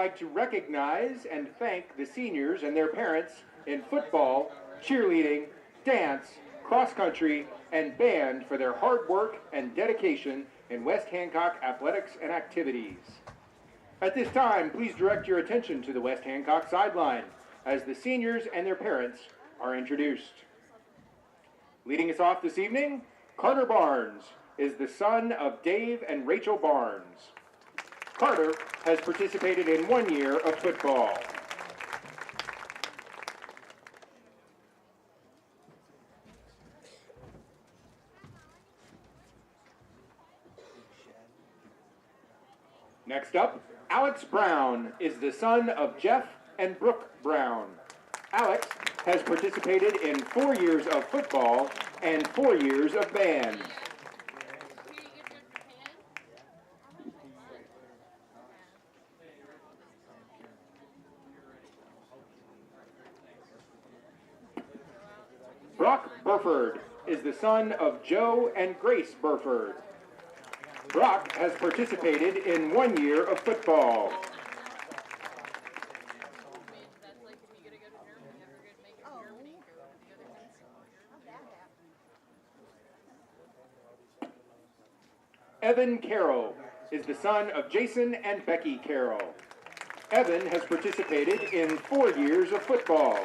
like to recognize and thank the seniors and their parents in football, cheerleading, dance, cross country, and band for their hard work and dedication in West Hancock athletics and activities. At this time, please direct your attention to the West Hancock sideline as the seniors and their parents are introduced. Leading us off this evening, Carter Barnes is the son of Dave and Rachel Barnes. Carter has participated in 1 year of football. Next up, Alex Brown is the son of Jeff and Brooke Brown. Alex has participated in 4 years of football and 4 years of band. Brock Burford is the son of Joe and Grace Burford. Brock has participated in 1 year of football. Evan Carroll is the son of Jason and Becky Carroll. Evan has participated in 4 years of football.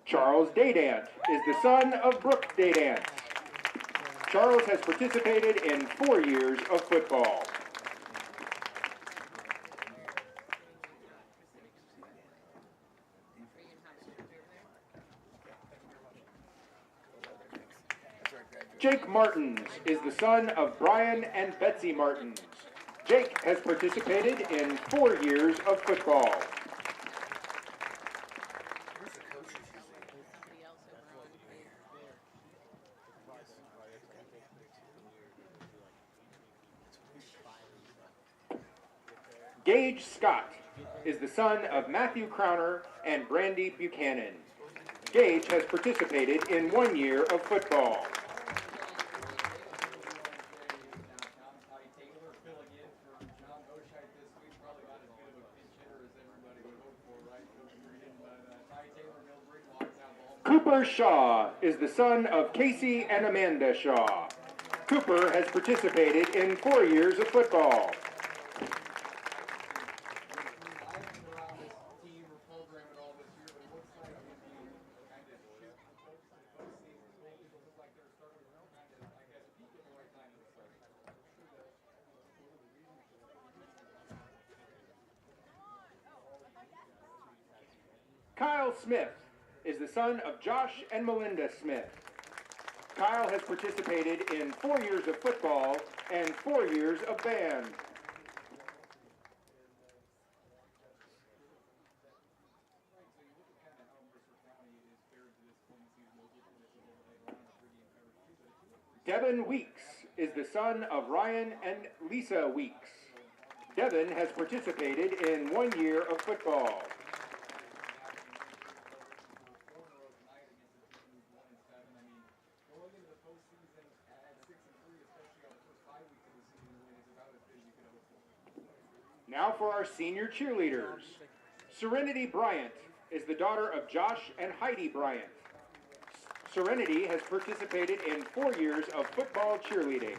Charles Daydant is the son of Brooke Daydant. Charles has participated in 4 years of football. Jake Martins is the son of Brian and Betsy Martins. Jake has participated in 4 years of football. Gage Scott is the son of Matthew Crowner and Brandy Buchanan. Gage has participated in 1 year of football. Cooper Shaw is the son of Casey and Amanda Shaw. Cooper has participated in 4 years of football. Kyle Smith is the son of Josh and Melinda Smith. Kyle has participated in 4 years of football and 4 years of band. Devin Weeks is the son of Ryan and Lisa Weeks. Devin has participated in 1 year of football. Now for our senior cheerleaders. Serenity Bryant is the daughter of Josh and Heidi Bryant. Serenity has participated in 4 years of football cheerleading.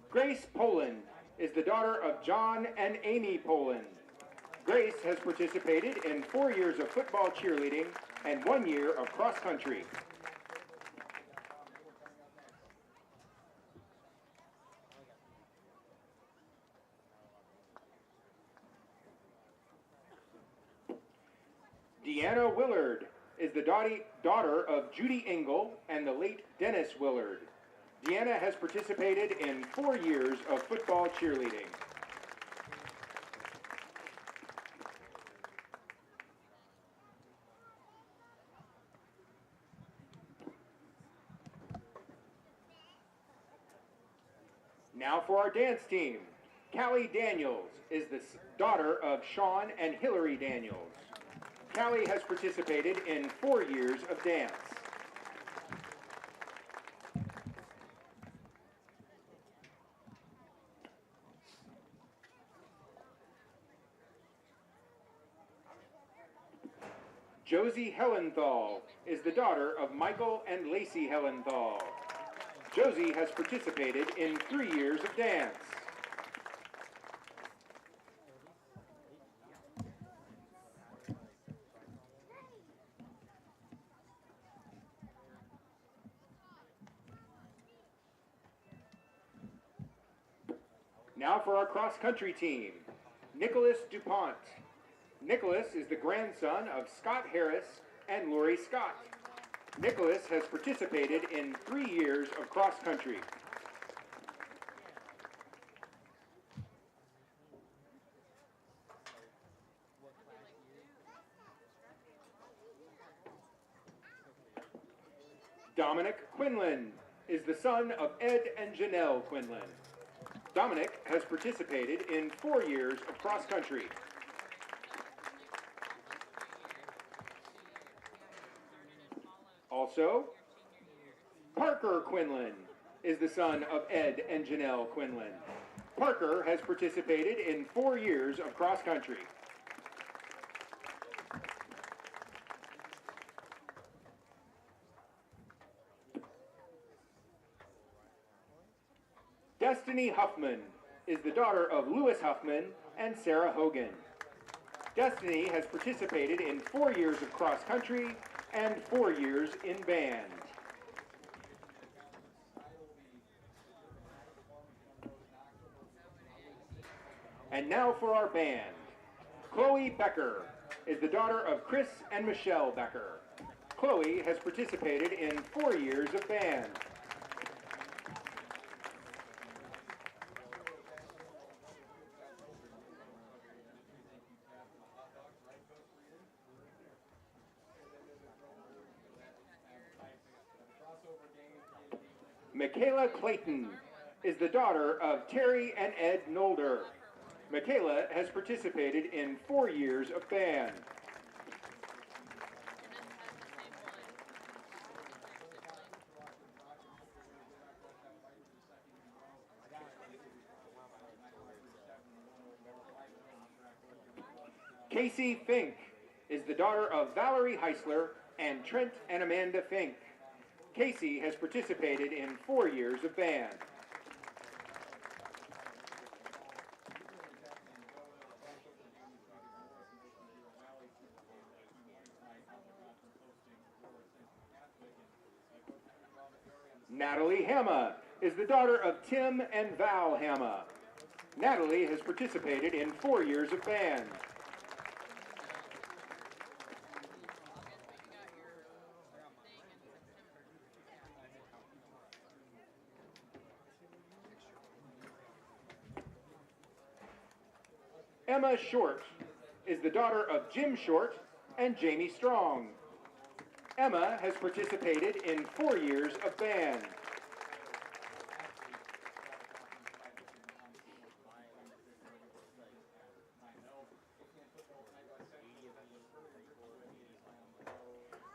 Grace Poland is the daughter of John and Amy Poland. Grace has participated in 4 years of football cheerleading and 1 year of cross country. Deanna Willard is the daughter of Judy Engel and the late Dennis Willard. Deanna has participated in 4 years of football cheerleading. Now for our dance team. Callie Daniels is the daughter of Sean and Hillary Daniels. Callie has participated in 4 years of dance. Josie Hellenthal is the daughter of Michael and Lacey Hellenthal. Josie has participated in 3 years of dance. Now for our cross-country team. Nicholas DuPont. Nicholas is the grandson of Scott Harris and Lori Scott. Nicholas has participated in 3 years of cross-country. Dominic Quinlan is the son of Ed and Janelle Quinlan. Dominic has participated in 4 years of cross-country. Also, Parker Quinlan is the son of Ed and Janelle Quinlan. Parker has participated in 4 years of cross-country. Destiny Huffman is the daughter of Lewis Huffman and Sarah Hogan. Destiny has participated in 4 years of cross-country and 4 years in band. And now for our band. Chloe Becker is the daughter of Chris and Michelle Becker. Chloe has participated in 4 years of band. Michaela Clayton is the daughter of Terry and Ed Nolder. Michaela has participated in 4 years of band. Casey Fink is the daughter of Valerie Heisler and Trent and Amanda Fink. Casey has participated in 4 years of band. Natalie Hamma is the daughter of Tim and Val Hamma. Natalie has participated in 4 years of band. Emma Short is the daughter of Jim Short and Jamie Strong. Emma has participated in 4 years of band.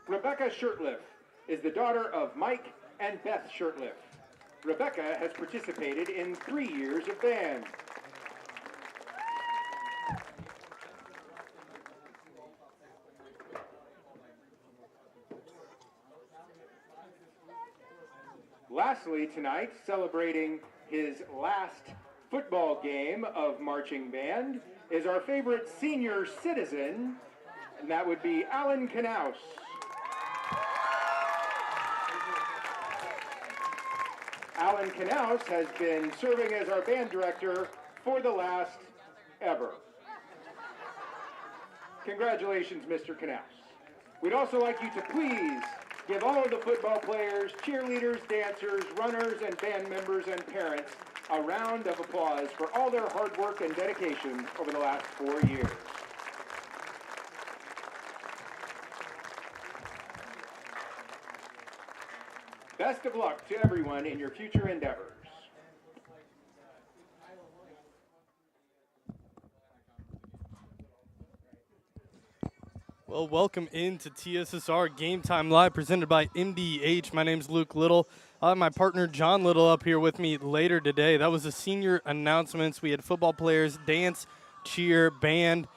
Rebecca Shurtleff is the daughter of Mike and Beth Shurtleff. Rebecca has participated in 3 years of band. Lastly tonight, celebrating his last football game of marching band, is our favorite senior citizen, and that would be Alan Knaus. Alan Knaus has been serving as our band director for the last ever. Congratulations, Mr. Knaus. We'd also like you to please give all of the football players, cheerleaders, dancers, runners, and band members and parents a round of applause for all their hard work and dedication over the last 4 years. Best of luck to everyone in your future endeavors. Well, welcome into TSSR Game Time Live, presented by MDH. My name's Luke Little. I have my partner John Little up here with me later today. That was the senior announcements. We had football players, dance, cheer, band,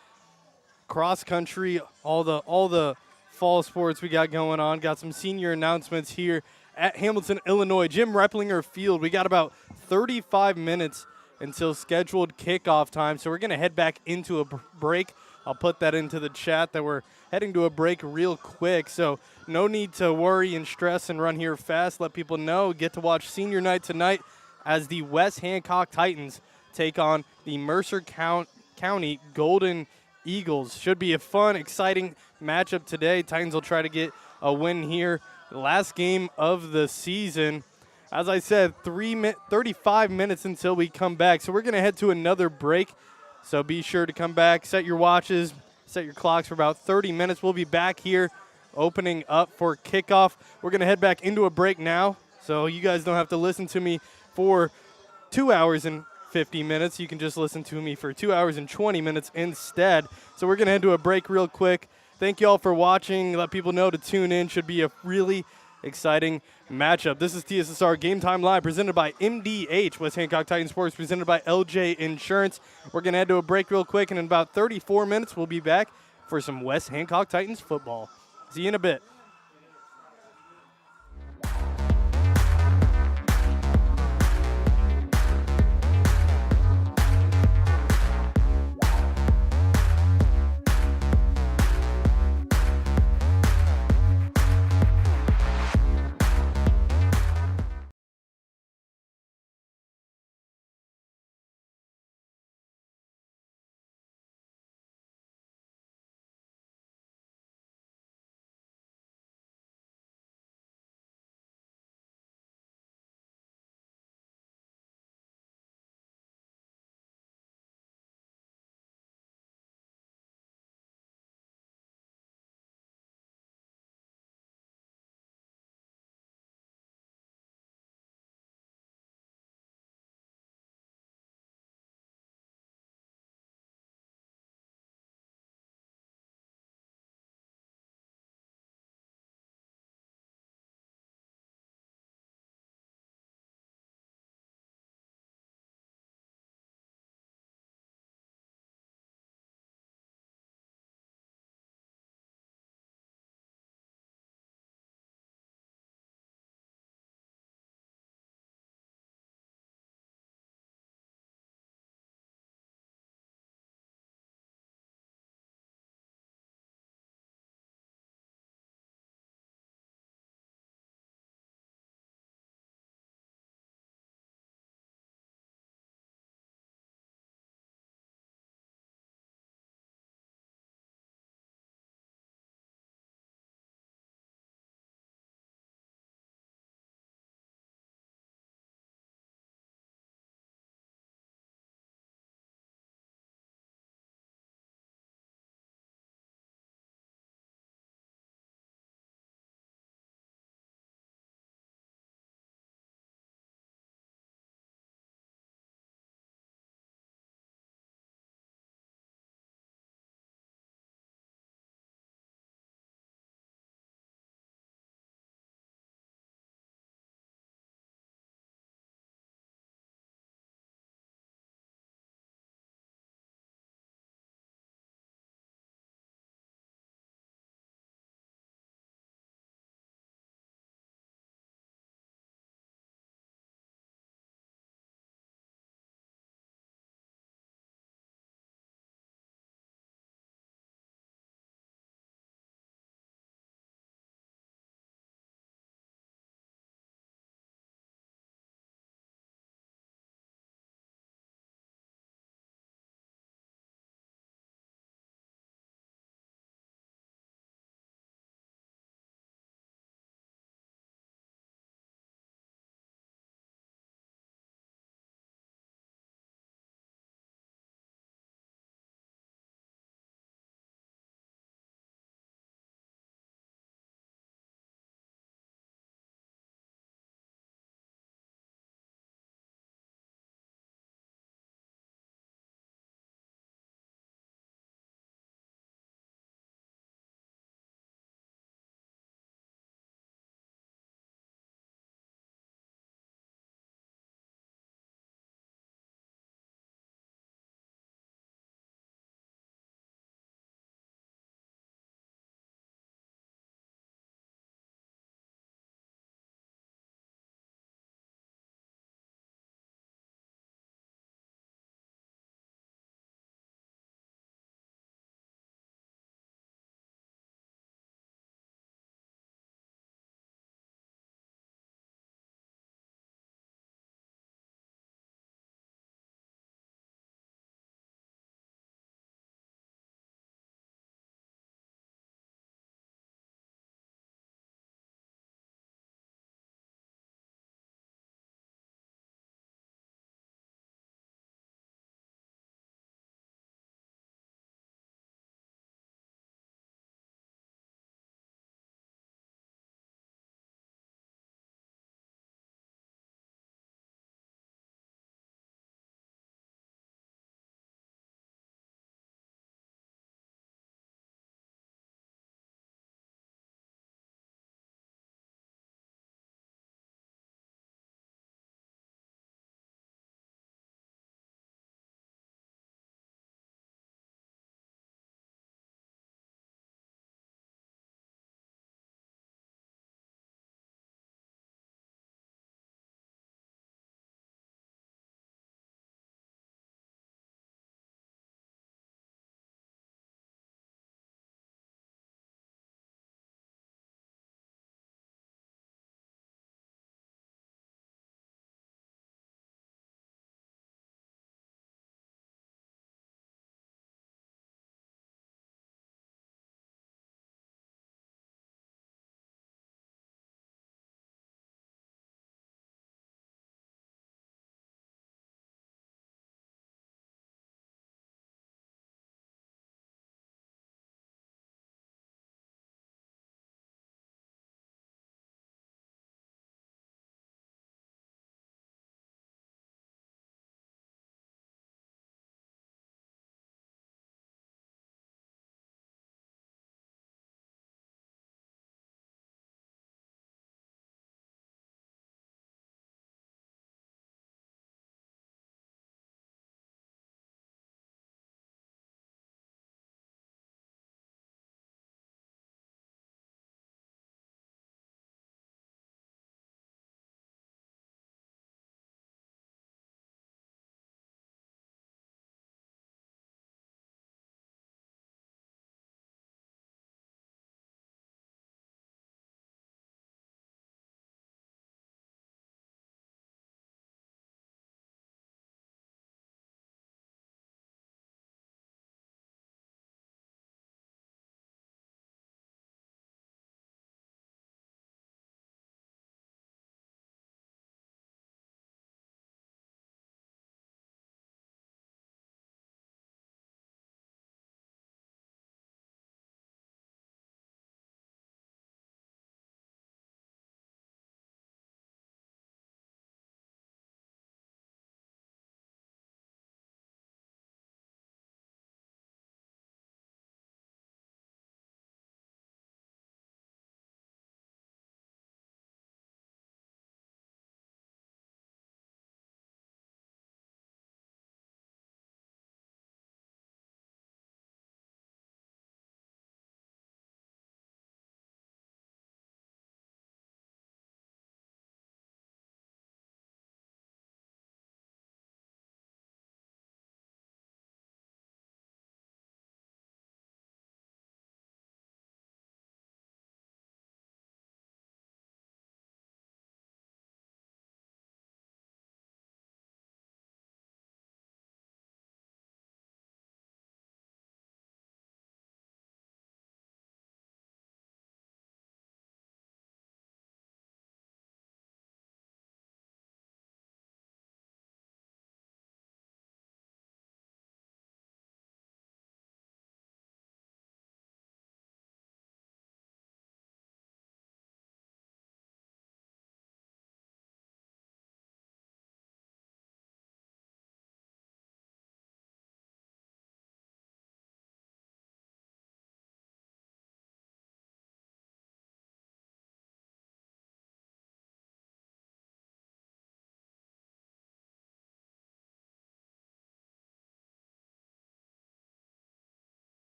cross country, all the fall sports we got going on. Got some senior announcements here at Hamilton, Illinois, Jim Replinger Field. We got about 35 minutes until scheduled kickoff time, so we're going to head back into a break. I'll put that into the chat that we're heading to a break real quick, so no need to worry and stress and run here fast. Let people know. Get to watch senior night tonight as the West Hancock Titans take on the Mercer County Golden Eagles. Should be a fun, exciting matchup today. Titans will try to get a win here. The last game of the season. As I said, 35 minutes until we come back. So we're going to head to another break. So be sure to come back, set your watches, set your clocks for about 30 minutes. We'll be back here opening up for kickoff. We're going to head back into a break now, so you guys don't have to listen to me for 2 hours and 50 minutes. You can just listen to me for 2 hours and 20 minutes instead. So we're going to head to a break real quick. Thank you all for watching. Let people know to tune in. Should be a really exciting matchup. This is TSSR Game Time Live, presented by MDH, West Hancock Titan Sports, presented by LJ Insurance. We're going to head to a break real quick, and in about 34 minutes, we'll be back for some West Hancock Titans football. See you in a bit.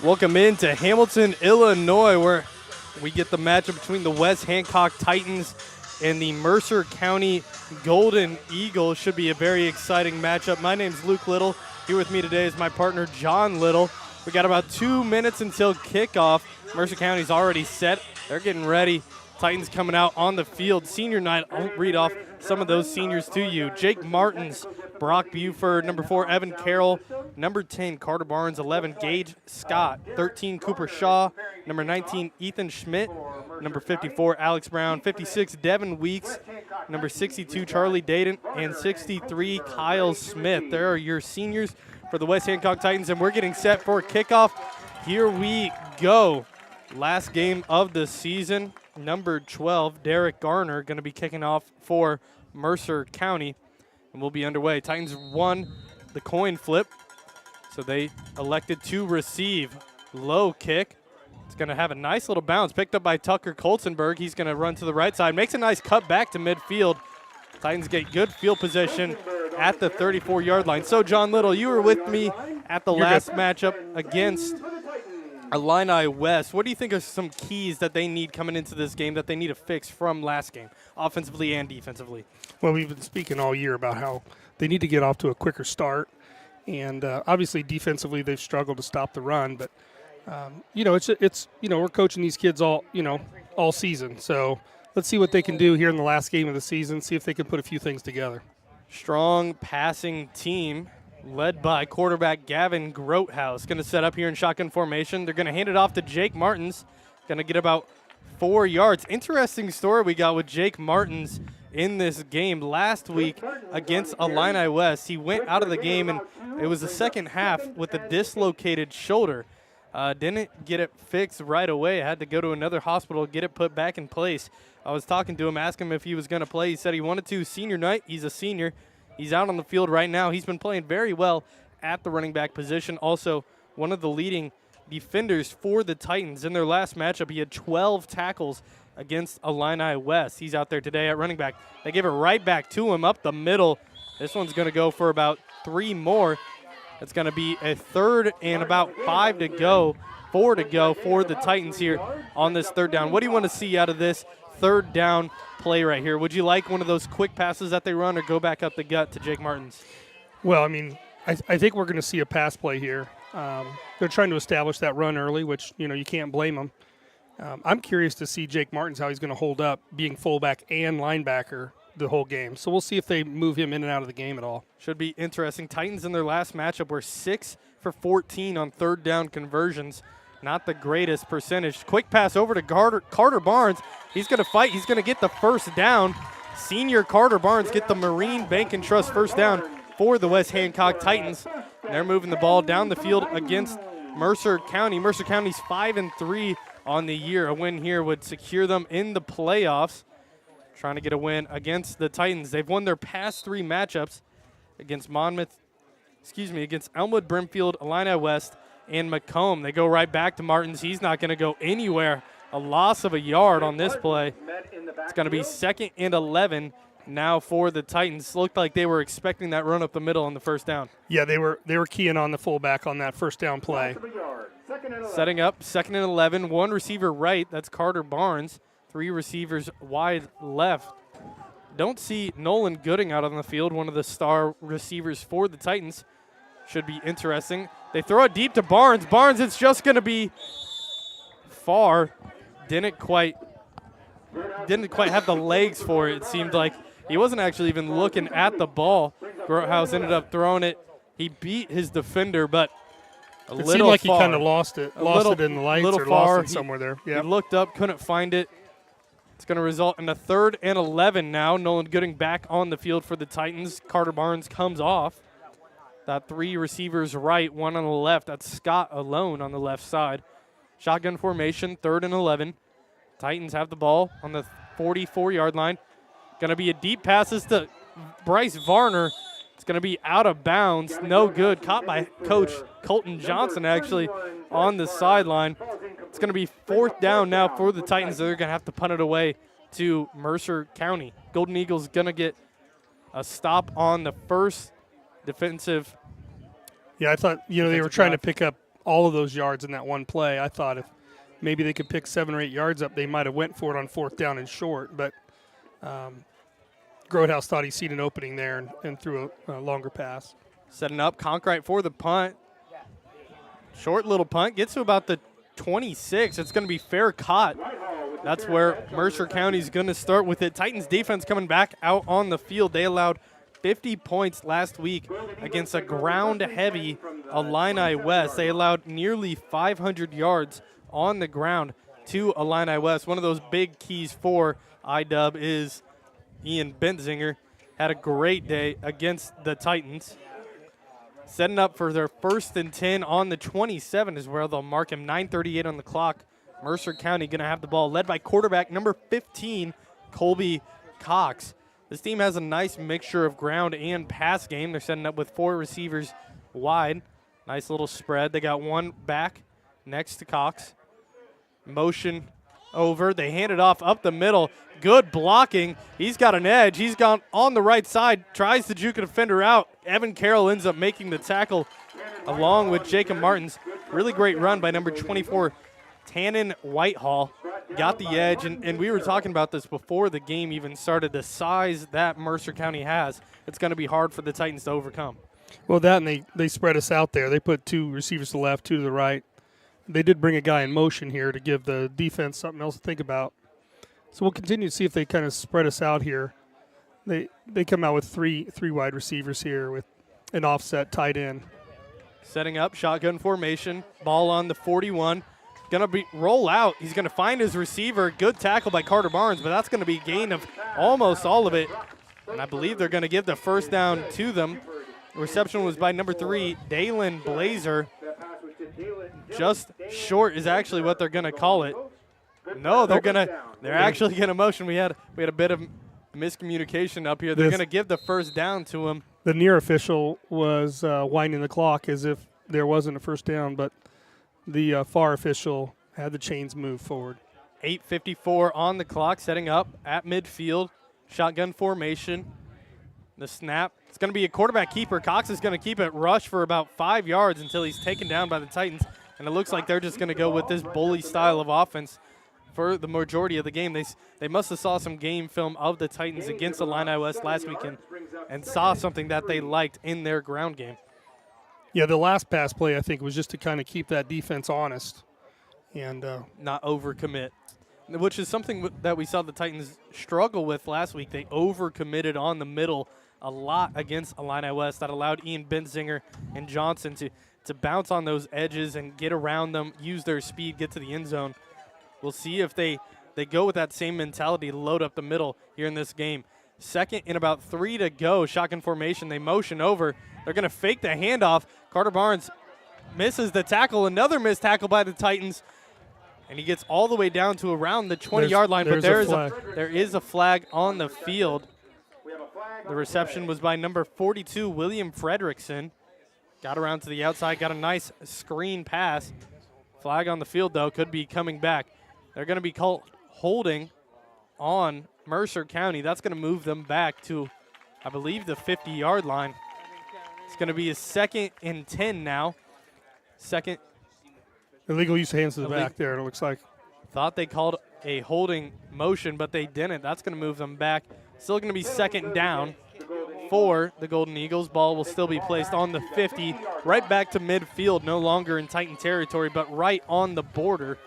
Welcome into Hamilton, Illinois, where we get the matchup between the West Hancock Titans and the Mercer County Golden Eagles. Should be a very exciting matchup. My name's Luke Little. Here with me today is my partner, John Little. We got about 2 minutes until kickoff. Mercer County's already set. They're getting ready. Titans coming out on the field. Senior night, I'll read off some of those seniors to you. Jake Martins, Brock Buford, number 4, Evan Carroll, number 10, Carter Barnes, 11, Gage Scott, 13, Cooper Shaw, number 19, Ethan Schmidt, number 54, Alex Brown, 56, Devin Weeks, number 62, Charlie Dayton, and 63, Kyle Smith. There are your seniors for the West Hancock Titans, and we're getting set for kickoff. Here we go. Last game of the season. Number 12, Derek Garner, going to be kicking off for Mercer County, and we'll be underway. Titans won the coin flip, so they elected to receive. Low kick. It's going to have a nice little bounce, picked up by Tucker Kolzenberg. He's going to run to the right side, makes a nice cut back to midfield. Titans get good field position at the 34-yard line. So, John Little, you were with me at the last matchup against Illini West. What do you think are some keys that they need coming into this game that they need to fix from last game, offensively and defensively? Well, we've been speaking all year about how they need to get off to a quicker start. And obviously defensively they've struggled to stop the run. But, it's we're coaching these kids all season. So let's see what they can do here in the last game of the season, see if they can put a few things together. Strong passing team, led by quarterback Gavin Grothaus. Going to set up here in shotgun formation. They're going to hand it off to Jake Martins. Going to get about 4 yards. Interesting story we got with Jake Martins in this game. Last week against Illini West, he went out of the game, and it was the second half with a dislocated shoulder. Didn't get it fixed right away. Had to go to another hospital, get it put back in place. I was talking to him, asking him if he was going to play. He said he wanted to. Senior night, he's a senior. He's out on the field right now. He's been playing very well at the running back position. Also, one of the leading defenders for the Titans. In their last matchup, he had 12 tackles against Illini West. He's out there today at running back. They give it right back to him up the middle. This one's going to go for about 3 more. It's going to be a third and about 4 to go for the Titans here on this third down. What do you want to see out of this third down play right here? Would you like one of those quick passes that they run or go back up the gut to Jake Martins? Well, I mean, I think we're going to see a pass play here. They're trying to establish that run early, which, you can't blame them. I'm curious to see Jake Martins, how he's going to hold up being fullback and linebacker the whole game. So we'll see if they move him in and out of the game at all. Should be interesting. Titans in their last matchup were 6 for 14 on third down conversions. Not the greatest percentage. Quick pass over to Carter Barnes. He's going to fight. He's going to get the first down. Senior Carter Barnes get the Marine Bank and Trust first down for the West Hancock Titans. They're moving the ball down the field against Mercer County. Mercer County's 5-3 on the year. A win here would secure them in the playoffs. Trying to get a win against the Titans. They've won their past 3 matchups against against Elmwood, Brimfield, Illini West, and Macomb. They go right back to Martins. He's not going to go anywhere. A loss of a yard on this play. It's going to be 2nd and 11 now for the Titans. Looked like they were expecting that run up the middle on the first down. Yeah, they were keying on the fullback on that first down play. Setting up 2nd and 11. 1 receiver right. That's Carter Barnes. 3 receivers wide left. Don't see Nolan Gooding out on the field, one of the star receivers for the Titans. Should be interesting. They throw it deep to Barnes. Barnes, it's just going to be far. Didn't quite have the legs for it. It seemed like he wasn't actually even looking at the ball. Grothaus ended up throwing it. He beat his defender, but it seemed like he kind of lost it in the lights or lost it somewhere there. He looked up, couldn't find it. It's going to result in a 3rd and 11 now. Nolan Gooding back on the field for the Titans. Carter Barnes comes off. That 3 receivers right, 1 on the left. That's Scott alone on the left side. Shotgun formation, 3rd and 11. Titans have the ball on the 44-yard line. Going to be a deep passes to Bryce Varner. It's going to be out of bounds. No good. Caught by Coach Colton Johnson, actually, on the sideline. It's going to be 4th down now for the Titans. They're going to have to punt it away to Mercer County. Golden Eagles going to get a stop on the first defensive. Yeah, I thought, they were trying to pick up all of those yards in that one play. I thought if maybe they could pick 7 or 8 yards up, they might have went for it on 4th down and short. But Grotehouse thought he seen an opening there and threw a longer pass. Setting up Conkright for the punt. Short little punt. Gets to about the 26. It's going to be fair caught. That's where Mercer County's going to start with it. Titans defense coming back out on the field. They allowed 50 points last week against a ground-heavy Illini West. They allowed nearly 500 yards on the ground to Illini West. One of those big keys for IDub is Ian Bentzinger. Had a great day against the Titans. Setting up for their 1st and 10 on the 27 is where they'll mark him. 9:38 on the clock. Mercer County going to have the ball, led by quarterback number 15, Colby Cox. This team has a nice mixture of ground and pass game. They're setting up with 4 receivers wide. Nice little spread. They got one back next to Cox. Motion over. They hand it off up the middle. Good blocking. He's got an edge. He's gone on the right side. Tries to juke a defender out. Evan Carroll ends up making the tackle along with Jacob Martins. Really great run by number 24, Tannen Whitehall. Got the edge, and we were talking about this before the game even started. The size that Mercer County has, it's going to be hard for the Titans to overcome. Well, that and they spread us out there. They put 2 receivers to the left, 2 to the right. They did bring a guy in motion here to give the defense something else to think about. So we'll continue to see if they kind of spread us out here. They come out with three wide receivers here with an offset tight end. Setting up, shotgun formation, ball on the 41. Going to roll out. He's going to find his receiver. Good tackle by Carter Barnes, but that's going to be a gain of almost all of it. And I believe they're going to give the first down to them. The reception was by number 3, Dalen Blazer. Just short is actually what they're going to call it. No, they're actually going to motion. We had a bit of miscommunication up here. They're going to give the first down to him. The near official was winding the clock as if there wasn't a first down, but the far official had the chains move forward. 8:54 on the clock, setting up at midfield. Shotgun formation. The snap. It's going to be a quarterback keeper. Cox is going to keep it rush for about 5 yards until he's taken down by the Titans. And it looks like they're just going to go with this bully style of offense for the majority of the game. They must have saw some game film of the Titans against Illini West last weekend and saw something that they liked in their ground game. Yeah, the last pass play, I think, was just to kind of keep that defense honest and not overcommit, which is something that we saw the Titans struggle with last week. They overcommitted on the middle a lot against Illini West. That allowed Ian Benzinger and Johnson to bounce on those edges and get around them, use their speed, get to the end zone. We'll see if they go with that same mentality to load up the middle here in this game. 2nd and about 3 to go. Shotgun formation. They motion over. They're going to fake the handoff. Carter Barnes misses the tackle. Another missed tackle by the Titans. And he gets all the way down to around the 20-yard line. But there is a flag on the field. The reception was by number 42, William Fredrickson. Got around to the outside. Got a nice screen pass. Flag on the field, though, could be coming back. They're going to be called holding on Mercer County. That's going to move them back to, I believe, the 50-yard line. It's going to be a 2nd and 10 now. Second. Illegal use of hands to the back there, it looks like. Thought they called a holding motion, but they didn't. That's going to move them back. Still going to be 2nd down for the Golden Eagles. Ball will still be placed on the 50, right back to midfield, no longer in Titan territory, but right on the border.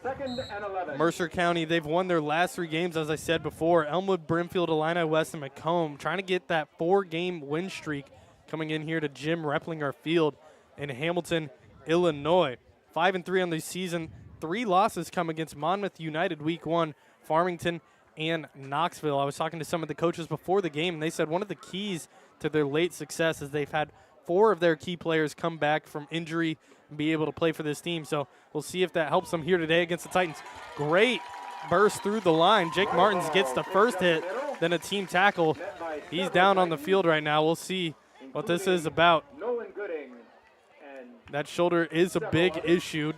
2nd and 11. Mercer County, they've won their last 3 games, as I said before. Elmwood, Brimfield, Illini West, and Macomb, trying to get that 4-game win streak coming in here to Jim Replinger Field in Hamilton, Illinois. 5-3 on the season. 3 losses come against Monmouth United week 1, Farmington, and Knoxville. I was talking to some of the coaches before the game, and they said one of the keys to their late success is they've had 4 of their key players come back from injury and be able to play for this team. So we'll see if that helps them here today against the Titans. Great burst through the line. Jake Martins gets the first hit, then a team tackle. He's down on the field right now. We'll see what this is about. That shoulder is a big issue.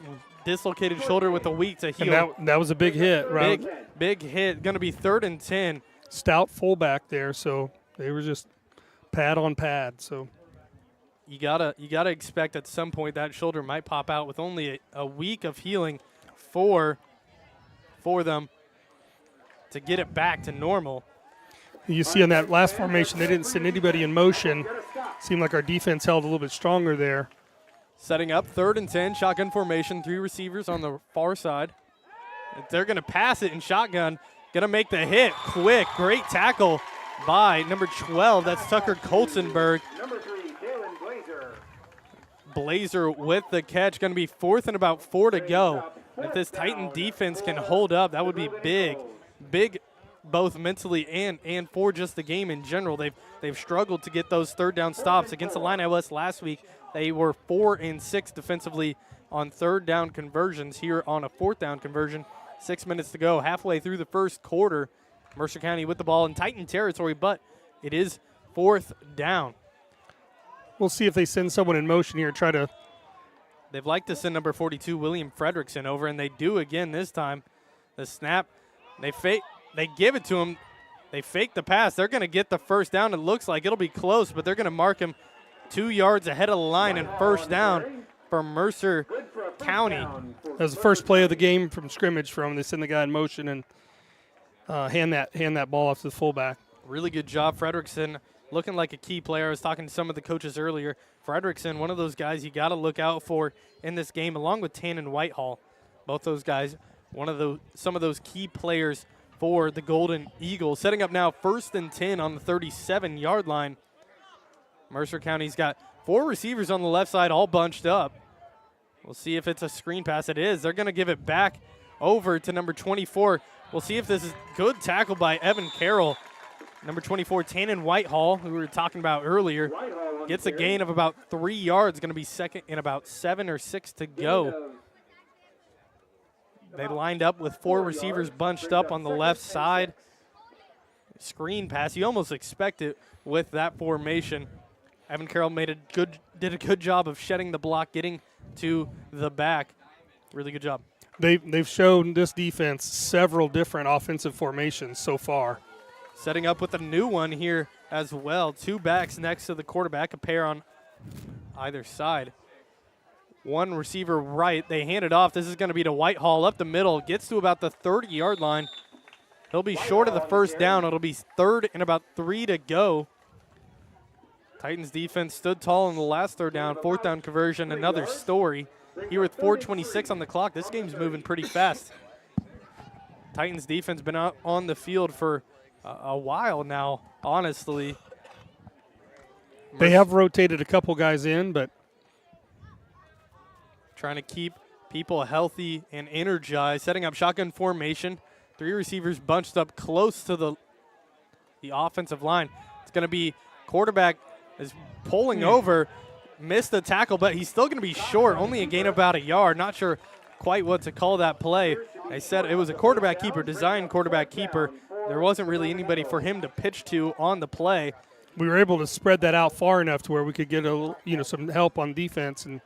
Dislocated shoulder with a week to heal. And that was a big hit, right? Big hit. Going to be 3rd and 10. Stout fullback there, so they were just pad on pad. So you gotta expect at some point that shoulder might pop out with only a week of healing for them to get it back to normal. You see in that last formation, they didn't send anybody in motion. Seemed like our defense held a little bit stronger there. Setting up 3rd and 10, shotgun formation, 3 receivers on the far side. They're going to pass it in shotgun, going to make the hit quick. Great tackle by number 12. That's Tucker Colzenberg. Number 3, Jalen Blazer. Blazer with the catch, going to be 4th and about 4 to go. If this Titan defense can hold up, that would be big. Big both mentally and for just the game in general. They've struggled to get those 3rd down stops. Against the Illini West last week, they were 4 and 6 defensively on 3rd down conversions. Here on a 4th down conversion, 6 minutes to go, halfway through the first quarter. Mercer County with the ball in Titan territory, but it is 4th down. We'll see if they send someone in motion here, try to. They've liked to send number 42, William Fredrickson, over, and they do again this time. The snap, they give it to him. They fake the pass. They're going to get the 1st down. It looks like it'll be close, but they're going to mark him 2 yards ahead of the line and 1st down for Mercer County. That was the first play of the game from scrimmage from. They send the guy in motion and hand that ball off to the fullback. Really good job, Fredrickson, looking like a key player. I was talking to some of the coaches earlier. Fredrickson, one of those guys you got to look out for in this game, along with Tannen Whitehall. Both those guys, some of those key players for the Golden Eagles. Setting up now 1st and 10 on the 37-yard line. Mercer County's got 4 receivers on the left side all bunched up. We'll see if it's a screen pass. It is. They're going to give it back over to number 24. We'll see if this is good tackle by Evan Carroll. Number 24, Tannen Whitehall, who we were talking about earlier, gets a gain of about 3 yards. Going to be 2nd and about 7 or 6 to go. They lined up with 4 receivers bunched up on the left side. Screen pass. You almost expect it with that formation. Evan Carroll did a good job of shedding the block, getting to the back. Really good job. They've shown this defense several different offensive formations so far. Setting up with a new one here as well. 2 backs next to the quarterback, a pair on either side. 1 receiver right. They hand it off. This is going to be to Whitehall up the middle. Gets to about the 30-yard line. He'll be short of the 1st down. It'll be 3rd and about 3 to go. Titans defense stood tall in the last 3rd down. 4th down conversion, another story. Here with 4:26 on the clock, this game's moving pretty fast. Titans defense been out on the field for a while now, honestly. They have rotated a couple guys in, but trying to keep people healthy and energized. Setting up shotgun formation. 3 receivers bunched up close to the offensive line. It's going to be quarterback is pulling over, missed the tackle, but he's still going to be short, only a gain of about a yard. Not sure quite what to call that play. I said it was a quarterback keeper, designed quarterback keeper. There wasn't really anybody for him to pitch to on the play. We were able to spread that out far enough to where we could get some help on defense, and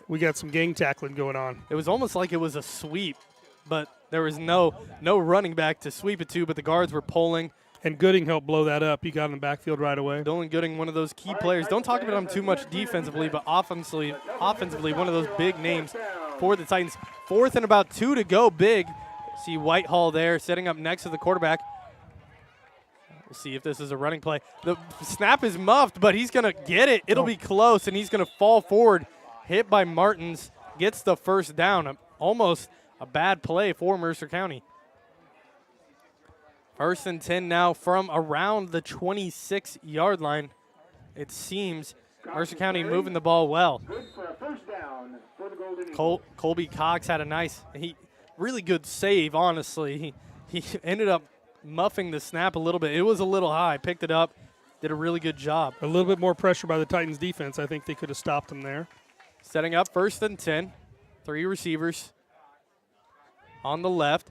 we got some gang tackling going on. It was almost like it was a sweep, but there was no running back to sweep it to, but the guards were pulling. And Gooding helped blow that up. He got in the backfield right away. Dolan Gooding, one of those key players. Don't talk about him too much defensively, but offensively, one of those big names for the Titans. 4th and about 2 to go, big. See Whitehall there setting up next to the quarterback. We'll see if this is a running play. The snap is muffed, but he's going to get it. It'll be close, and he's going to fall forward. Hit by Martins, gets the 1st down. Almost a bad play for Mercer County. 1st and 10 now from around the 26-yard line. It seems Mercer County moving the ball well. Colby Cox had a really good save, honestly. He ended up muffing the snap a little bit. It was a little high. Picked it up, did a really good job. A little bit more pressure by the Titans defense. I think they could have stopped them there. Setting up 1st and 10. 3 receivers on the left.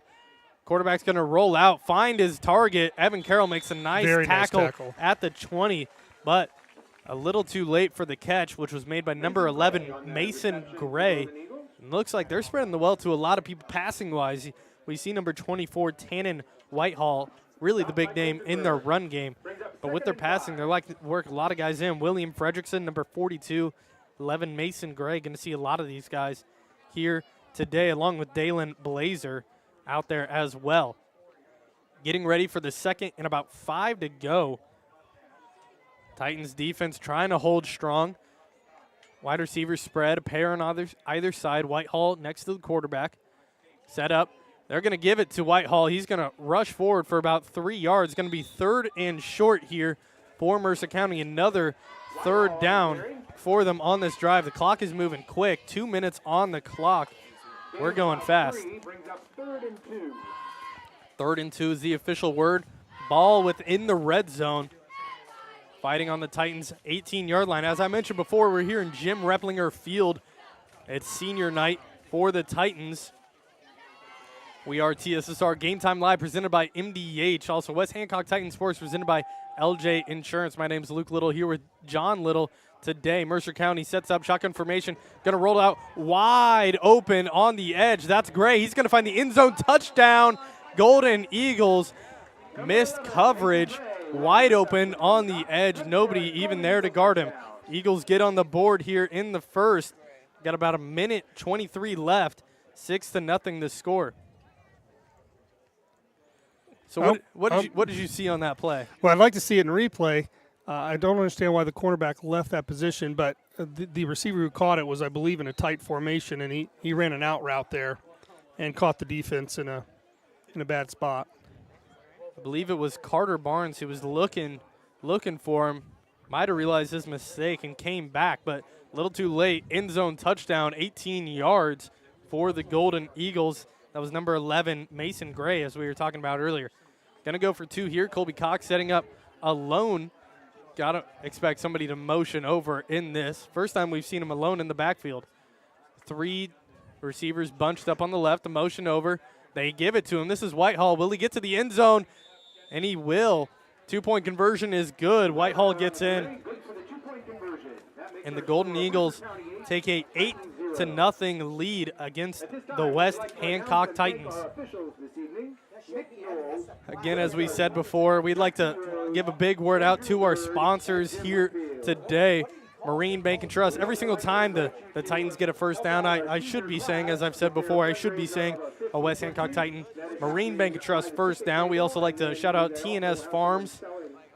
Quarterback's going to roll out, find his target. Evan Carroll makes a nice tackle at the 20, but a little too late for the catch, which was made by number 11, Mason Gray. And looks like they're spreading the well to a lot of people passing-wise. We see number 24, Tannen Whitehall, really the big name in their run game. But with their passing, they're like to work a lot of guys in. William Fredrickson, number 42, 11, Mason Gray. Going to see a lot of these guys here today, along with Dalen Blazer out there as well. Getting ready for the second and about 5 to go. Titans defense trying to hold strong. Wide receiver spread, a pair on either side. Whitehall next to the quarterback. Set up. They're going to give it to Whitehall. He's going to rush forward for about 3 yards. Going to be 3rd and short here for Mercer County. Another 3rd down for them on this drive. The clock is moving quick. 2 minutes on the clock. We're going fast. 3rd and 2 is the official word. Ball within the red zone. Fighting on the Titans' 18-yard line. As I mentioned before, we're here in Jim Replinger Field. It's senior night for the Titans. We are TSSR Game Time Live, presented by MDH. Also, West Hancock Titan Sports, presented by LJ Insurance. My name is Luke Little, here with John Little today. Mercer County sets up shotgun formation. Going to roll out wide open on the edge. That's Gray. He's going to find the end zone touchdown. Golden Eagles missed coverage. Wide open on the edge. Nobody even there to guard him. Eagles get on the board here in the first. Got about a minute 23 left. 6-0 the score. So what did you see on that play? Well, I'd like to see it in replay. I don't understand why the cornerback left that position, but the receiver who caught it was, I believe, in a tight formation, and he ran an out route there and caught the defense in a bad spot. I believe it was Carter Barnes who was looking for him. Might have realized his mistake and came back, but a little too late. End zone touchdown, 18 yards for the Golden Eagles. That was number 11, Mason Gray, as we were talking about earlier. Going to go for 2 here. Colby Cox setting up alone. Got to expect somebody to motion over in this. First time we've seen him alone in the backfield. 3 receivers bunched up on the left, the motion over. They give it to him. This is Whitehall. Will he get to the end zone? And he will. 2-point conversion is good. Whitehall gets in. And the Golden Eagles take a 8-0 lead against the West Hancock Titans. Again, as we said before, we'd like to give a big word out to our sponsors here today. Marine Bank and Trust. Every single time the Titans get a first down, I should be saying, as I've said before, I should be saying a West Hancock Titan. Marine Bank and Trust first down. We also like to shout out TNS Farms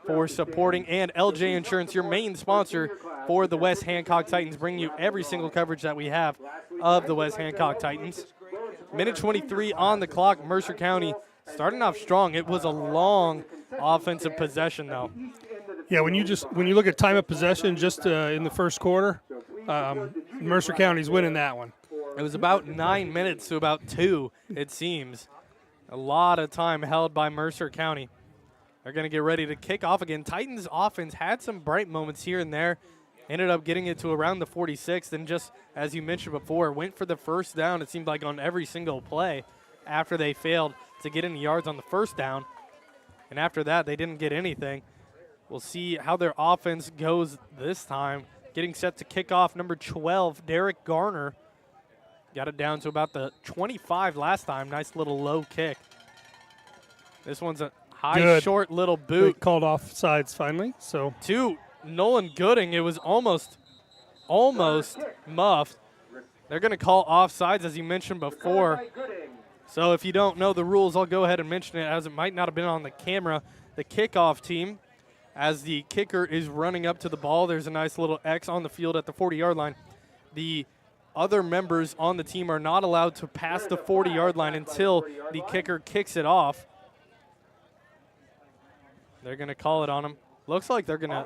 for supporting, and LJ Insurance, your main sponsor for the West Hancock Titans, bringing you every single coverage that we have of the West Hancock Titans. Minute 23 on the clock. Mercer County starting off strong. It was a long offensive possession, though. Yeah, when you look at time of possession just in the first quarter, Mercer County's winning that one. It was about 9 minutes to about 2, it seems. A lot of time held by Mercer County. They're going to get ready to kick off again. Titans offense had some bright moments here and there. Ended up getting it to around the 46th, and just as you mentioned before, went for the first down, it seemed like, on every single play after they failed to get any yards on the first down. And after that, they didn't get anything. We'll see how their offense goes this time. Getting set to kick off, number 12, Derek Garner. Got it down to about the 25 last time. Nice little low kick. This one's a high, short little boot. They called off sides finally. So to Nolan Gooding. It was almost muffed. They're going to call offsides, as you mentioned before. So if you don't know the rules, I'll go ahead and mention it, as it might not have been on the camera. The kickoff team, as the kicker is running up to the ball, there's a nice little X on the field at the 40-yard line. The other members on the team are not allowed to pass the 40-yard line until the kicker kicks it off. They're going to call it on him. Looks like they're going to.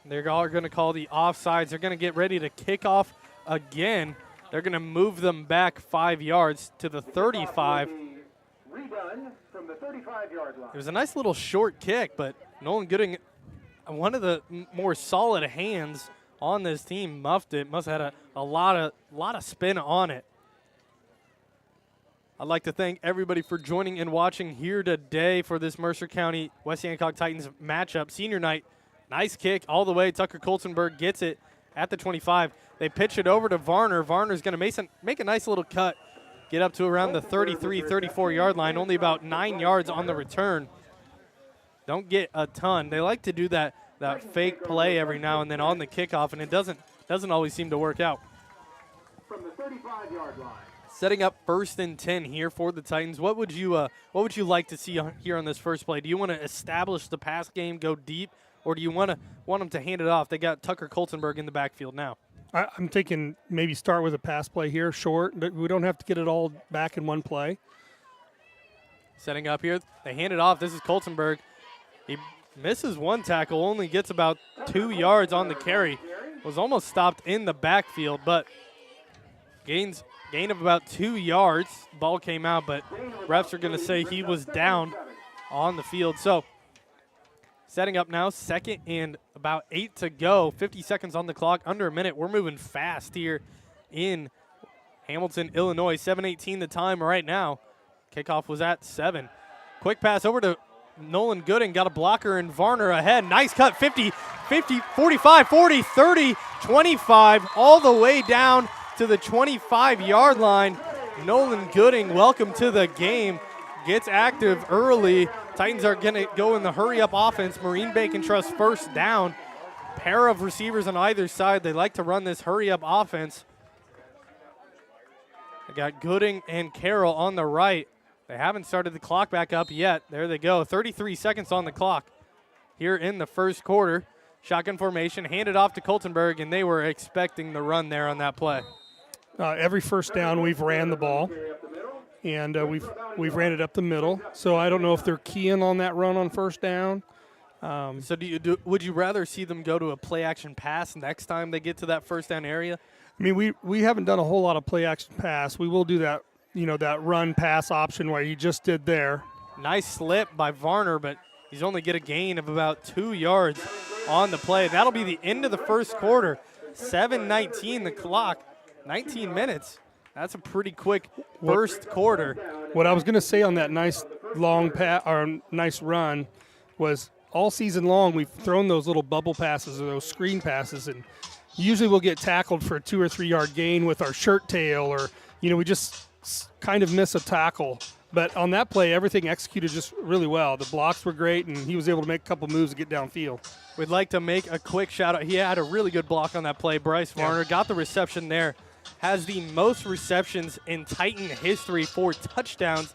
They're all going to call the offsides. They're going to get ready to kick off again. They're going to move them back 5 yards to the 35. It was a nice little short kick, but Nolan Gooding, one of the more solid hands on this team, muffed it. Must have had a lot of spin on it. I'd like to thank everybody for joining and watching here today for this Mercer County West Hancock Titans matchup. Senior night, nice kick all the way. Tucker Coltonberg gets it at the 25. They pitch it over to Varner. Varner's going to make a nice little cut, get up to around the 33, 34-yard line, only about 9 yards on the return. don't get a ton. They like to do that fake play every now and then on the kickoff, and it doesn't always seem to work out. From the 35-yard line. Setting up 1st and 10 here for the Titans. What would you like to see here on this first play? Do you want to establish the pass game, go deep, or do you want them to hand it off? They got Tucker Coltenberg in the backfield now. I'm thinking maybe start with a pass play here, short. We don't have to get it all back in one play. Setting up here, they hand it off. This is Coltenberg. He misses one tackle, only gets about 2 yards on the carry. Was almost stopped in the backfield, but gain of about 2 yards. Ball came out, but refs are going to say he was down on the field. So setting up now, 2nd and about 8 to go. 50 seconds on the clock, under a minute. We're moving fast here in Hamilton, Illinois. 7:18 the time right now. Kickoff was at 7. Quick pass over to Nolan Gooding. Got a blocker and Varner ahead. Nice cut, 50, 45, 40, 30, 25, all the way down to the 25-yard line. Nolan Gooding, welcome to the game. Gets active early. Titans are going to go in the hurry-up offense. Marine Bacon Trust first down. Pair of receivers on either side. They like to run this hurry-up offense. They got Gooding and Carroll on the right. They haven't started the clock back up yet. There they go. 33 seconds on the clock here in the first quarter. Shotgun formation, handed off to Coltenberg, and they were expecting the run there on that play. Every first down, we've ran the ball, and we've ran it up the middle. So I don't know if they're keying on that run on first down. So would you rather see them go to a play-action pass next time they get to that first down area? I mean, we haven't done a whole lot of play-action pass. We will do that, that run-pass option where you just did there. Nice slip by Varner, but he's only get a gain of about 2 yards on the play. That'll be the end of the first quarter. 7:19 the clock. 19 minutes. That's a pretty quick first quarter. What I was going to say on that nice long pass or nice run was all season long we've thrown those little bubble passes or those screen passes, and usually we'll get tackled for a 2 or 3 yard gain with our shirt tail, or we just kind of miss a tackle. But on that play, everything executed just really well. The blocks were great, and he was able to make a couple moves to get downfield. We'd like to make a quick shout out. He had a really good block on that play. Bryce Varner got the reception there. Has the most receptions in Titan history for touchdowns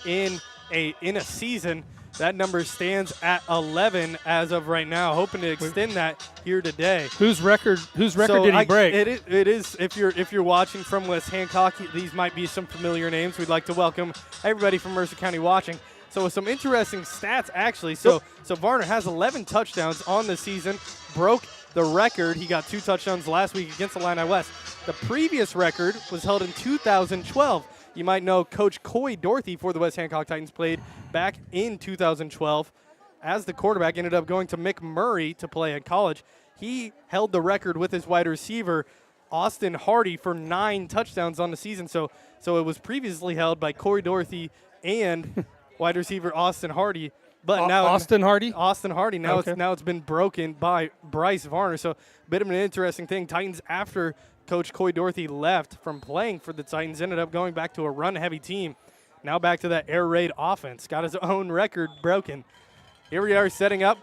in a season. That number stands at 11 as of right now. Hoping to extend that here today. Whose record did he break? It is if you're watching from West Hancock, these might be some familiar names. We'd like to welcome everybody from Mercer County watching. So with some interesting stats actually. So Varner has 11 touchdowns on the season. Broke the record. He got 2 touchdowns last week against Illini West. The previous record was held in 2012. You might know Coach Coy Dorothy for the West Hancock Titans played back in 2012 as the quarterback. Ended up going to McMurray to play at college. He held the record with his wide receiver, Austin Hardy, for 9 touchdowns on the season. So it was previously held by Coy Dorothy and wide receiver Austin Hardy. But now Austin Hardy? Austin Hardy. Now okay. It's been broken by Bryce Varner. So a bit of an interesting thing. Titans, after Coach Coy Dorothy left from playing for the Titans, ended up going back to a run-heavy team. Now back to that air raid offense. Got his own record broken. Here we are setting up.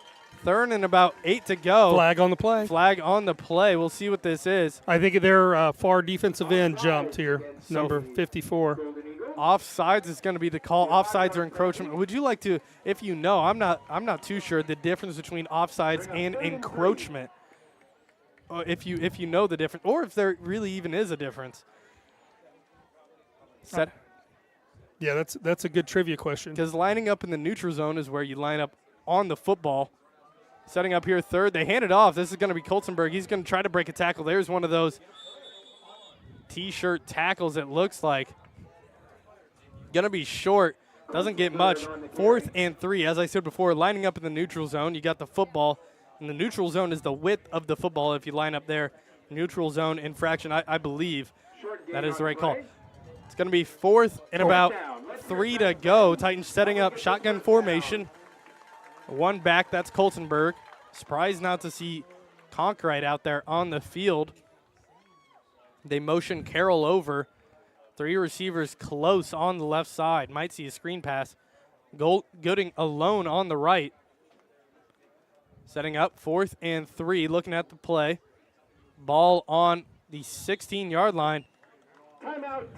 3rd and about 8 to go. Flag on the play. Flag on the play. We'll see what this is. I think their far defensive end jumped here, number 54. Offsides is going to be the call. Offsides or encroachment. Would you like to, if you know, I'm not too sure the difference between offsides and encroachment. If you know the difference, or if there really even is a difference. Yeah, that's a good trivia question. Because lining up in the neutral zone is where you line up on the football. Setting up here 3rd. They hand it off. This is going to be Coltenberg. He's going to try to break a tackle. There's one of those T-shirt tackles, it looks like. Going to be short. Doesn't get much. 4th and 3. As I said before, lining up in the neutral zone. You got the football. And the neutral zone is the width of the football if you line up there. Neutral zone infraction, I believe. That is the right call. It's going to be 4th and about 3 to go. Titans setting up shotgun formation. 1 back, that's Coltenberg. Surprised not to see Conkright out there on the field. They motion Carroll over. 3 receivers close on the left side. Might see a screen pass. Gooding alone on the right. Setting up 4th and 3, looking at the play. Ball on the 16-yard line.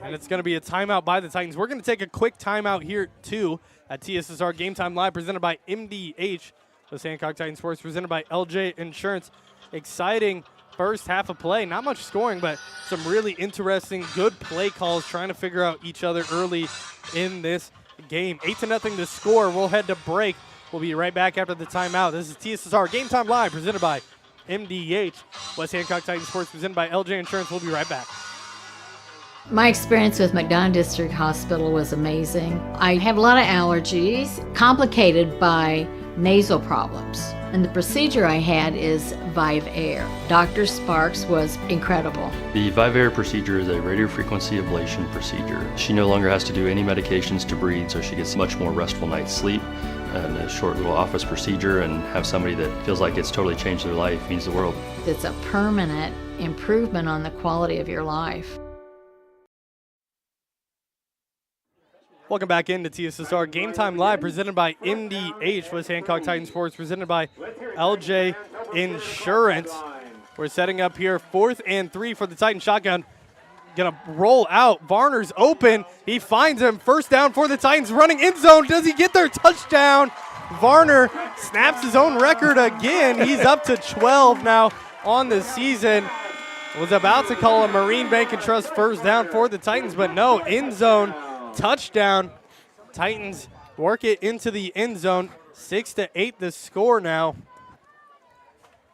And it's going to be a timeout by the Titans. We're going to take a quick timeout here, too, at TSSR Game Time Live, presented by MDH. The Hancock Titans Sports, presented by LJ Insurance. Exciting first half of play. Not much scoring, but some really interesting, good play calls, trying to figure out each other early in this game. 8-0 to score. We'll head to break. We'll be right back after the timeout. This is TSSR Game Time Live, presented by MDH. West Hancock Titans Sports, presented by LJ Insurance. We'll be right back. My experience with McDonough District Hospital was amazing. I have a lot of allergies, complicated by nasal problems. And the procedure I had is Vive Air. Dr. Sparks was incredible. The Vive Air procedure is a radiofrequency ablation procedure. She no longer has to do any medications to breathe, so she gets much more restful night's sleep. And a short little office procedure, and have somebody that feels like it's totally changed their life means the world. It's a permanent improvement on the quality of your life. Welcome back into TSSR Game Time Live, presented by MDH. West Hancock Titans Sports, presented by LJ Insurance. We're setting up here 4th and 3 for the Titan shotgun. Gonna roll out. Varner's open. He finds him. First down for the Titans. Running end zone. Does he get there? Touchdown. Varner snaps his own record again. He's up to 12 now on the season. Was about to call a Marine Bank and Trust first down for the Titans, but no, end zone. Touchdown. Titans work it into the end zone. 6-8 the score now.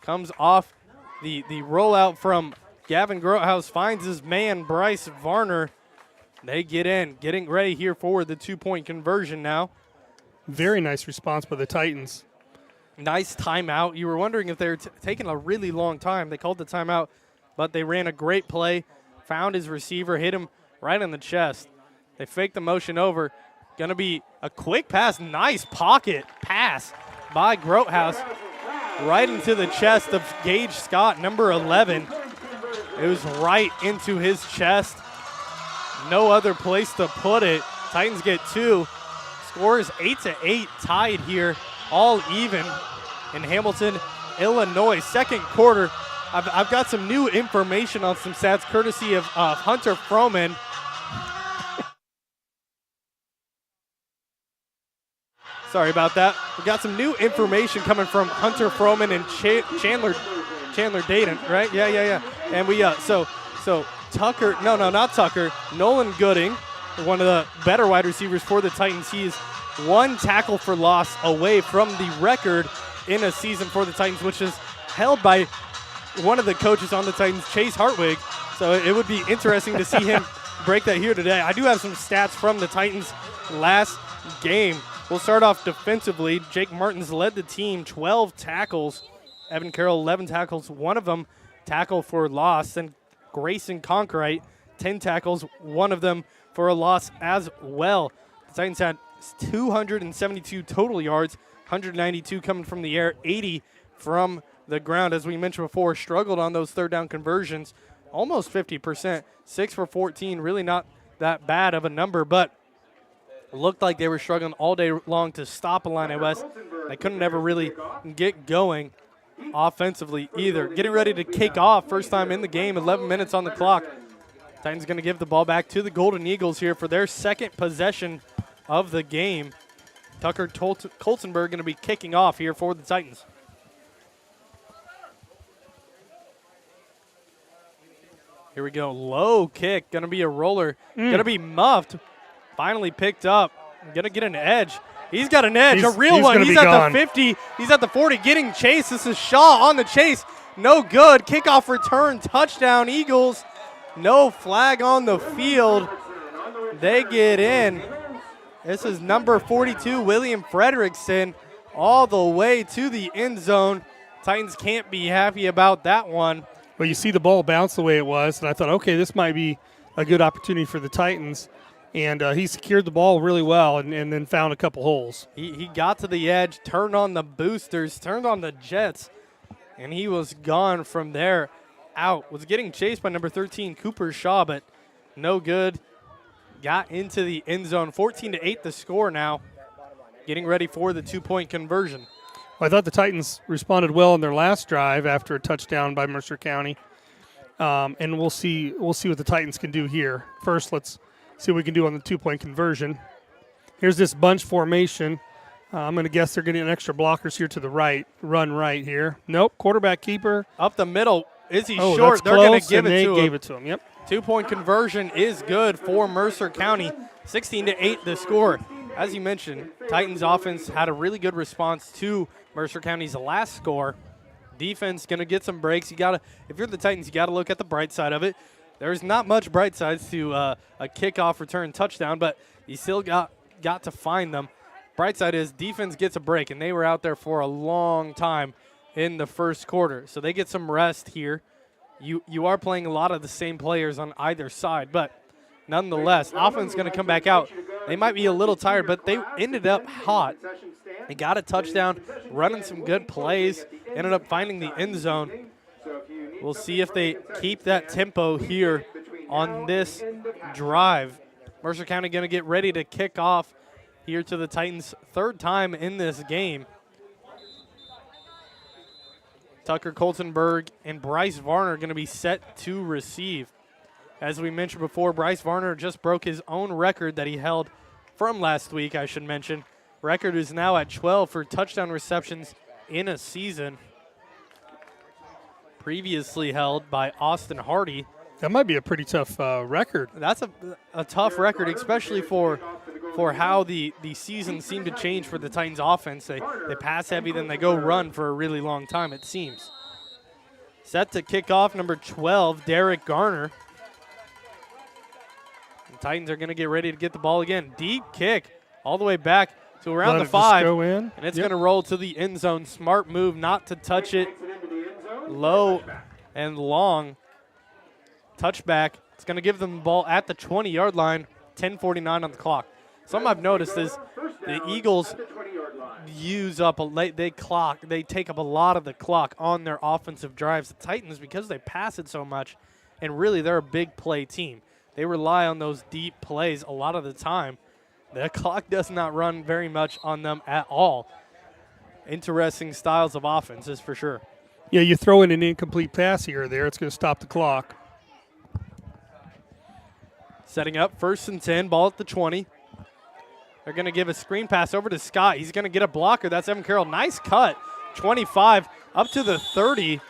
Comes off the rollout from Gavin Grotehouse, finds his man Bryce Varner. They get in, getting ready here for the 2-point conversion now. Very nice response by the Titans. Nice timeout. You were wondering if they were taking a really long time. They called the timeout, but they ran a great play, found his receiver, hit him right in the chest. They faked the motion over. Going to be a quick pass. Nice pocket pass by Grotehouse right into the chest of Gage Scott, number 11. It was right into his chest. No other place to put it. Titans get 2. Score is 8-8, tied here, all even in Hamilton, Illinois. Second quarter. I've got some new information on some stats courtesy of Hunter Froman. Sorry about that. We got some new information coming from Hunter Froman and Chandler Dayton, right? Yeah. And we so Tucker, no, not Tucker. Nolan Gooding, one of the better wide receivers for the Titans. He is 1 tackle for loss away from the record in a season for the Titans, which is held by one of the coaches on the Titans, Chase Hartwig. So it would be interesting to see him break that here today. I do have some stats from the Titans last game. We'll start off defensively. Jake Martins led the team, 12 tackles. Evan Carroll, 11 tackles, one of them tackle for loss. And Grayson Conkrite, 10 tackles, one of them for a loss as well. The Titans had 272 total yards, 192 coming from the air, 80 from the ground. As we mentioned before, struggled on those third down conversions, almost 50%, 6 for 14, really not that bad of a number, but it looked like they were struggling all day long to stop Illini West. They couldn't ever really get going offensively either. Getting ready to kick off, first time in the game, 11 minutes on the clock. Titans going to give the ball back to the Golden Eagles here for their second possession of the game. Tucker Coltenberg going to be kicking off here for the Titans. Here we go, low kick, going to be a roller, going to be muffed. Finally picked up. Going to get an edge. He's got an edge, a real one. He's at the 50. He's at the 40, getting chased. This is Shaw on the chase. No good. Kickoff return, touchdown, Eagles. No flag on the field. They get in. This is number 42, William Frederickson, all the way to the end zone. Titans can't be happy about that one. Well, you see the ball bounce the way it was, and I thought, okay, this might be a good opportunity for the Titans. And he secured the ball really well and then found a couple holes. He got to the edge, turned on the boosters, turned on the jets, and he was gone from there out. Was getting chased by number 13, Cooper Shaw, but no good. Got into the end zone. 14-8 the score now. Getting ready for the 2-point conversion. Well, I thought the Titans responded well in their last drive after a touchdown by Mercer County. And we'll see what the Titans can do here. First, let's see what we can do on the 2-point conversion. Here's this bunch formation. I'm going to guess they're getting an extra blockers here to the right. Run right here. Nope, quarterback keeper. Up the middle. Is he Oh, short? that's They're going close, to give and it they to gave him. it to him. Yep. 2-point conversion is good for Mercer County. 16-8 the score. As you mentioned, Titans offense had a really good response to Mercer County's last score. Defense going to get some breaks. If you're the Titans, you got to look at the bright side of it. There's not much bright sides to a kickoff return touchdown, but you still got to find them. Bright side is defense gets a break, and they were out there for a long time in the first quarter. So they get some rest here. You are playing a lot of the same players on either side, but nonetheless, offense going to come back out. They might be a little tired, but they ended up hot. They got a touchdown, running some good plays, ended up finding the end zone. We'll see if they keep that tempo here on this drive. Mercer County going to get ready to kick off here to the Titans' third time in this game. Tucker Coltenberg and Bryce Varner are going to be set to receive. As we mentioned before, Bryce Varner just broke his own record that he held from last week, I should mention. Record is now at 12 for touchdown receptions in a season. Previously held by Austin Hardy. That might be a pretty tough record. That's a tough record, especially for how the season seemed to change for the Titans offense. They pass heavy, then they go run for a really long time, it seems. Set to kick off, number 12, Derek Garner. The Titans are going to get ready to get the ball again. Deep kick all the way back to around the 5. Go in. And it's going to roll to the end zone. Smart move not to touch it. Low and long. Touchback. It's going to give them the ball at the 20-yard line. 10:49 on the clock. Something I've noticed is the Eagles use up they take up a lot of the clock on their offensive drives. The Titans, because they pass it so much, and really they're a big play team, they rely on those deep plays a lot of the time. The clock does not run very much on them at all. Interesting styles of offenses for sure. Yeah, you throw in an incomplete pass here or there, it's going to stop the clock. Setting up 1st and 10, ball at the 20. They're going to give a screen pass over to Scott. He's going to get a blocker. That's Evan Carroll. Nice cut. 25 up to the 30.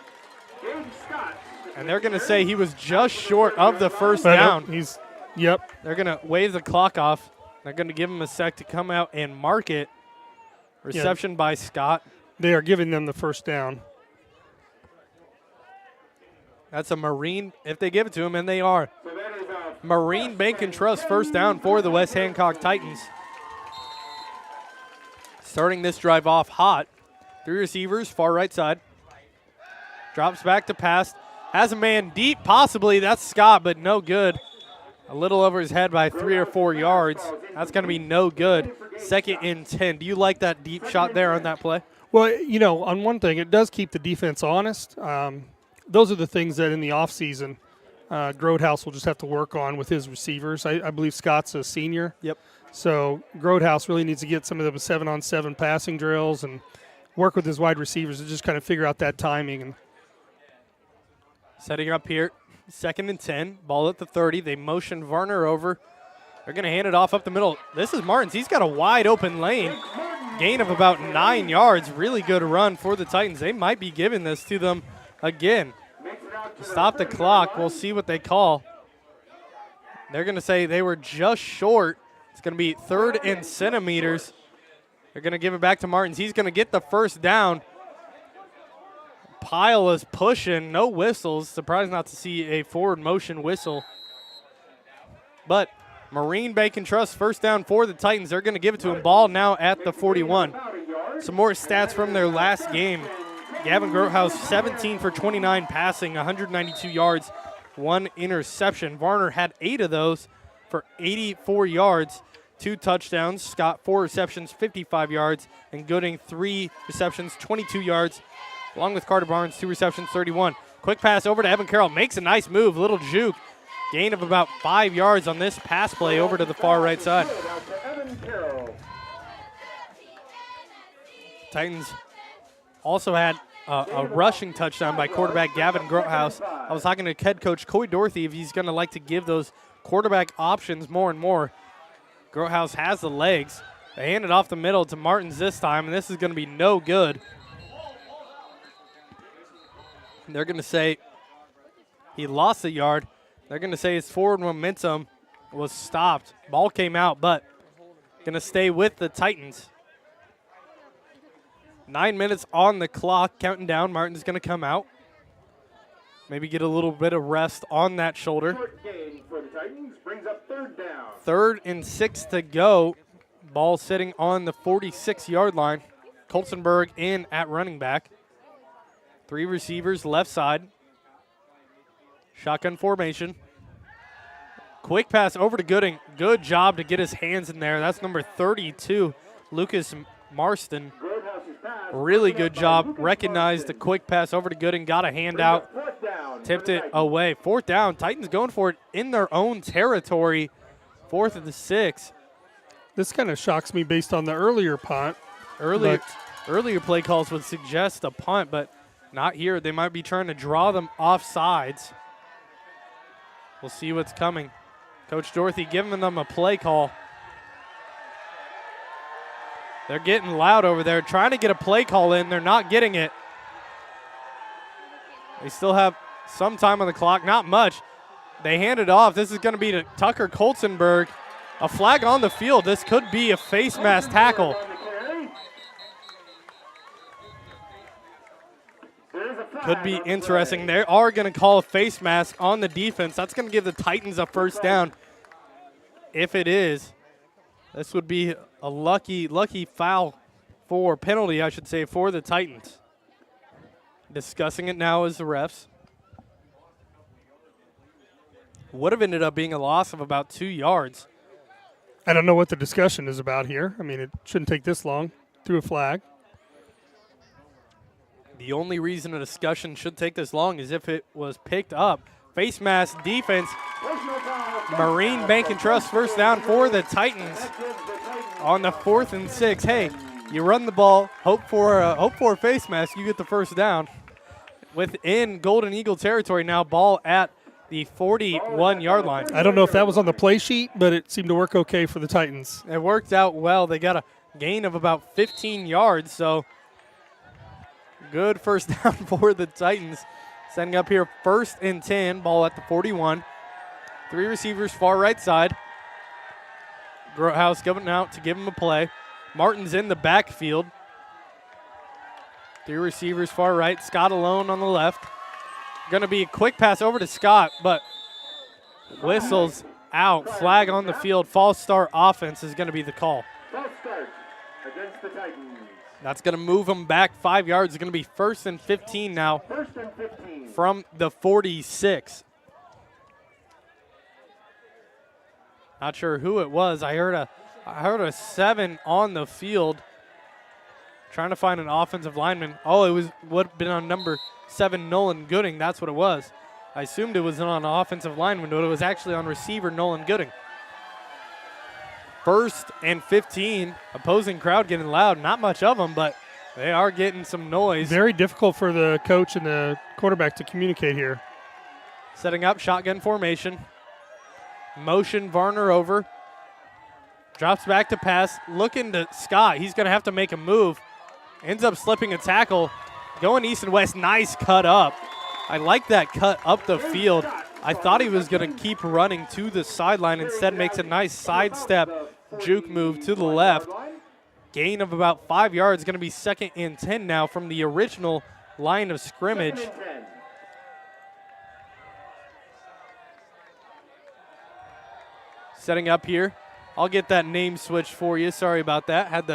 And they're going to say he was just short of the first down. They're going to wave the clock off. They're going to give him a sec to come out and mark it. Reception by Scott. They are giving them the first down. That's a Marine, if they give it to him, and they are. Marine Bank and Trust first down for the West Hancock Titans. Starting this drive off hot. 3 receivers, far right side. Drops back to pass. Has a man deep, possibly. That's Scott, but no good. A little over his head by 3 or 4 yards. That's going to be no good. 2nd and 10. Do you like that deep shot there on that play? Well, on one thing, it does keep the defense honest. Those are the things that in the offseason, Grodehouse will just have to work on with his receivers. I believe Scott's a senior. Yep. So Grodehouse really needs to get some of the 7-on-7 passing drills and work with his wide receivers to just kind of figure out that timing. And setting up here, 2nd and 10, ball at the 30. They motion Varner over. They're going to hand it off up the middle. This is Martins. He's got a wide open lane. Gain of about 9 yards. Really good run for the Titans. They might be giving this to them again. Stop the clock. We'll see what they call. They're going to say they were just short. It's going to be 3rd and centimeters. They're going to give it back to Martins. He's going to get the first down. Pile is pushing. No whistles. Surprised not to see a forward motion whistle. But Marine Bank and Trust first down for the Titans. They're going to give it to him. Ball now at the 41. Some more stats from their last game. Gavin Grotehouse, 17 for 29 passing, 192 yards, 1 interception. Varner had 8 of those for 84 yards, 2 touchdowns. Scott, 4 receptions, 55 yards. And Gooding, 3 receptions, 22 yards. Along with Carter Barnes, 2 receptions, 31. Quick pass over to Evan Carroll. Makes a nice move, little juke. Gain of about 5 yards on this pass play over to the far right side. Titans Also had a rushing touchdown by quarterback Gavin Grotehouse. I was talking to head coach Coy Dorothy if he's going to like to give those quarterback options more and more. Grotehouse has the legs. They hand it off the middle to Martins this time, and this is going to be no good. They're going to say he lost a yard. They're going to say his forward momentum was stopped. Ball came out, but going to stay with the Titans. 9 minutes on the clock, counting down. Martin's going to come out. Maybe get a little bit of rest on that shoulder. Short gain for the Titans brings up 3rd down. 3rd and 6 to go. Ball sitting on the 46-yard line. Colstenberg in at running back. 3 receivers left side. Shotgun formation. Quick pass over to Gooding. Good job to get his hands in there. That's number 32, Lucas Marston. Really good job. Recognized the quick pass over to Gooding. Got a handout. Tipped it away. 4th down. Titans going for it in their own territory. 4th and 6. This kind of shocks me based on the earlier punt. Earlier play calls would suggest a punt, but not here. They might be trying to draw them off sides. We'll see what's coming. Coach Dorothy giving them a play call. They're getting loud over there, trying to get a play call in. They're not getting it. They still have some time on the clock, not much. They hand it off. This is going to be to Tucker Colstenberg. A flag on the field. This could be a face mask tackle. Could be interesting. They are going to call a face mask on the defense. That's going to give the Titans a 1st down. If it is, this would be a lucky foul for penalty, I should say, for the Titans. Discussing it now is the refs. Would have ended up being a loss of about 2 yards. I don't know what the discussion is about here. I mean, it shouldn't take this long. Threw a flag. The only reason a discussion should take this long is if it was picked up. Face mask defense. Marine Bank and Trust 1st down for the Titans on the 4th and 6. Hey, you run the ball, hope for a face mask, you get the 1st down. Within Golden Eagle territory now, ball at the 41-yard line. I don't know if that was on the play sheet, but it seemed to work okay for the Titans. It worked out well. They got a gain of about 15 yards, so good 1st down for the Titans. Setting up here 1st and 10, ball at the 41. 3 receivers far right side. Grotehouse coming out to give him a play. Martin's in the backfield. 3 receivers far right. Scott alone on the left. Going to be a quick pass over to Scott, but whistles out. Flag on the field. False start offense is going to be the call. False start against the Titans. That's going to move them back 5 yards. It's going to be 1st and 15 now. 1st and 15. From the 46. Not sure who it was. I heard a 7 on the field. Trying to find an offensive lineman. Oh, it would have been on number 7, Nolan Gooding. That's what it was. I assumed it was on offensive lineman, but it was actually on receiver Nolan Gooding. 1st and 15. Opposing crowd getting loud. Not much of them, but they are getting some noise. Very difficult for the coach and the quarterback to communicate here. Setting up shotgun formation. Motion Varner over. Drops back to pass. Looking to Scott. He's going to have to make a move. Ends up slipping a tackle. Going east and west. Nice cut up. I like that cut up the field. I thought he was going to keep running to the sideline. Instead makes a nice sidestep juke move to the left. Gain of about 5 yards. Going to be 2nd and 10 now from the original line of scrimmage. Setting up here. I'll get that name switch for you. Sorry about that. Had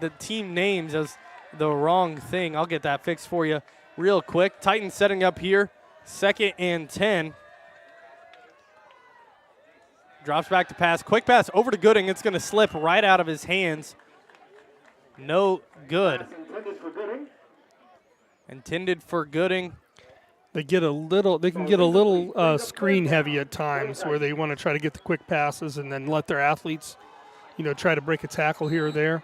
the team names as the wrong thing. I'll get that fixed for you real quick. Titans setting up here. 2nd and 10. Drops back to pass. Quick pass over to Gooding. It's going to slip right out of his hands. No good. Intended for Gooding. They can get a little screen heavy at times where they want to try to get the quick passes and then let their athletes, try to break a tackle here or there.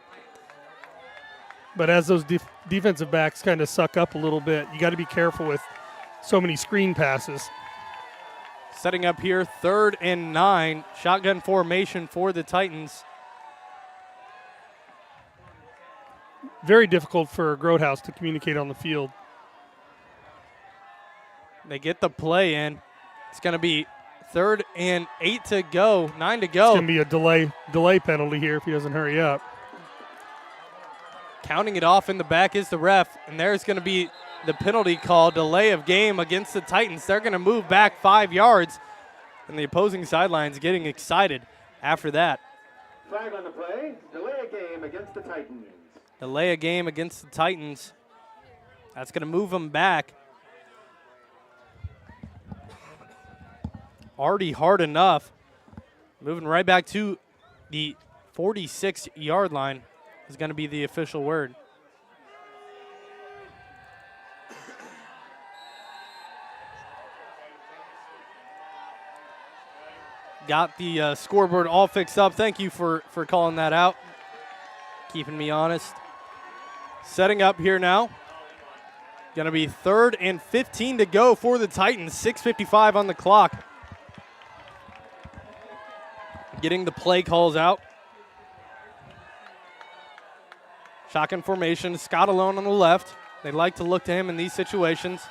But as those defensive backs kind of suck up a little bit, you got to be careful with so many screen passes. Setting up here, 3rd and 9. Shotgun formation for the Titans. Very difficult for Grotehouse to communicate on the field. They get the play in. It's going to be 3rd and 8 to go, 9 to go. It's going to be a delay penalty here if he doesn't hurry up. Counting it off in the back is the ref, and there's going to be the penalty call, delay of game against the Titans. They're going to move back 5 yards, and the opposing sideline's getting excited after that. Flag on the play, delay a game against the Titans. Delay a game against the Titans. That's going to move them back. Already hard enough. Moving right back to the 46-yard line is going to be the official word. Got the scoreboard all fixed up. Thank you for calling that out, keeping me honest. Setting up here now. Going to be 3rd and 15 to go for the Titans. 6:55 on the clock. Getting the play calls out. Shotgun formation. Scott alone on the left. They like to look to him in these situations.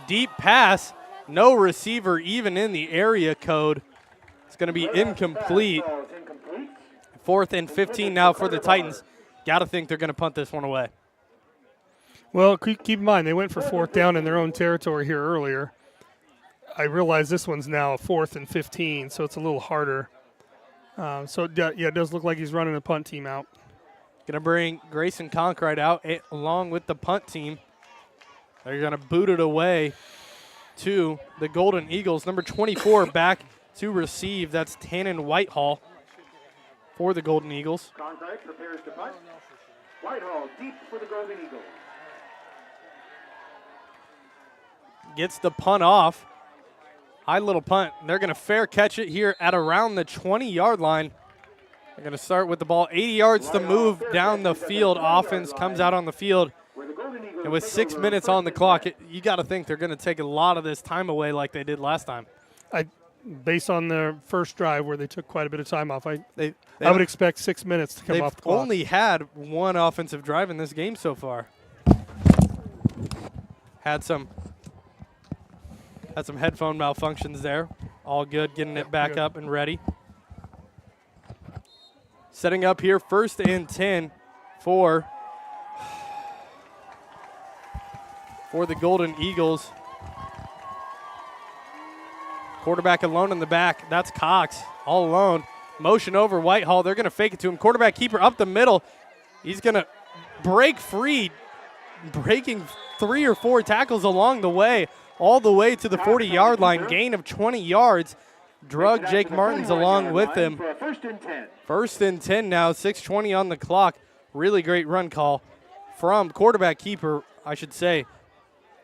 Deep pass. No receiver even in the area code. It's going to be incomplete. 4th and 15 now for the Titans. Got to think they're going to punt this one away. Well, keep in mind, they went for 4th down in their own territory here earlier. I realize this one's now 4th and 15, so it's a little harder. It does look like he's running a punt team out. Going to bring Grayson Conkright out along with the punt team. They're going to boot it away to the Golden Eagles. Number 24 back to receive. That's Tannen Whitehall for the Golden Eagles. Conkright prepares to punt. Whitehall deep for the Golden Eagles. Gets the punt off. High little punt. They're going to fair catch it here at around the 20-yard line. They're going to start with the ball 80 yards to move down the field. Offense comes out on the field. And with 6 minutes on the clock, you got to think they're going to take a lot of this time away like they did last time. Based on their first drive where they took quite a bit of time off, I would expect 6 minutes to come off the clock. They've only had one offensive drive in this game so far. Had some headphone malfunctions there. All good, getting it back up and ready. Setting up here, 1st and 10 for the Golden Eagles. Quarterback alone in the back. That's Cox, all alone. Motion over Whitehall. They're going to fake it to him. Quarterback keeper up the middle. He's going to break free, breaking 3 or 4 tackles along the way, all the way to the 40-yard line. Gain of 20 yards. Drug Jake Martins along with him. 1st and 10 now, 6:20 on the clock. Really great run call from quarterback keeper, I should say.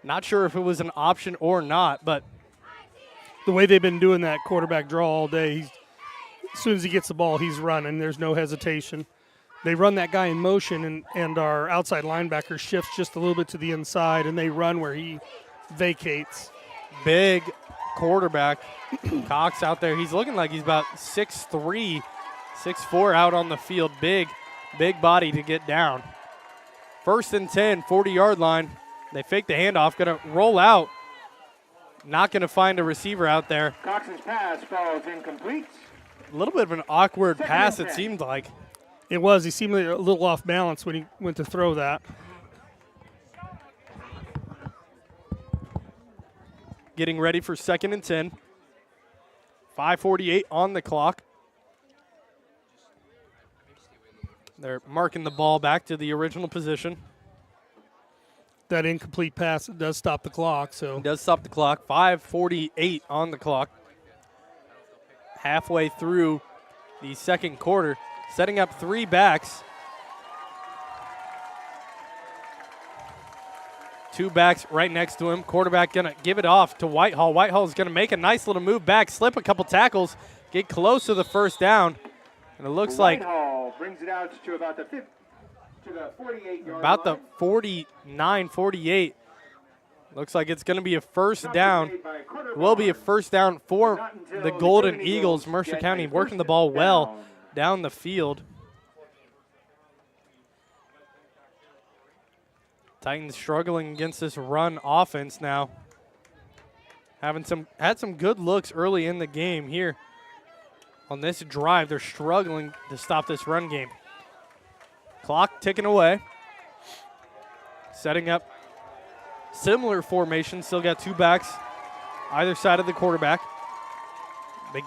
Not sure if it was an option or not, but the way they've been doing that quarterback draw all day, as soon as he gets the ball, he's running. There's no hesitation. They run that guy in motion, and our outside linebacker shifts just a little bit to the inside, and they run where he vacates. Big quarterback. Cox out there. He's looking like he's about 6'3", 6'4" out on the field. Big body to get down. 1st and 10, 40-yard line. They fake the handoff. Going to roll out. Not going to find a receiver out there. Cox's pass falls incomplete. A little bit of an awkward pass, it seemed like. It was. He seemed a little off balance when he went to throw that. Getting ready for 2nd and 10. 5:48 on the clock. They're marking the ball back to the original position. That incomplete pass does stop the clock. So it does stop the clock. 5:48 on the clock. Halfway through the second quarter. Setting up 3 backs. 2 backs right next to him. Quarterback going to give it off to Whitehall. Whitehall's going to make a nice little move back, slip a couple tackles, get close to the 1st down. And it looks like Whitehall brings it out to about the to the 48-yard about the line. 49, 48. Looks like it's going to be a first down. It will be a first down for the Golden Eagles. Mercer County working the ball well down the field. Titans struggling against this run offense now. Had some good looks early in the game here. On this drive, they're struggling to stop this run game. Clock ticking away. Setting up similar formation. Still got two backs either side of the quarterback. They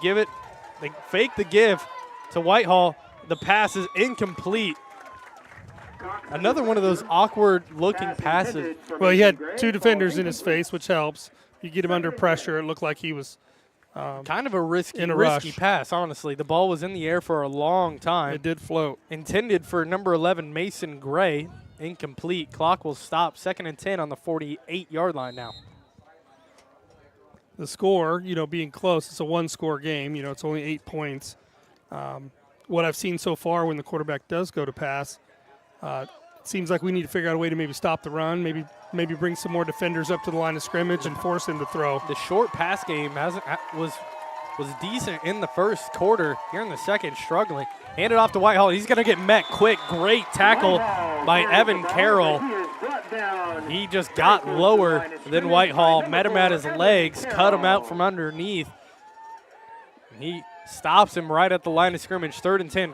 fake the give to Whitehall. The pass is incomplete. Another one of those awkward-looking passes. Well, he had two defenders in his face, which helps. You get him under pressure. It looked like he was kind of a risky rush. pass, honestly. The ball was in the air for a long time. It did float. Intended for number 11, Mason Gray. Incomplete. Clock will stop. 2nd and 10 on the 48-yard line now. The score, being close, it's a one-score game. It's only 8 points. What I've seen so far when the quarterback does go to pass, it seems like we need to figure out a way to maybe stop the run, maybe bring some more defenders up to the line of scrimmage and force him to throw. The short pass game was decent in the first quarter. Here in the second, struggling. Handed off to Whitehall. He's going to get met quick. Great tackle by Evan Carroll. He just got lower than Whitehall, met him at his legs, cut him out from underneath. He stops him right at the line of scrimmage. 3rd and 10.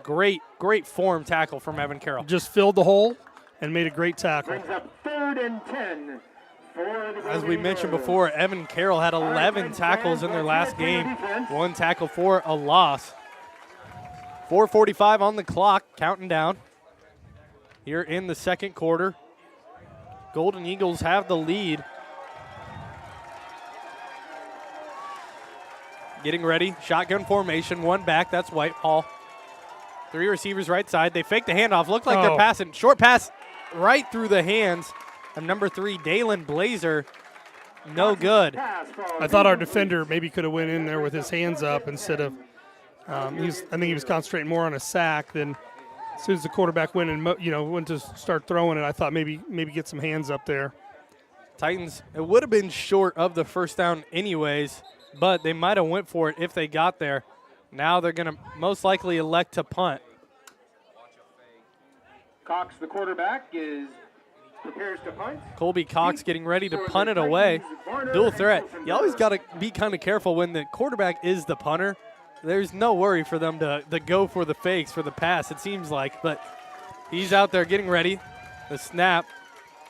Great form tackle from Evan Carroll. Just filled the hole and made a great tackle. Brings up 3rd and 10. As we mentioned before, Evan Carroll had 11 tackles in their last game. 1 tackle for a loss. 4:45 on the clock, counting down. Here in the second quarter, Golden Eagles have the lead. Getting ready, shotgun formation, 1 back, that's Whitehall. 3 receivers right side. They fake the handoff, look like they're passing. Short pass right through the hands of number 3, Dalen Blazer. No good. I thought our defender maybe could have went in there with his hands up instead of I think he was concentrating more on a sack than as soon as the quarterback went and went to start throwing it. I thought maybe get some hands up there. Titans, it would have been short of the first down anyways, but they might have went for it if they got there. Now they're going to most likely elect to punt. Cox, the quarterback, prepares to punt. Colby Cox getting ready to punt it away. Dual threat. You always got to be kind of careful when the quarterback is the punter. There's no worry for them to go for the fakes for the pass, it seems like. But he's out there getting ready. The snap.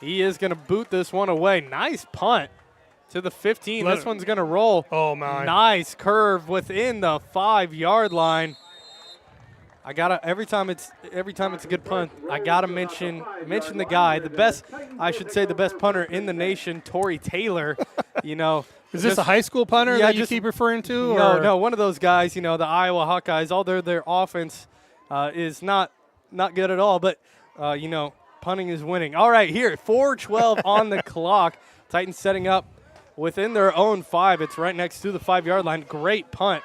He is going to boot this one away. Nice punt to the 15. This one's going to roll. Oh, my. Nice curve within the 5-yard line. I gotta every time it's a good punt, I gotta mention the guy, the best punter in the nation, Torrey Taylor. Is this a high school punter that you keep referring to? No, one of those guys. The Iowa Hawkeyes. All their offense is not good at all, but punting is winning. All right, here 4:12 on the clock. Titans setting up within their own 5. It's right next to the 5-yard line. Great punt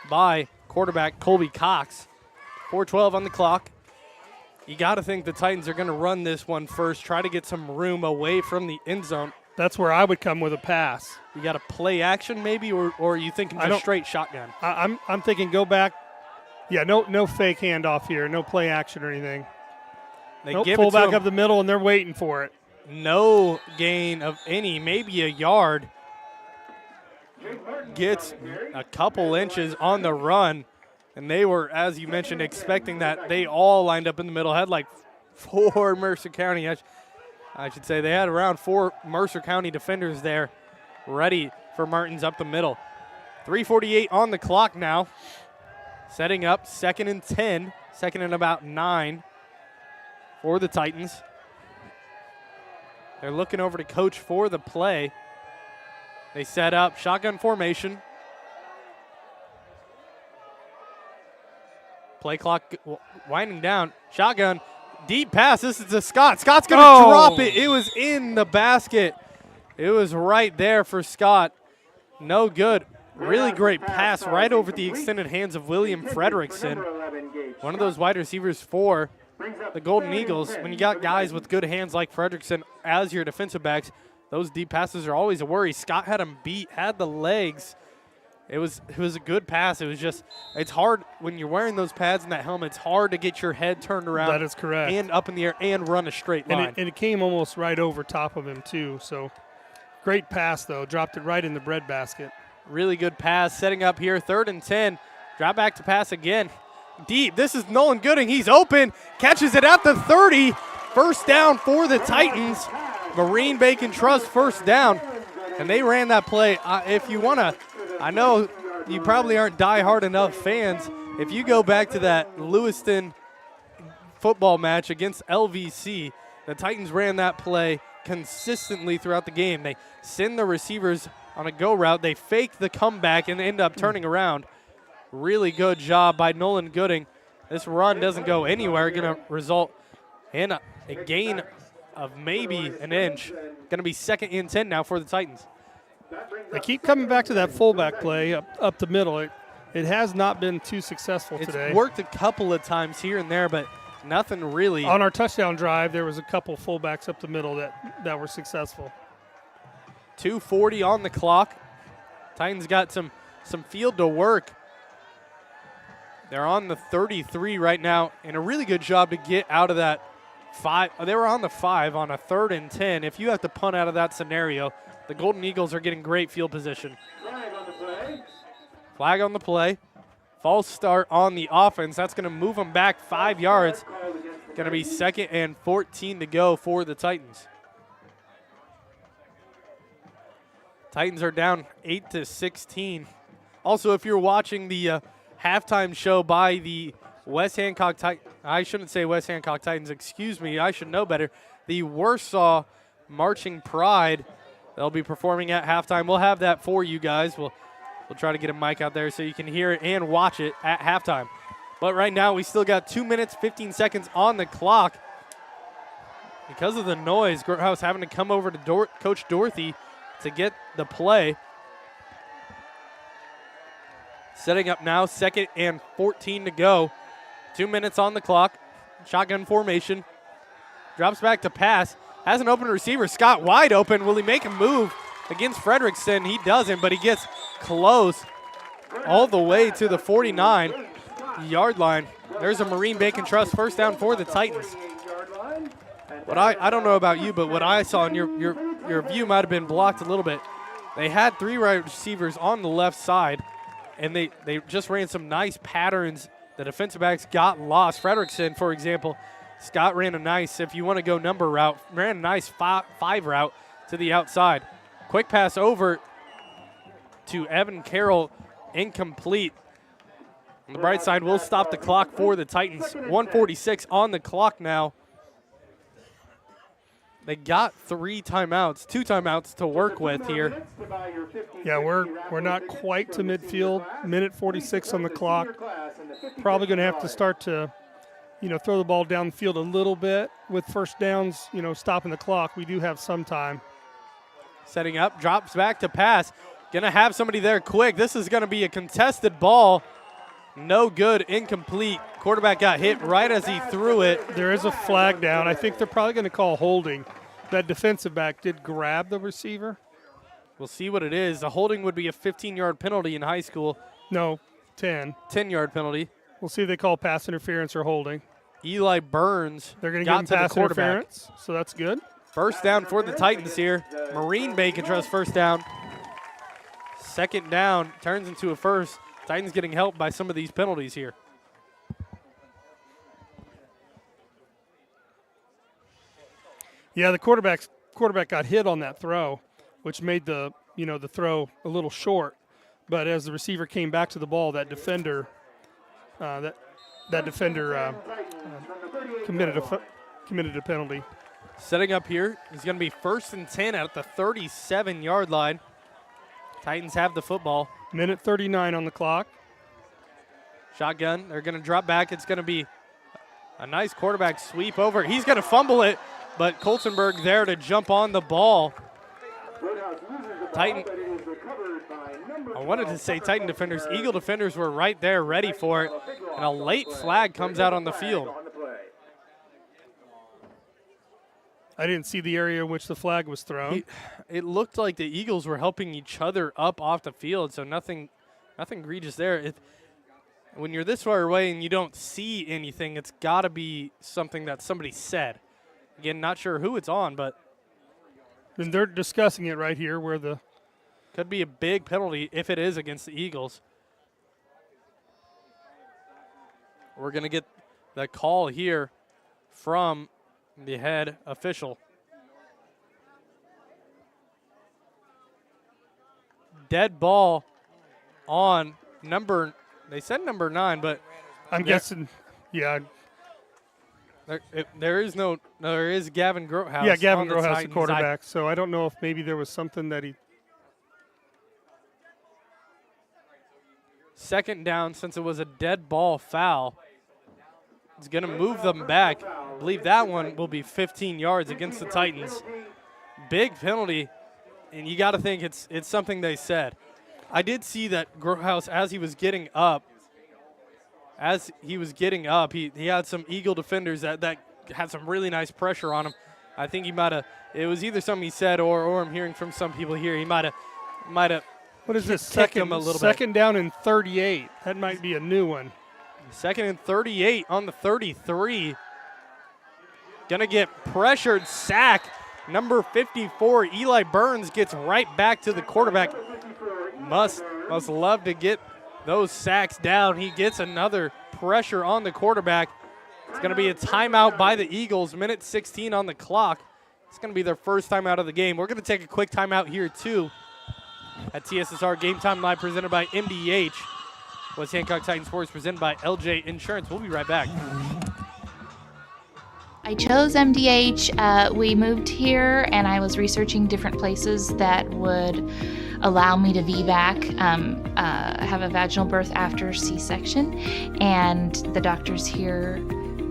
by quarterback Colby Cox. 4:12 on the clock. You got to think the Titans are going to run this one first, try to get some room away from the end zone. That's where I would come with a pass. You got a play action maybe, or are you thinking just straight shotgun? I'm thinking go back. Yeah, no fake handoff here, no play action or anything. They give pull back up the middle, and they're waiting for it. No gain of any, maybe a yard. Gets a couple inches on the run. And they were, as you mentioned, expecting that. They all lined up in the middle. Had like 4 Mercer County, I should say. They had around 4 Mercer County defenders there ready for Martins up the middle. 3:48 on the clock now. Setting up 2nd and 10. 2nd and about 9 for the Titans. They're looking over to coach for the play. They set up shotgun formation. Play clock winding down. Shotgun. Deep pass. This is to Scott. Scott's going to drop it. It was in the basket. It was right there for Scott. No good. Really great pass right over the extended hands of William Frederickson. One of those wide receivers for the Golden Eagles, when you got guys with good hands like Frederickson as your defensive backs, those deep passes are always a worry. Scott had him beat, had the legs. It was a good pass. It was just, it's hard when you're wearing those pads and that helmet. It's hard to get your head turned around. That is correct. And up in the air and run a straight line. And it came almost right over top of him too. So great pass though. Dropped it right in the breadbasket. Really good pass. Setting up here, 3rd and 10. Drop back to pass again. Deep. This is Nolan Gooding. He's open. Catches it at the 30. First down for the Titans. Marine Bacon Trust first down. And they ran that play. If you want to, I know you probably aren't diehard enough fans. If you go back to that Lewiston football match against LVC, the Titans ran that play consistently throughout the game. They send the receivers on a go route. They fake the comeback and end up turning around. Really good job by Nolan Gooding. This run doesn't go anywhere. Going to result in a gain of maybe an inch. Going to be 2nd and 10 now for the Titans. They keep coming back to that fullback play up the middle. It has not been too successful today. It's worked a couple of times here and there, but nothing really. On our touchdown drive, there was a couple fullbacks up the middle that were successful. 2:40 on the clock. Titans got some field to work. They're on the 33 right now, and a really good job to get out of that 5. They were on the 5 on a 3rd and 10. If you have to punt out of that scenario, the Golden Eagles are getting great field position. Flag on the play. False start on the offense. That's going to move them back 5 yards. Going to be 2nd and 14 to go for the Titans. Titans are down 8-16. Also, if you're watching the halftime show by the West Hancock Titans, I shouldn't say West Hancock Titans, excuse me, I should know better. The Warsaw Marching Pride, they'll be performing at halftime. We'll have that for you guys. We'll try to get a mic out there so you can hear it and watch it at halftime. But right now we still got 2 minutes, 15 seconds on the clock. Because of the noise, Groothouse having to come over to Coach Dorothy to get the play. Setting up now, 2nd and 14 to go. 2 minutes on the clock. Shotgun formation. Drops back to pass. Has an open receiver. Scott wide open. Will he make a move against Frederickson? He doesn't, but he gets close all the way to the 49-yard line. There's a Marine Bacon Trust first down for the Titans. But I don't know about you, but what I saw, and your view might have been blocked a little bit. They had 3 wide receivers on the left side, and they just ran some nice patterns. The defensive backs got lost. Frederickson, for example, Scott ran a nice, if you want to go number route, ran a nice 5 route to the outside. Quick pass over to Evan Carroll, incomplete. On the bright side, we'll stop the clock for the Titans. 1:46 on the clock now. They got 2 timeouts to work with here. Yeah, we're not quite to midfield. Minute 46 on the clock. Probably going to have to start to, throw the ball down the field a little bit with first downs, stopping the clock. We do have some time. Setting up, drops back to pass. Going to have somebody there quick. This is going to be a contested ball. No good, incomplete. Quarterback got hit right as he threw it. There is a flag down. I think they're probably going to call holding. That defensive back did grab the receiver. We'll see what it is. A holding would be a 15-yard penalty in high school. No, 10. 10-yard penalty. We'll see if they call pass interference or holding. Eli Burns They're going to give him pass interference, so that's good. First down for the Titans here. Marine Bacon Trust first down. 2nd down turns into a first. Titans getting helped by some of these penalties here. Yeah, the quarterback got hit on that throw, which made the throw a little short. But as the receiver came back to the ball, that defender committed a penalty. Setting up here is going to be 1st and 10 at the 37-yard line. Titans have the football. Minute 39 on the clock. Shotgun. They're going to drop back. It's going to be a nice quarterback sweep over. He's going to fumble it, but Coltenberg there to jump on the ball. I wanted to say Titan defenders. Eagle defenders were right there ready for it, and a late flag comes out on the field. I didn't see the area in which the flag was thrown. It looked like the Eagles were helping each other up off the field, so nothing egregious there. When you're this far away and you don't see anything, it's got to be something that somebody said. Again, not sure who it's on, but and they're discussing it right here where the could be a big penalty if it is against the Eagles. We're going to get the call here from the head official. Dead ball on they said number 9, but I'm guessing, yeah. There is Gavin Grotehouse. Yeah, Gavin Grotehouse, the Titans quarterback. So I don't know if maybe there was something that he. Second down, since it was a dead ball foul. It's going to move them back. I believe that one will be 15 yards against the Titans. Big penalty, and you got to think it's something they said. I did see that Grotehouse, as he was getting up, he had some Eagle defenders that had some really nice pressure on him. I think it was either something he said or I'm hearing from some people here, he might have. What is this, second down and 38? That might be a new one. Second and 38 on the 33. Gonna get pressured, sack. Number 54, Eli Burns, gets right back to the quarterback. Must love to get those sacks down. He gets another pressure on the quarterback. It's gonna be a timeout by the Eagles, minute 16 on the clock. It's gonna be their first timeout of the game. We're gonna take a quick timeout here too at TSSR Game Time Live, presented by MDH. West Hancock Titans Sports, presented by LJ Insurance. We'll be right back. I chose MDH. We moved here, and I was researching different places that would allow me to VBAC, have a vaginal birth after C-section, and the doctors here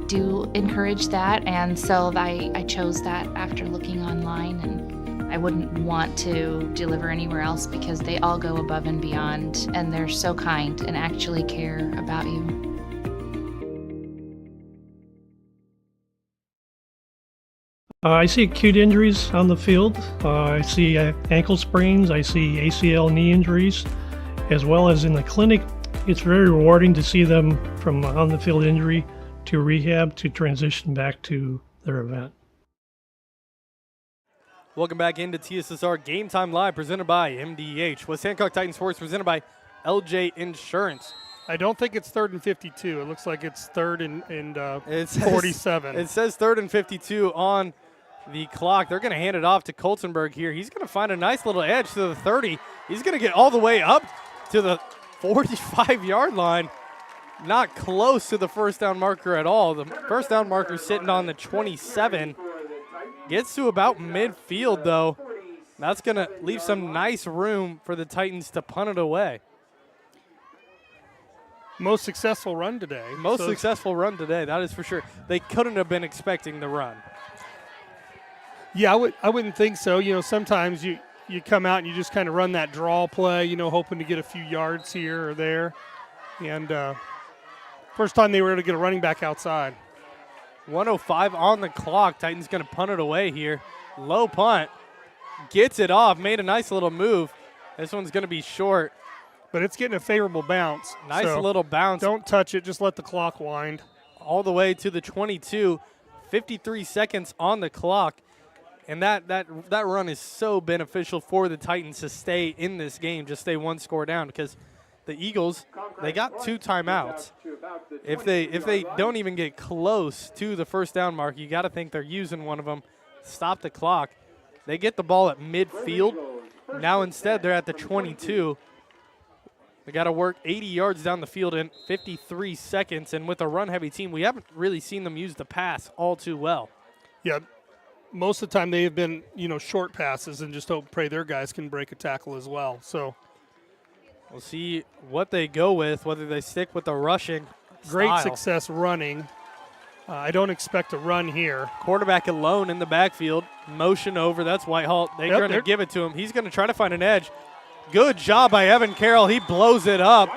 do encourage that, and so I chose that after looking online, and I wouldn't want to deliver anywhere else because they all go above and beyond, and they're so kind and actually care about you. I see acute injuries on the field. I see ankle sprains. I see ACL knee injuries, as well as in the clinic. It's very rewarding to see them from on-the-field injury to rehab to transition back to their event. Welcome back into TSSR Game Time Live, presented by MDH. West Hancock Titans Sports, presented by LJ Insurance. I don't think it's 3rd and 52. It looks like it's 3rd and 47. It says 3rd and 52 on the clock. They're going to hand it off to Coltenberg here. He's going to find a nice little edge to the 30. He's going to get all the way up to the 45-yard line. Not close to the first down marker at all. The first down marker sitting on the 27. Gets to about midfield, though. That's going to leave some nice room for the Titans to punt it away. Most successful run today. Successful run today, that is for sure. They couldn't have been expecting the run. Yeah, I wouldn't think so. You know, sometimes you come out and you just kind of run that draw play, you know, hoping to get a few yards here or there. And first time they were able to get a running back outside. 1:05 on the clock. Titans going to punt it away here. Low punt. Gets it off. Made a nice little move. This one's going to be short. But it's getting a favorable bounce. Nice little bounce. Don't touch it. Just let the clock wind. All the way to the 22. 53 seconds on the clock. And that run is so beneficial for the Titans to stay in this game, just stay one score down, because the Eagles, they got 2 timeouts. If they don't even get close to the first down mark, you got to think they're using one of them. Stop the clock. They get the ball at midfield. Now instead they're at the 22. They got to work 80 yards down the field in 53 seconds. And with a run-heavy team, we haven't really seen them use the pass all too well. Yeah, most of the time they have been, you know, short passes and just hope pray their guys can break a tackle as well. So we'll see what they go with, whether they stick with the rushing Great style. Success running. I don't expect a run here. Quarterback alone in the backfield. Motion over. That's Whitehall. They're going to give it to him. He's going to try to find an edge. Good job by Evan Carroll. He blows it up.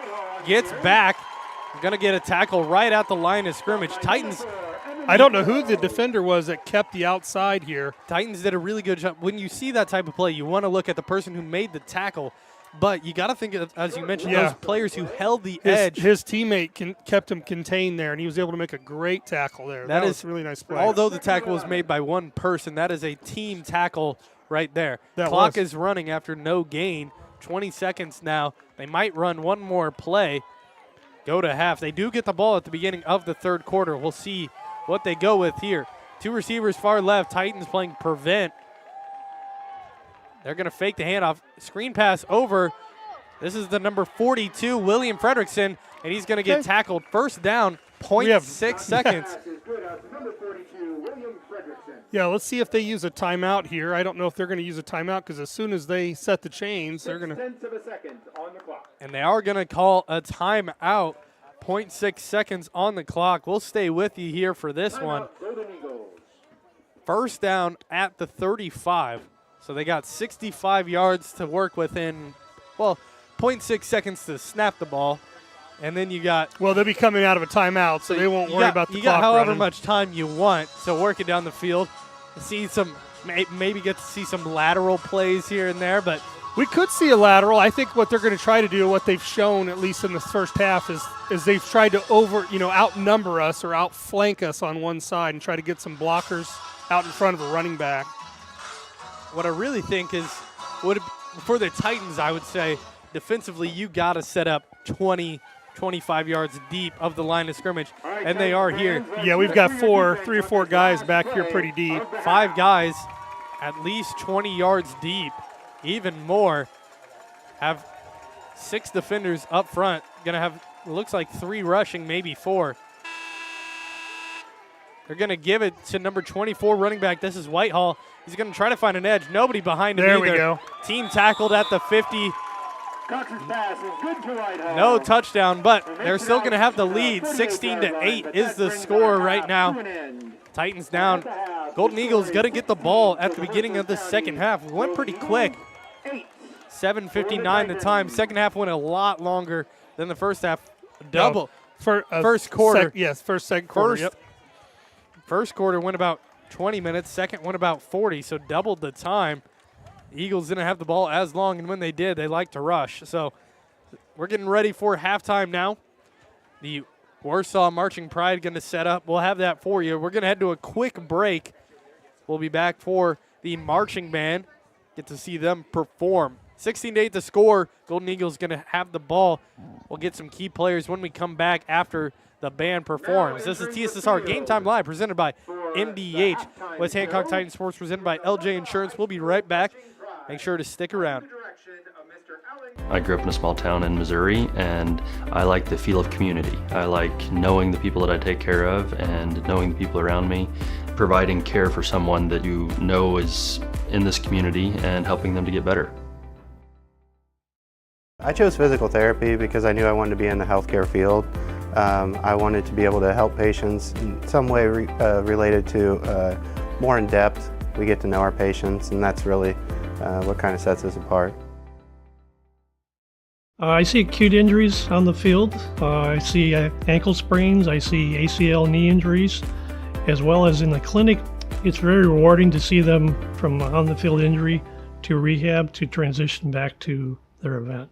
Gets back. Going to get a tackle right at the line of scrimmage. Titans I don't know who the defender was that kept the outside here. Titans did a really good job. When you see that type of play, you want to look at the person who made the tackle. But you got to think, as you mentioned, those players who held the edge. His teammate kept him contained there, and he was able to make a great tackle there. That was a really nice play. Although the tackle was made by one person, that is a team tackle right there. Clock is running after no gain. 20 seconds now. They might run one more play. Go to half. They do get the ball at the beginning of the third quarter. We'll see what they go with here. Two receivers far left. Titans playing prevent. They're going to fake the handoff. Screen pass over. This is the number 42, William Fredrickson, and he's going to get tackled. First down, 0.6 seconds. Yeah, let's see if they use a timeout here. I don't know if they're going to use a timeout because as soon as they set the chains, they're going to. 0.6 of a second on the clock. And they are going to call a timeout. 0.6 seconds on the clock. We'll stay with you here for this one. First down at the 35. So they got 65 yards to work within, 0.6 seconds to snap the ball. And then you got. Well, they'll be coming out of a timeout, so they won't worry about the clock. You got however running. much time you want. So work it down the field. See some, maybe get to see some lateral plays here and there, but. We could see a lateral. I think what they're going to try to do, what they've shown at least in the first half, is they've tried to outnumber us or outflank us on one side and try to get some blockers out in front of a running back. What I really think is, for the Titans, I would say, defensively, you got to set up 20, 25 yards deep of the line of scrimmage, and they are here. Yeah, we've got 3 or 4 guys back here pretty deep. 5 guys at least 20 yards deep, even more. Have 6 defenders up front. Going to have, looks like 3 rushing, maybe 4. They're going to give it to number 24 running back. This is Whitehall. He's going to try to find an edge. Nobody behind him either. There we go. Team tackled at the 50. Cox's pass is good to Whitehall. No touchdown, but they're still going to have the lead. 16-8 is the score right now. Titans down. Golden Eagles got to get the ball at the beginning of the second half. We went pretty quick. 7:59 the time. Second half went a lot longer than the first half. Double. First quarter. Second quarter. First quarter went about 20 minutes. Second went about 40, so doubled the time. The Eagles didn't have the ball as long, and when they did, they like to rush. So we're getting ready for halftime now. The Warsaw Marching Pride going to set up. We'll have that for you. We're going to head to a quick break. We'll be back for the marching band. Get to see them perform. 16-8 the score. Golden Eagles going to have the ball. We'll get some key players when we come back after the band performs. This is TSSR Game Time Live presented by MDH. West Hancock Titan Sports presented by LJ Insurance. We'll be right back. Make sure to stick around. I grew up in a small town in Missouri, and I like the feel of community. I like knowing the people that I take care of and knowing the people around me, providing care for someone that you know is in this community and helping them to get better. I chose physical therapy because I knew I wanted to be in the healthcare field. I wanted to be able to help patients in some way related to more in depth. We get to know our patients, and that's really what kind of sets us apart. I see acute injuries on the field. I see ankle sprains. I see ACL knee injuries, as well as in the clinic. It's very rewarding to see them from on-the-field injury to rehab to transition back to their event.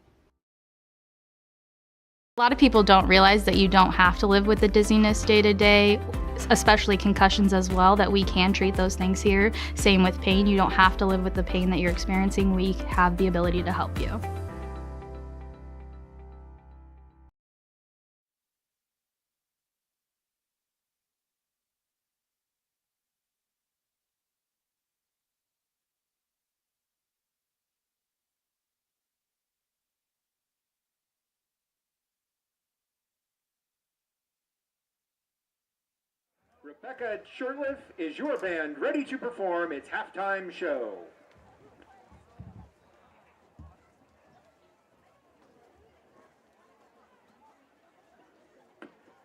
A lot of people don't realize that you don't have to live with the dizziness day to day, especially concussions as well, that we can treat those things here. Same with pain. You don't have to live with the pain that you're experiencing. We have the ability to help you. Rebecca Shortliff is your band ready to perform its halftime show.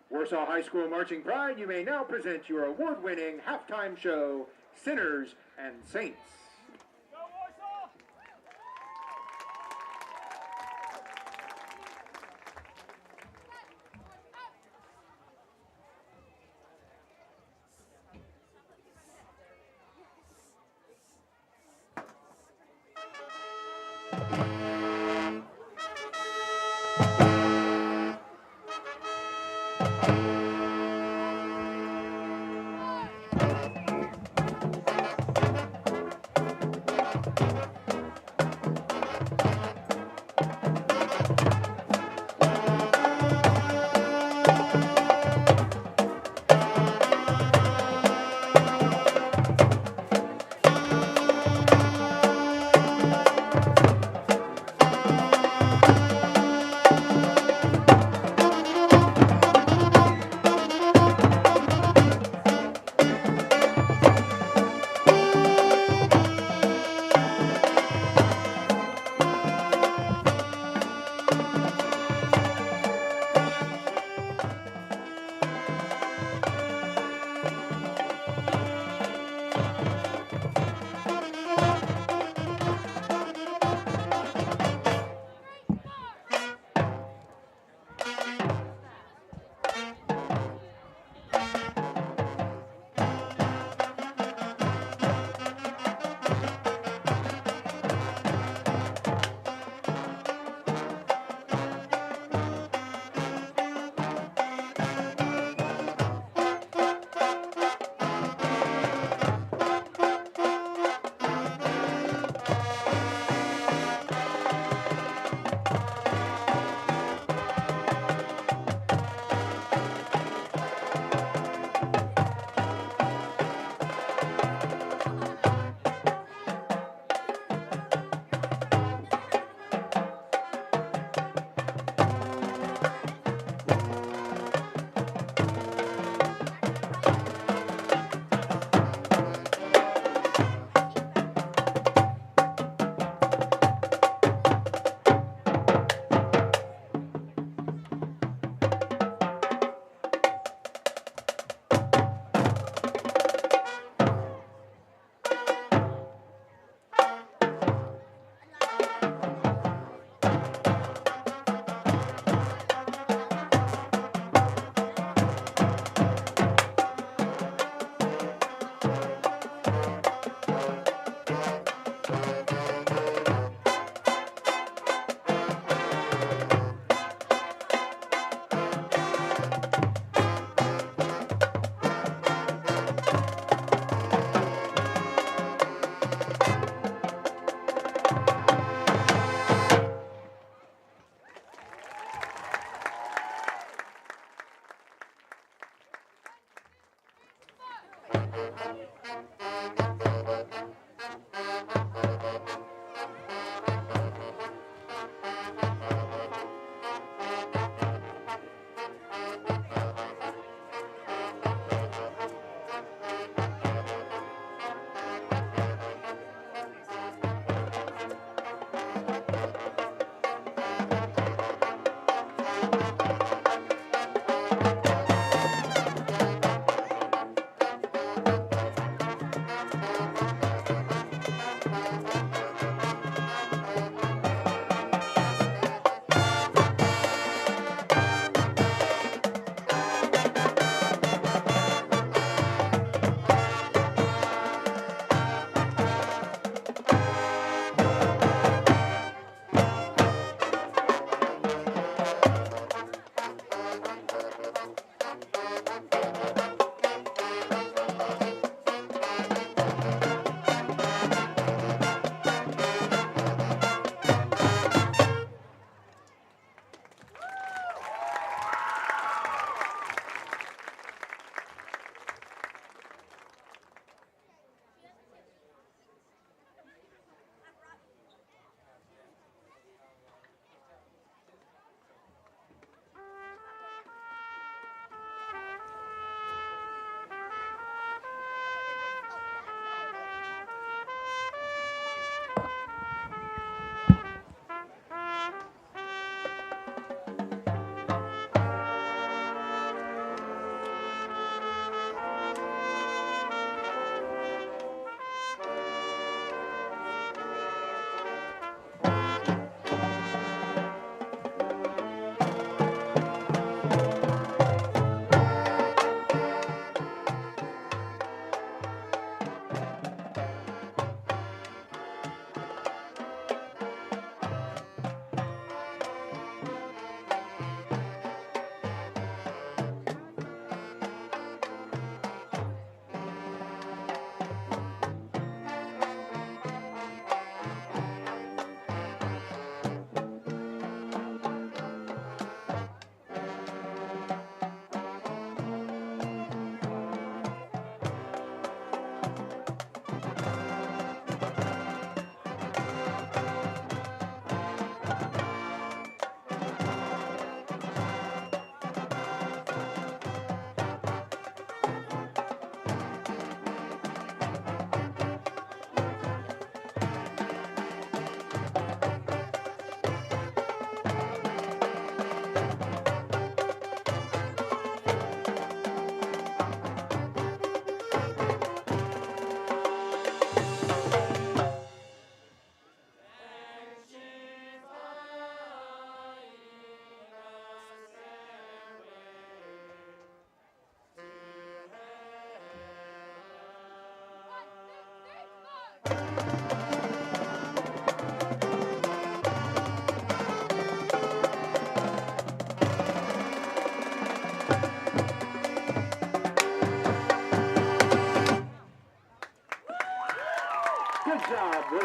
Warsaw High School Marching Pride, you may now present your award-winning halftime show, Sinners and Saints.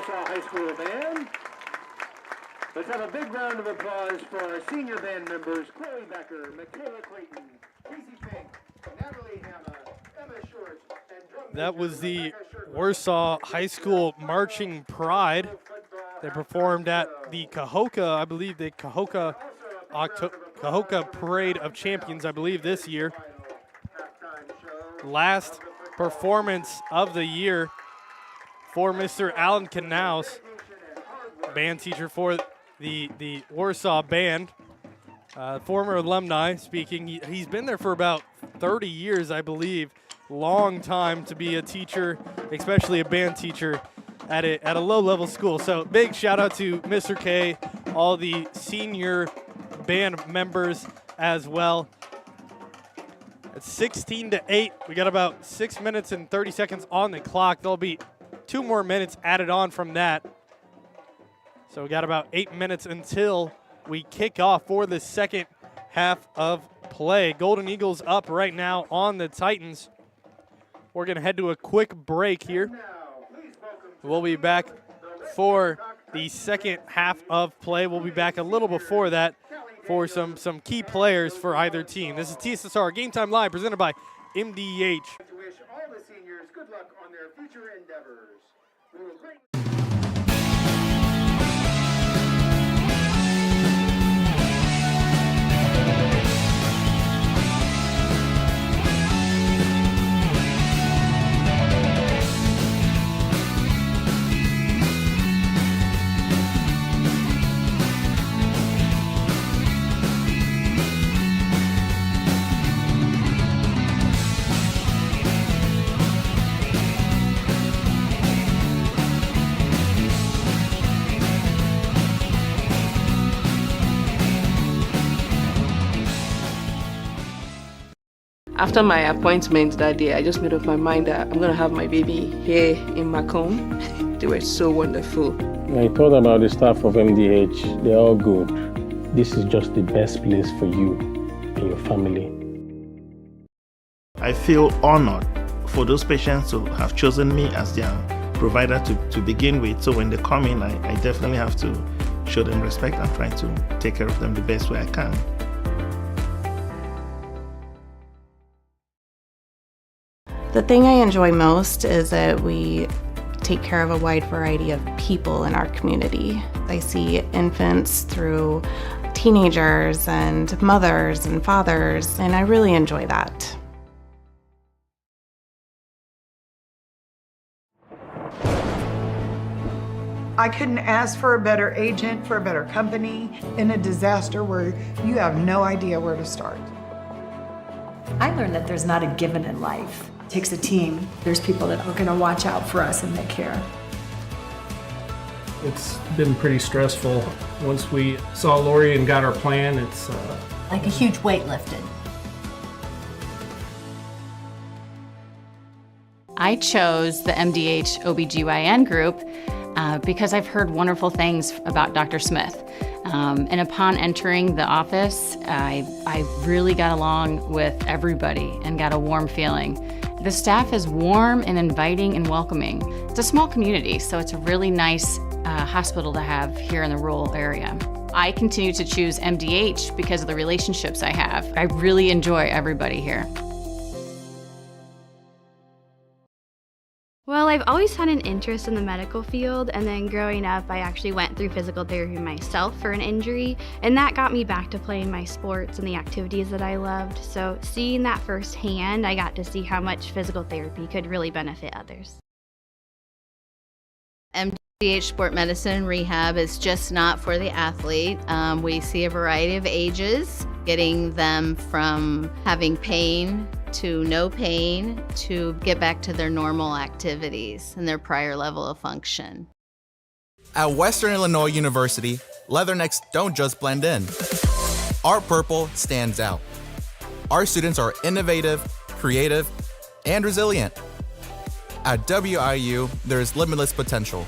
Warsaw High School Band. Let's have a big round of applause for our senior band members, Chloe Becker, Michaela Clayton, Casey Fink, Natalie Hammer, Emma Short, and drum That major was the Rebecca Shirtman. Warsaw High School Marching Pride. They performed at the Cahokia, I believe, the Cahokia Parade of Champions, I believe, this year. Last performance of the year for Mr. Alan Knaus, band teacher for the Warsaw Band, former alumni speaking. He's been there for about 30 years, I believe. Long time to be a teacher, especially a band teacher at a low-level school. So big shout out to Mr. K, all the senior band members as well. It's 16-8. We got about 6 minutes and 30 seconds on the clock. There'll be 2 more minutes added on from that. So we got about 8 minutes until we kick off for the second half of play. Golden Eagles up right now on the Titans. We're going to head to a quick break here. We'll be back for the second half of play. We'll be back a little before that for some key players for either team. This is TSSR Game Time Live presented by MDH. To wish all the seniors good luck on their future endeavors. We will greatly After my appointment that day, I just made up my mind that I'm going to have my baby here in Macomb. They were so wonderful. I thought about the staff of MDH. They're all good. This is just the best place for you and your family. I feel honored for those patients to have chosen me as their provider to begin with. So when they come in, I definitely have to show them respect and try to take care of them the best way I can. The thing I enjoy most is that we take care of a wide variety of people in our community. I see infants through teenagers and mothers and fathers, and I really enjoy that. I couldn't ask for a better agent, for a better company in a disaster where you have no idea where to start. I learned that there's not a given in life. It takes a team. There's people that are going to watch out for us and make care. It's been pretty stressful. Once we saw Lori and got our plan, it's like a huge weight lifted. I chose the MDH OBGYN group because I've heard wonderful things about Dr. Smith. And upon entering the office, I really got along with everybody and got a warm feeling. The staff is warm and inviting and welcoming. It's a small community, so it's a really nice hospital to have here in the rural area. I continue to choose MDH because of the relationships I have. I really enjoy everybody here. Well, I've always had an interest in the medical field, and then growing up, I actually went through physical therapy myself for an injury, and that got me back to playing my sports and the activities that I loved. So seeing that firsthand, I got to see how much physical therapy could really benefit others. MDH Sport Medicine Rehab is just not for the athlete. We see a variety of ages, getting them from having pain to no pain to get back to their normal activities and their prior level of function. At Western Illinois University, leathernecks don't just blend in. Our purple stands out. Our students are innovative, creative, and resilient. At WIU, there's limitless potential,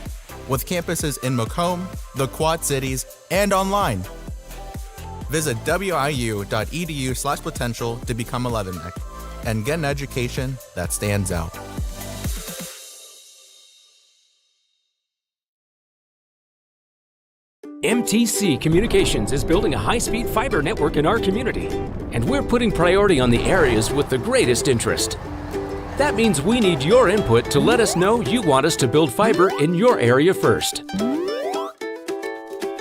with campuses in Macomb, the Quad Cities, and online. Visit wiu.edu/potential to become a leatherneck and get an education that stands out. MTC Communications is building a high-speed fiber network in our community, and we're putting priority on the areas with the greatest interest. That means we need your input to let us know you want us to build fiber in your area first.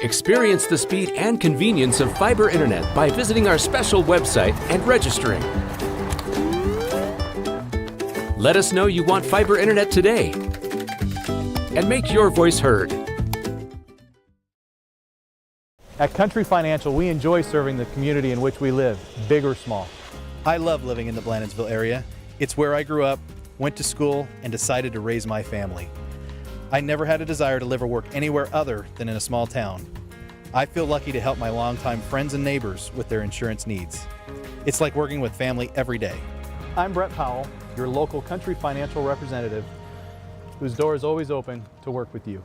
Experience the speed and convenience of fiber internet by visiting our special website and registering. Let us know you want fiber internet today, and make your voice heard. At Country Financial, we enjoy serving the community in which we live, big or small. I love living in the Blandonsville area. It's where I grew up, went to school, and decided to raise my family. I never had a desire to live or work anywhere other than in a small town. I feel lucky to help my longtime friends and neighbors with their insurance needs. It's like working with family every day. I'm Brett Powell, your local Country Financial representative, whose door is always open to work with you.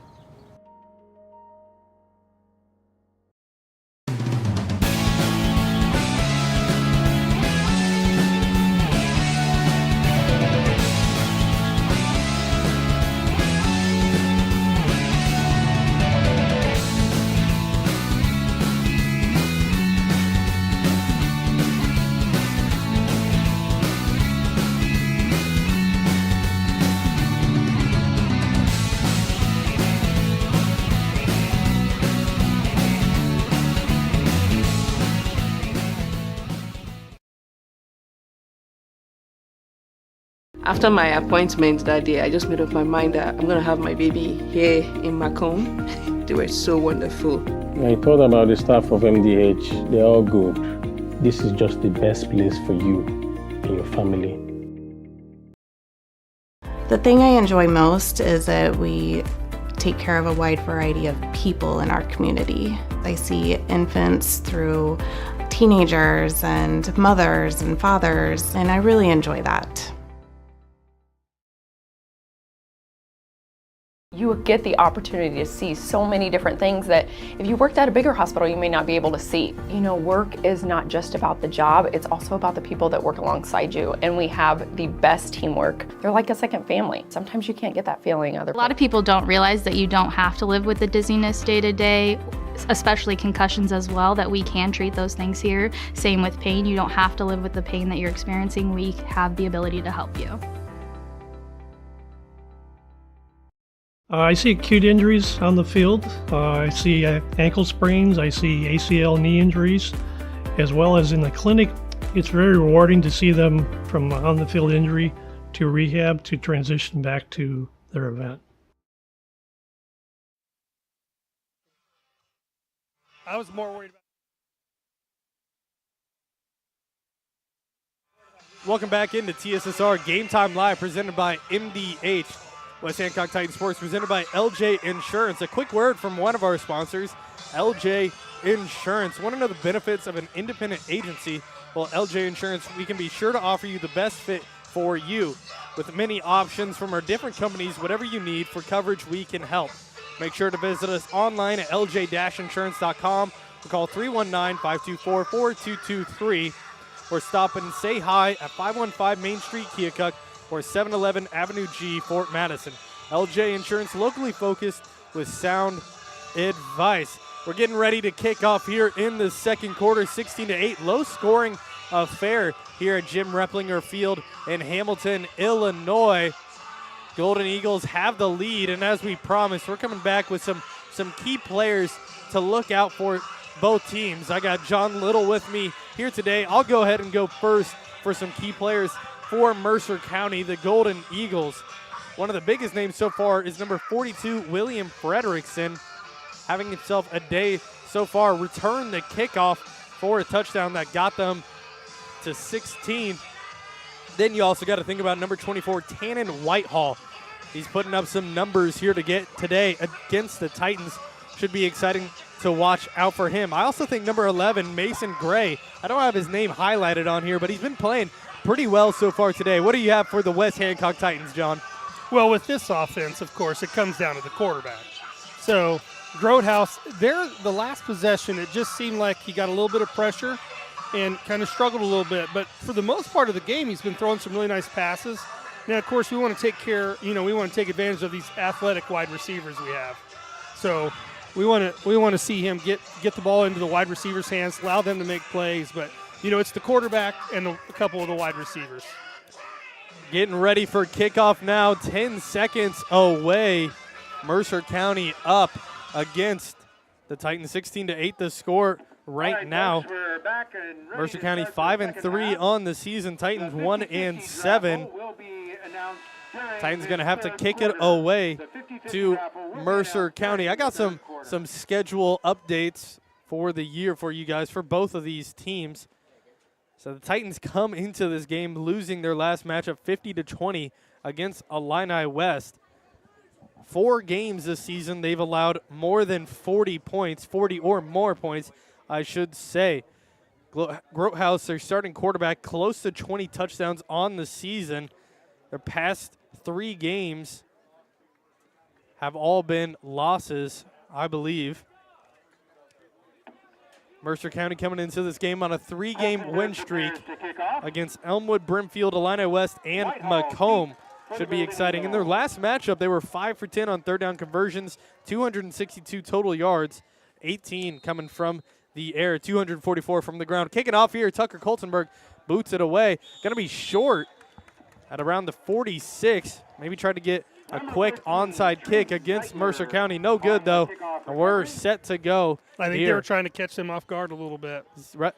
After my appointment that day, I just made up my mind that I'm going to have my baby here in Macomb. They were so wonderful. I thought about the staff of MDH. They're all good. This is just the best place for you and your family. The thing I enjoy most is that we take care of a wide variety of people in our community. I see infants through teenagers and mothers and fathers, and I really enjoy that. You will get the opportunity to see so many different things that if you worked at a bigger hospital, you may not be able to see. You know, work is not just about the job, it's also about the people that work alongside you. And we have the best teamwork. They're like a second family. Sometimes you can't get that feeling other. A lot of people don't realize that you don't have to live with the dizziness day to day, especially concussions as well, that we can treat those things here. Same with pain. You don't have to live with the pain that you're experiencing. We have the ability to help you. I see acute injuries on the field. I see ankle sprains. I see ACL knee injuries, as well as in the clinic. It's very rewarding to see them from on-the-field injury to rehab to transition back to their event. I was more worried about. Welcome back into TSSR Game Time Live, presented by MDH. West Hancock Titan Sports, presented by LJ Insurance. A quick word from one of our sponsors, LJ Insurance. Want to know the benefits of an independent agency? Well, LJ Insurance, we can be sure to offer you the best fit for you. With many options from our different companies, whatever you need for coverage, we can help. Make sure to visit us online at lj-insurance.com or call 319-524-4223 or stop and say hi at 515 Main Street, Keokuk, or 711 Avenue G, Fort Madison. LJ Insurance, locally focused with sound advice. We're getting ready to kick off here in the second quarter, 16-8. Low scoring affair here at Jim Replinger Field in Hamilton, Illinois. Golden Eagles have the lead, and as we promised, we're coming back with some key players to look out for both teams. I got John Little with me here today. I'll go ahead and go first for some key players for Mercer County, the Golden Eagles. One of the biggest names so far is number 42, William Frederickson, having himself a day so far. Returned the kickoff for a touchdown that got them to 16. Then you also got to think about number 24, Tannen Whitehall. He's putting up some numbers here to get today against the Titans. Should be exciting to watch out for him. I also think number 11, Mason Gray. I don't have his name highlighted on here, but he's been playing pretty well so far today. What do you have for the West Hancock Titans, John? Well, with this offense, of course, it comes down to the quarterback. So, Grotehouse, the last possession, it just seemed like he got a little bit of pressure and kind of struggled a little bit. But for the most part of the game, he's been throwing some really nice passes. Now, of course, we want to take advantage of these athletic wide receivers we have. So, we want to see him get the ball into the wide receivers' hands, allow them to make plays. But it's the quarterback and a couple of the wide receivers. Getting ready for kickoff now. 10 seconds away. Mercer County up against the Titans. 16-8 the score right now. Mercer County 5-3 on the season. Titans 1-7. Titans going to have to kick it away to Mercer County. I got some schedule updates for the year for you guys for both of these teams. So the Titans come into this game losing their last matchup 50-20 against Illini West. 4 games this season, they've allowed more than 40 points, 40 or more points, I should say. Grothaus, their starting quarterback, close to 20 touchdowns on the season. Their past 3 games have all been losses, I believe. Mercer County coming into this game on a 3-game win streak against Elmwood, Brimfield, Illini West, and Macomb. Should be exciting. In their last matchup, they were 5 for 10 on third down conversions, 262 total yards, 18 coming from the air, 244 from the ground. Kicking off here, Tucker Coltenberg boots it away. Going to be short at around the 46. Maybe tried to get a quick onside kick against Mercer County. No good, though. And we're set to go. I think here. they were trying to catch them off guard a little bit.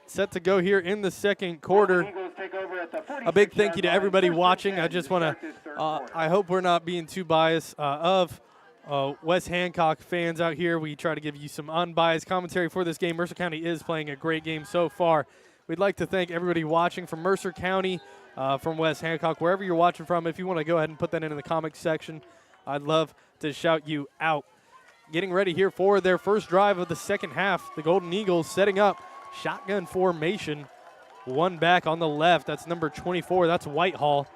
Set to go here in the second quarter. A big thank you to everybody watching. I just want to, I hope we're not being too biased of West Hancock fans out here. We try to give you some unbiased commentary for this game. Mercer County is playing a great game so far. We'd like to thank everybody watching from Mercer County, from West Hancock, wherever you're watching from. If you want to go ahead and put that in the comments section, I'd love to shout you out. Getting ready here for their first drive of the second half. The Golden Eagles setting up shotgun formation. One back on the left. That's number 24. That's Whitehall.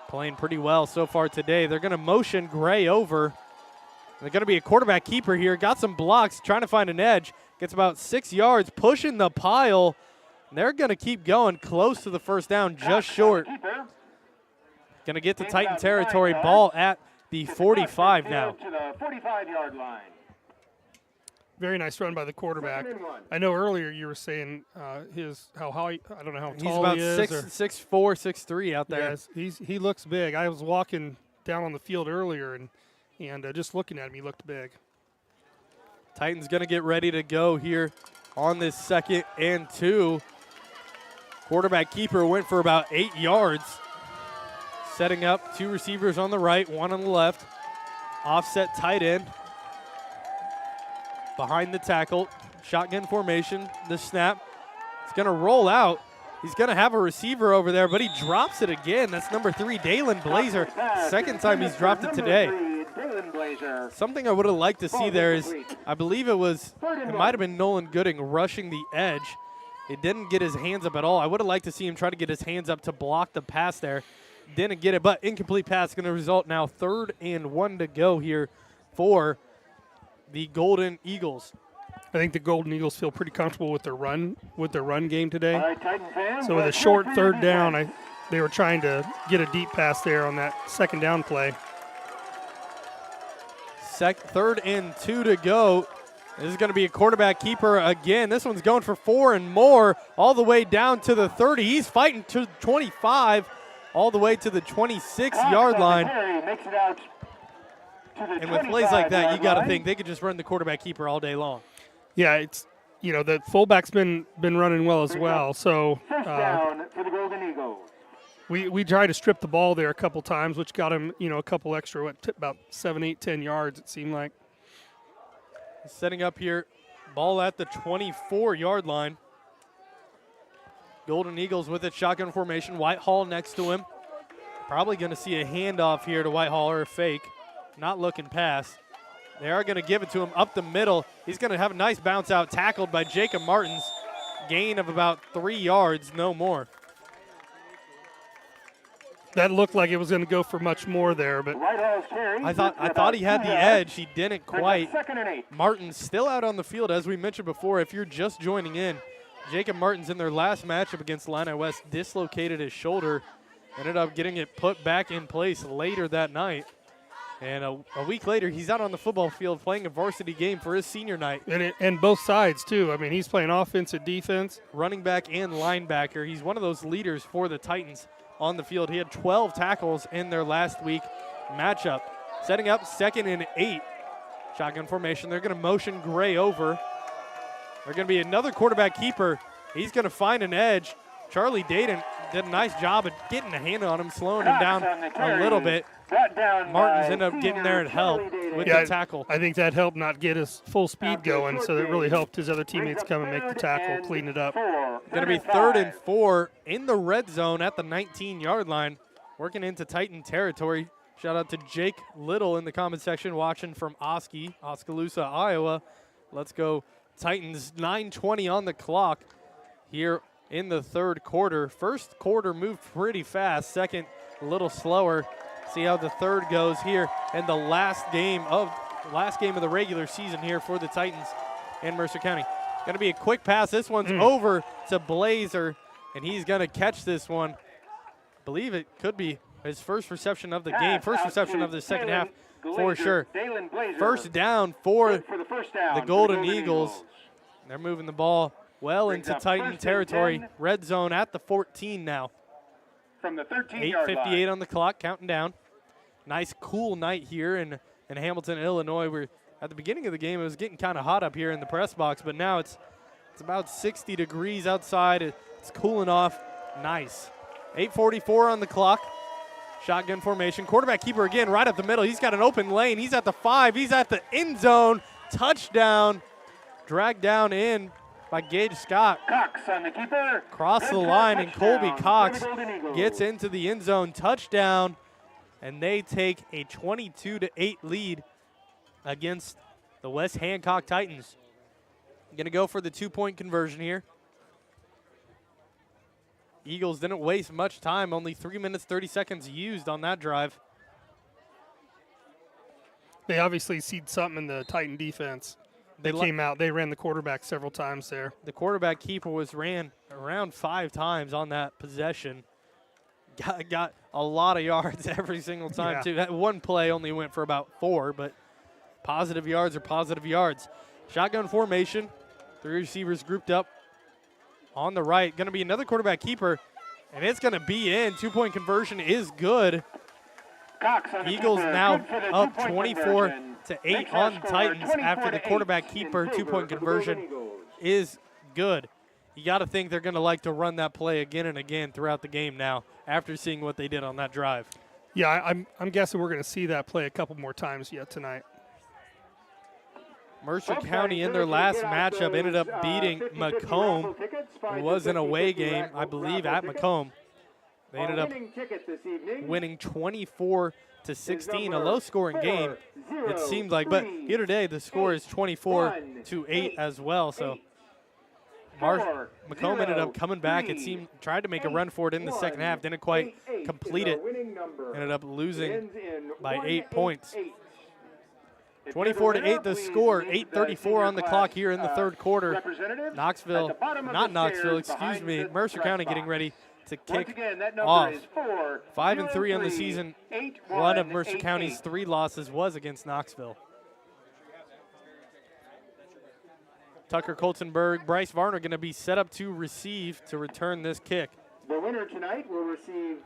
Playing pretty well so far today. They're going to motion Gray over. They're going to be a quarterback keeper here. Got some blocks, trying to find an edge. Gets about 6 yards, pushing the pile. They're going to keep going close to the first down, just short. Going to get to Titan territory. Ball at the 45 now. To the 45-yard line. Very nice run by the quarterback. I know earlier you were saying how high, I don't know how tall he is. He's about 6'4", 6'3" out there. Yes, he looks big. I was walking down on the field earlier, and just looking at him, he looked big. Titans going to get ready to go here on this 2nd and 2. Quarterback keeper went for about 8 yards. Setting up 2 receivers on the right, 1 on the left. Offset tight end. Behind the tackle. Shotgun formation. The snap. It's going to roll out. He's going to have a receiver over there, but he drops it again. That's number 3, Dalen Blazer. Second time he's dropped it today. Something I would have liked to see there is, I believe it might have been Nolan Gooding rushing the edge. He didn't get his hands up at all. I would have liked to see him try to get his hands up to block the pass there. Didn't get it, but incomplete pass going to result now 3rd and 1 to go here for the Golden Eagles. I think the Golden Eagles feel pretty comfortable with their run game today. So with a short 3rd down, they were trying to get a deep pass there on that 2nd down play. 3rd and 2 to go. This is going to be a quarterback keeper again. This one's going for 4 and more, all the way down to the 30. He's fighting to 25, all the way to the 26-yard line. And with plays like that, you got to think they could just run the quarterback keeper all day long. Yeah, it's the fullback's been running well as well. So down for the Golden Eagles. We tried to strip the ball there a couple times, which got him a couple extra, about 7, 8, 10 yards it seemed like. Setting up here, ball at the 24-yard line. Golden Eagles with it, shotgun formation. Whitehall next to him. Probably going to see a handoff here to Whitehall, or a fake. Not looking pass. They are going to give it to him up the middle. He's going to have a nice bounce out, tackled by Jacob Martins. Gain of about 3 yards, no more. That looked like it was going to go for much more there, but I thought he had the edge. He didn't quite. Martin's still out on the field, as we mentioned before. If you're just joining in, Jacob Martins in their last matchup against Illini West dislocated his shoulder. Ended up getting it put back in place later that night. And a week later, he's out on the football field playing a varsity game for his senior night. And both sides, too. I mean, he's playing offense and defense. Running back and linebacker. He's one of those leaders for the Titans on the field. He had 12 tackles in their last week matchup. Setting up 2nd and 8. Shotgun formation. They're going to motion Gray over. They're going to be another quarterback keeper. He's going to find an edge. Charlie Dayton did a nice job at getting a hand on him, slowing him down a little bit. Martins ended up getting there and helped with the tackle. I think that helped not get his full speed going, so that really helped his other teammates come and make the tackle, clean it up. Going to be 3rd and 4 in the red zone at the 19-yard line, working into Titan territory. Shout out to Jake Little in the comment section watching from Oskaloosa, Iowa. Let's go Titans. 9:20 on the clock here in the 3rd quarter. First quarter moved pretty fast. Second, a little slower. See how the 3rd goes here in the last game of the regular season here for the Titans in Mercer County. Going to be a quick pass. This one's over to Blazer, and he's going to catch this one. I believe it could be his first reception of the game, first reception of the second half for sure. First down for the Golden Eagles. They're moving the ball well into Titan territory. Red zone at the 14 now. From the 13-yard line. 8:58 on the clock, counting down. Nice cool night here in Hamilton, Illinois. We're at the beginning of the game, it was getting kind of hot up here in the press box, but now it's about 60 degrees outside. It's cooling off. Nice. 8:44 on the clock. Shotgun formation. Quarterback keeper again right up the middle. He's got an open lane. He's at the 5. He's at the end zone. Touchdown. Dragged down in by Gage Scott. Cox on the keeper. Cross the line, and Colby Cox gets into the end zone. Touchdown. And they take a 22-8 lead against the West Hancock Titans. Going to go for the 2-point conversion here. Eagles didn't waste much time, only 3 minutes, 30 seconds used on that drive. They obviously seed something in the Titan defense. They came out, they ran the quarterback several times there. The quarterback keeper ran around 5 times on that possession. Got a lot of yards every single time, too. That one play only went for about 4, but positive yards are positive yards. Shotgun formation. 3 receivers grouped up on the right. Going to be another quarterback keeper, and it's going to be in. 2-point conversion is good. Eagles now up 24-8 on Titans after the quarterback keeper. 2-point conversion is good. You got to think they're going to like to run that play again and again throughout the game now after seeing what they did on that drive. Yeah, I'm guessing we're going to see that play a couple more times yet tonight. Mercer County in their last matchup ended up beating Macomb. It was an away game, I believe, at Macomb. They ended up winning 24-16, a low-scoring game, it seemed like. But here today, the score is 24-8 as well. So Macomb ended up coming back. It seemed tried to make a run for it in the second half, didn't quite complete it. Ended up losing by 8 points. 24-8 the score. 8:34 on the clock here in the 3rd quarter. Mercer County getting ready to kick off. 5-3 on the season. One of Mercer County's 3 losses was against Knoxville. Tucker Coltenberg, Bryce Varner going to be set up to receive to return this kick. The winner tonight will receive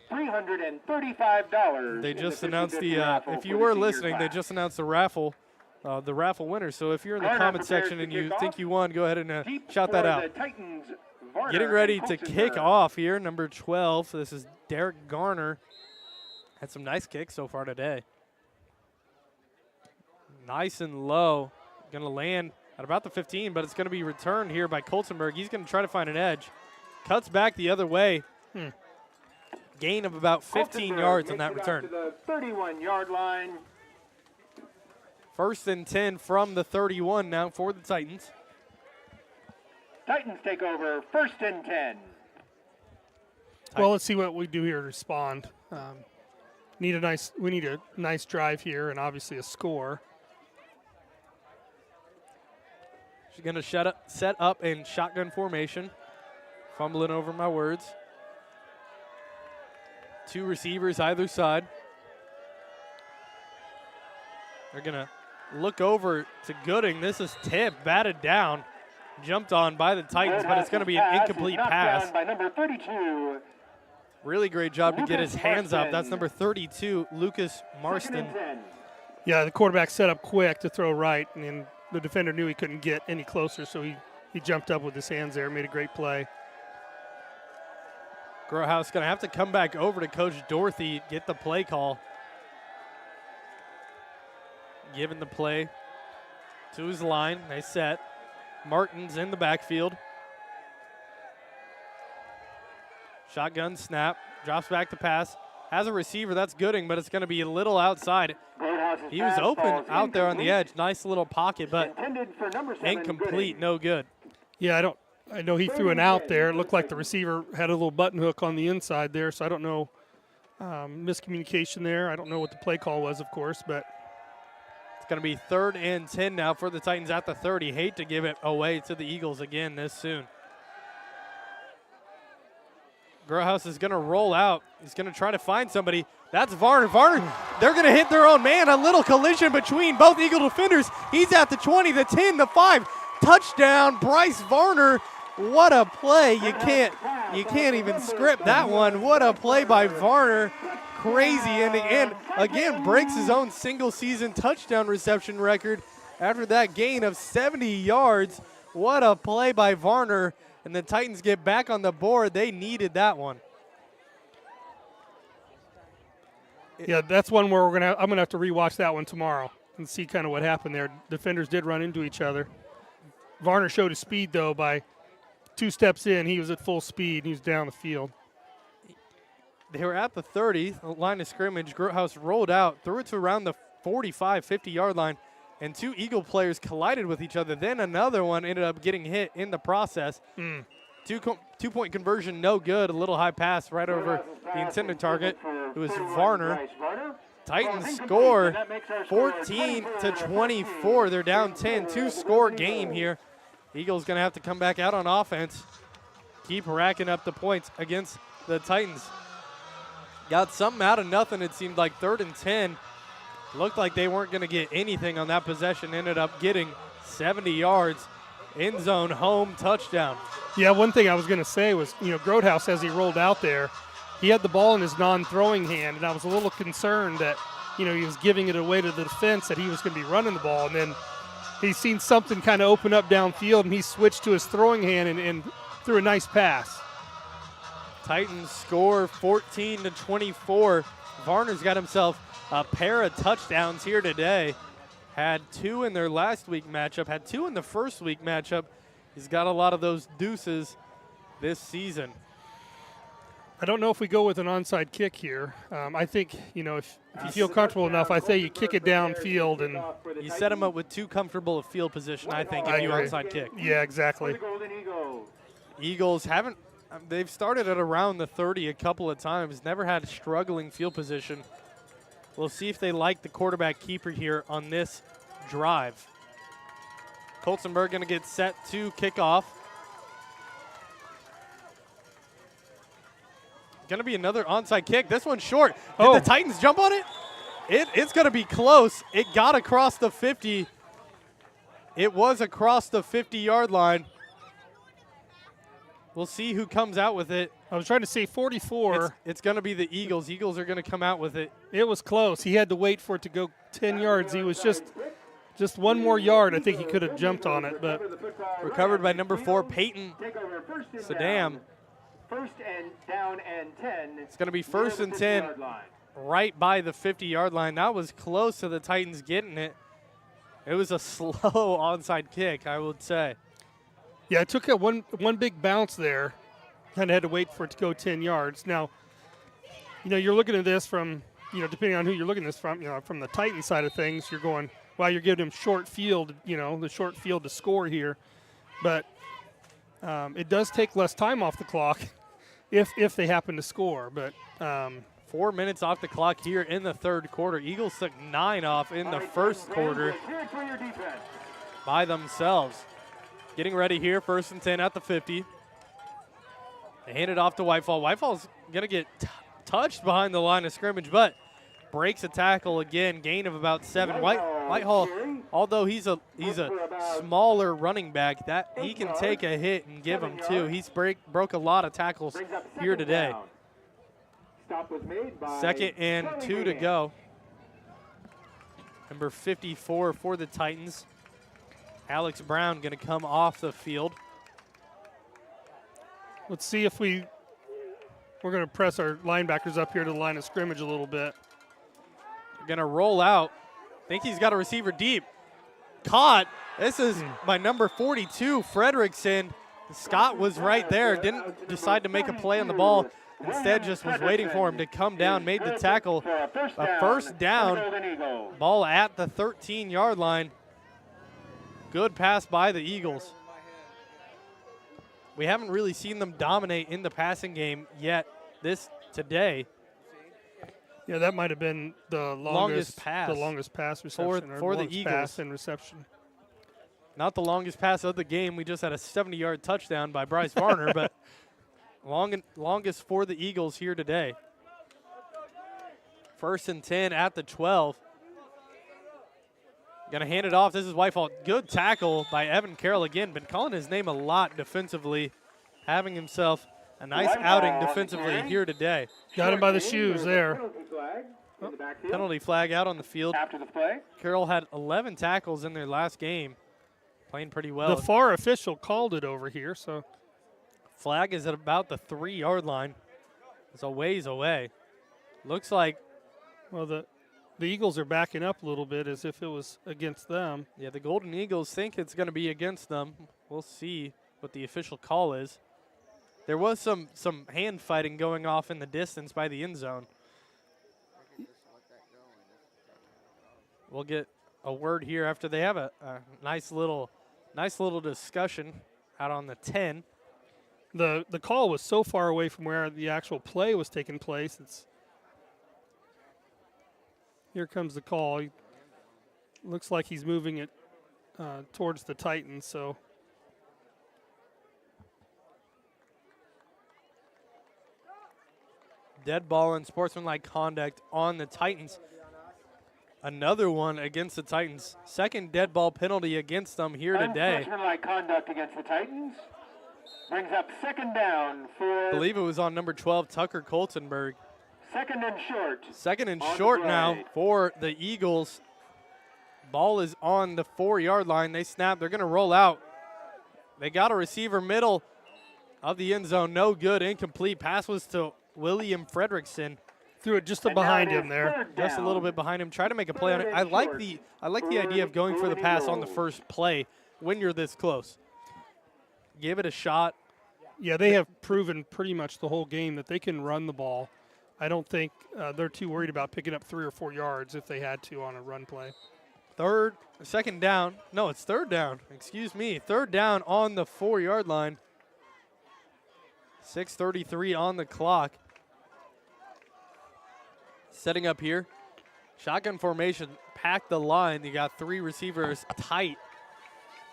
$335. They just announced the, if you were listening, they just announced the raffle winner. So if you're in the comment section and you think you won, go ahead and shout that out. Getting ready to kick off here, number 12. This is Derek Garner. Had some nice kicks so far today. Nice and low. Going to land at about the 15, but it's going to be returned here by Coltenberg. He's going to try to find an edge. Cuts back the other way. Gain of about 15 yards on that return. To the 31-yard line. 1st and 10 from the 31 now for the Titans. Titans take over 1st and 10. Well, let's see what we do here to respond. We need a nice drive here and obviously a score. She's going to set up in shotgun formation. Fumbling over my words. 2 receivers either side. They're going to look over to Gooding. This is tipped, batted down, jumped on by the Titans, but it's going to be an incomplete pass. By number 32. Really great job to get his hands up. That's number 32, Lucas Marston. Yeah, the quarterback set up quick to throw right, and then the defender knew he couldn't get any closer, so he jumped up with his hands there, made a great play. Growhouse going to have to come back over to Coach Dorothy, get the play call. Giving the play to his line. Nice set. Martin's in the backfield. Shotgun snap. Drops back to pass. Has a receiver. That's Gooding, but it's going to be a little outside. He was open out there on the edge. Nice little pocket, but incomplete. No good. Yeah, I know he threw an out there. It looked like the receiver had a little button hook on the inside there, so I don't know. Miscommunication there. I don't know what the play call was, of course, but it's going to be 3rd and 10 now for the Titans at the 30. Hate to give it away to the Eagles again this soon. Growhouse is going to roll out. He's going to try to find somebody. That's Varner. Varner, they're going to hit their own man. A little collision between both Eagle defenders. He's at the 20, the 10, the 5. Touchdown, Bryce Varner. What a play. You can't even script that one. What a play by Varner. Crazy. And again, breaks his own single-season touchdown reception record after that gain of 70 yards. What a play by Varner. And the Titans get back on the board. They needed that one. Yeah, that's one where I'm gonna have to rewatch that one tomorrow and see kind of what happened there. Defenders did run into each other. Varner showed his speed though. By 2 steps in, he was at full speed. He was down the field. They were at the 30, line of scrimmage. Grothouse rolled out, threw it to around the 45, 50-yard line, and 2 Eagle players collided with each other. Then another one ended up getting hit in the process. 2-point conversion, no good. A little high pass right over the intended target. It was Varner. Titans score 14-24. They're down 10. 2-score game here. Eagles going to have to come back out on offense. Keep racking up the points against the Titans. Got something out of nothing. It seemed like 3rd and 10. Looked like they weren't going to get anything on that possession. Ended up getting 70 yards. End zone, home touchdown. Yeah, one thing I was going to say was, Grothouse, as he rolled out there, he had the ball in his non-throwing hand, and I was a little concerned that, he was giving it away to the defense, that he was going to be running the ball. And then he's seen something kind of open up downfield, and he switched to his throwing hand and threw a nice pass. Titans score 14-24. Varner's got himself a pair of touchdowns here today. Had 2 in their last week matchup, had 2 in the first week matchup. He's got a lot of those deuces this season. I don't know if we go with an onside kick here. I think, if you feel comfortable enough, I say you kick it downfield. And you set him up with too comfortable a field position, I think, if you onside kick. Yeah, exactly. Eagles they've started at around the 30 a couple of times, never had struggling field position. We'll see if they like the quarterback keeper here on this drive. Coltzenberg going to get set to kick off. Going to be another onside kick. This one's short. Did the Titans jump on it? It's going to be close. It got across the 50. It was across the 50-yard line. We'll see who comes out with it. I was trying to say 44. It's going to be the Eagles. Eagles are going to come out with it. It was close. He had to wait for it to go 10 yards. He was just one more yard. I think he could have jumped on it. But recovered by number 4, Peyton Saddam. 1st and down and 10. It's going to be 1st and 10 right by the 50-yard line. That was close to the Titans getting it. It was a slow onside kick, I would say. Yeah, it took one big bounce there. Kind of had to wait for it to go 10 yards. Now, you're looking at this from, depending on who you're looking at this from, from the Titan side of things, you're going, well, you're giving him short field, the short field to score here. But it does take less time off the clock if they happen to score. But 4 minutes off the clock here in the 3rd quarter. Eagles took 9 off in the 1st quarter by themselves. Getting ready here, 1st and 10 at the 50. They hand it off to Whitefall. Whitefall's going to get touched behind the line of scrimmage, but breaks a tackle again, gain of about 7. Whitehall, although he's a smaller running back, that he can take a hit and give him two. He's broke a lot of tackles here today. Stop was made by 2nd and 2 to go. Number 54 for the Titans. Alex Brown going to come off the field. Let's see if we're going to press our linebackers up here to the line of scrimmage a little bit. They're going to roll out. Think he's got a receiver deep. Caught. This is by number 42, Fredrickson. Scott was right there. Didn't decide to make a play on the ball. Instead, just was waiting for him to come down, made the tackle. A first down. Ball at the 13-yard line. Good pass by the Eagles. We haven't really seen them dominate in the passing game yet today. Yeah, that might have been the longest pass reception for the Eagles. Pass and reception. Not the longest pass of the game. We just had a 70-yard touchdown by Bryce Varner, but longest for the Eagles here today. 1st and 10 at the 12. Going to hand it off. This is Whitehall. Good tackle by Evan Carroll again. Been calling his name a lot defensively. Having himself a nice outing defensively here today. Got him by the shoes there. Penalty flag out on the field. After the play. Carroll had 11 tackles in their last game. Playing pretty well. The FAR official called it over here, so. Flag is at about the 3-yard line. It's a ways away. Looks like. Well, the Eagles are backing up a little bit as if it was against them. Yeah, the Golden Eagles think it's going to be against them. We'll see what the official call is. There was some hand fighting going off in the distance by the end zone. We'll get a word here after they have a nice little discussion out on the 10. The call was so far away from where the actual play was taking place. Here comes the call. Looks like he's moving it towards the Titans. So dead ball and sportsmanlike conduct on the Titans. Another one against the Titans. Second dead ball penalty against them here today. Unsportsmanlike conduct against the Titans brings up 2nd down for. I believe it was on number 12, Tucker Coltenberg. 2nd and short. 2nd and short now for the Eagles. Ball is on the 4-yard line. They snap. They're going to roll out. They got a receiver middle of the end zone. No good. Incomplete. Pass was to William Fredrickson. Threw it just behind him there. Just a little bit behind him. Try to make a play on it. I like the idea of going for the pass on the first play when you're this close. Give it a shot. Yeah, they have proven pretty much the whole game that they can run the ball. I don't think they're too worried about picking up 3 or 4 yards if they had to on a run play. 2nd down. No, it's 3rd down. Excuse me. 3rd down on the 4-yard line. 6:33 on the clock. Setting up here. Shotgun formation. Pack the line. You got 3 receivers tight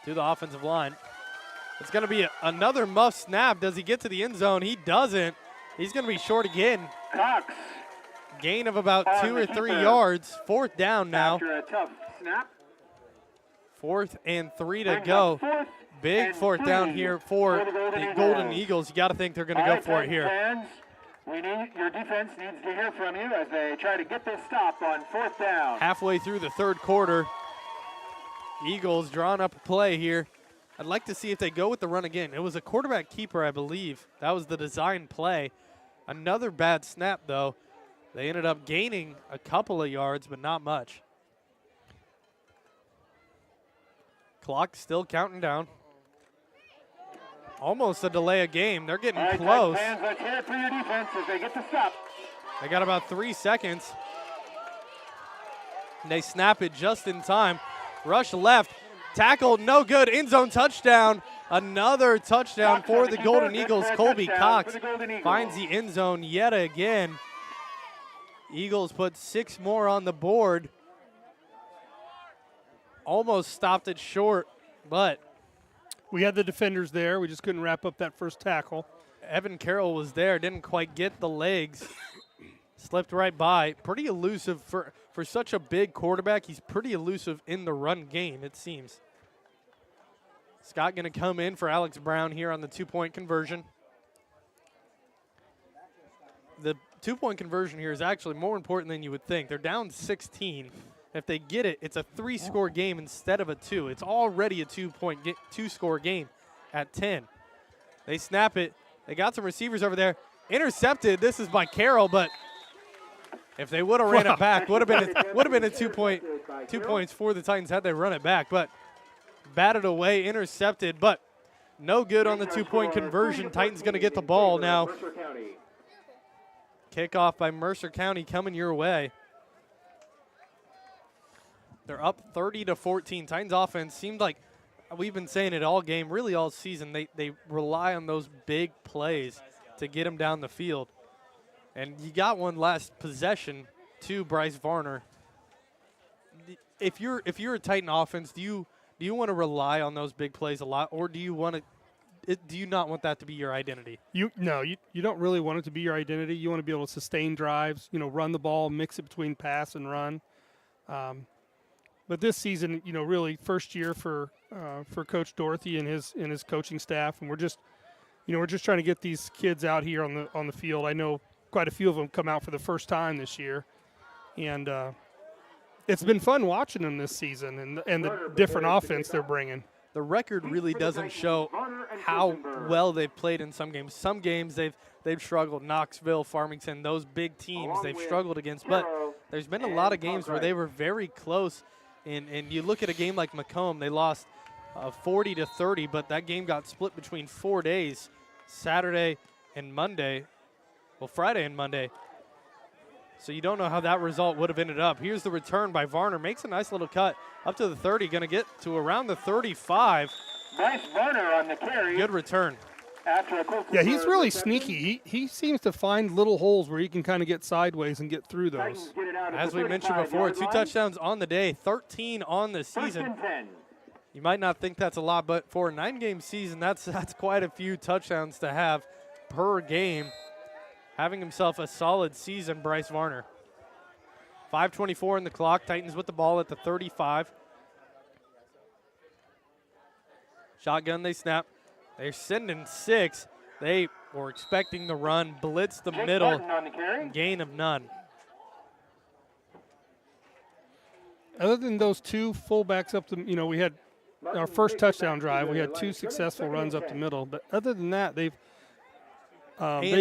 to the offensive line. It's going to be another muff snap. Does he get to the end zone? He doesn't. He's going to be short again. Cox. Gain of about 2 or 3 yards. 4th down now. After a tough snap. 4th and 3 to go. Big 4th down here for the Golden Eagles. You got to think they're going to go for it here. Fans, your defense needs to hear from you as they try to get this stop on 4th down. Halfway through the 3rd quarter. Eagles drawing up a play here. I'd like to see if they go with the run again. It was a quarterback keeper, I believe. That was the design play. Another bad snap, though. They ended up gaining a couple of yards, but not much. Clock still counting down. Almost a delay of game. They're getting close. Fans, let's hear it for your defense as they get the stop. They got about 3 seconds. And they snap it just in time. Rush left. Tackle, no good. End zone touchdown. Another touchdown for the Golden Eagles. Colby Cox finds the end zone yet again. Eagles put 6 more on the board. Almost stopped it short, but we had the defenders there. We just couldn't wrap up that first tackle. Evan Carroll was there, didn't quite get the legs. Slipped right by. Pretty elusive for such a big quarterback, he's pretty elusive in the run game, it seems. Scott going to come in for Alex Brown here on the 2-point conversion. The 2-point conversion here is actually more important than you would think. They're down 16. If they get it, it's a 3-score game instead of a 2. It's already a 2-score game at 10. They snap it. They got some receivers over there. Intercepted. This is by Carroll, but if they would have ran it back, would have been a 2 points for the Titans had they run it back. But batted away, intercepted, but no good on the 2-point conversion. Titans going to get the ball now. Kickoff by Mercer County coming your way. They're up 30-14. Titans offense seemed like we've been saying it all game, really all season. They rely on those big plays to get them down the field. And you got one last possession to Bryce Varner. If you're a Titan offense, do you want to rely on those big plays a lot, or do you not want that to be your identity? You don't really want it to be your identity. You want to be able to sustain drives, run the ball, mix it between pass and run. But this season, really first year for Coach Dorothy and his coaching staff, and we're just trying to get these kids out here on the field. I know quite a few of them come out for the first time this year, and it's been fun watching them this season and the different offense they're bringing. The record really doesn't show how well they've played in some games. Some games they've struggled. Knoxville, Farmington, those big teams they've struggled against. But there's been a lot of games where they were very close. And you look at a game like Macomb, they lost 40-30, but that game got split between 4 days, Saturday and Monday. Well, Friday and Monday. So you don't know how that result would have ended up. Here's the return by Varner. Makes a nice little cut up to the 30. Going to get to around the 35. Bryce Varner on the carry. Good return. Yeah, he's really sneaky. He seems to find little holes where he can kind of get sideways and get through those. As we mentioned before, 2 touchdowns on the day, 13 on the season. You might not think that's a lot, but for a 9-game season, that's quite a few touchdowns to have per game. Having himself a solid season, Bryce Varner. 5:24 in the clock. Titans with the ball at the 35. Shotgun, they snap. They're sending 6. They were expecting the run, blitz the middle, gain of none. Other than those 2 fullbacks up the, we had our first touchdown drive. We had 2 successful runs up the middle. But other than that, they've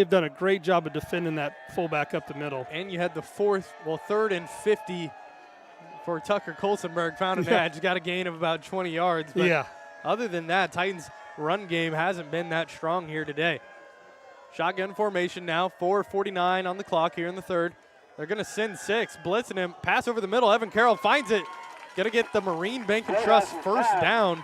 done a great job of defending that fullback up the middle. And you had the 3rd and 50 for Tucker Colsenberg. Found an edge, got a gain of about 20 yards. But other than that, Titans' run game hasn't been that strong here today. Shotgun formation now, 4:49 on the clock here in the third. They're going to send 6, blitzing him. Pass over the middle. Evan Carroll finds it. Going to get the Marine Bank and Trust first down.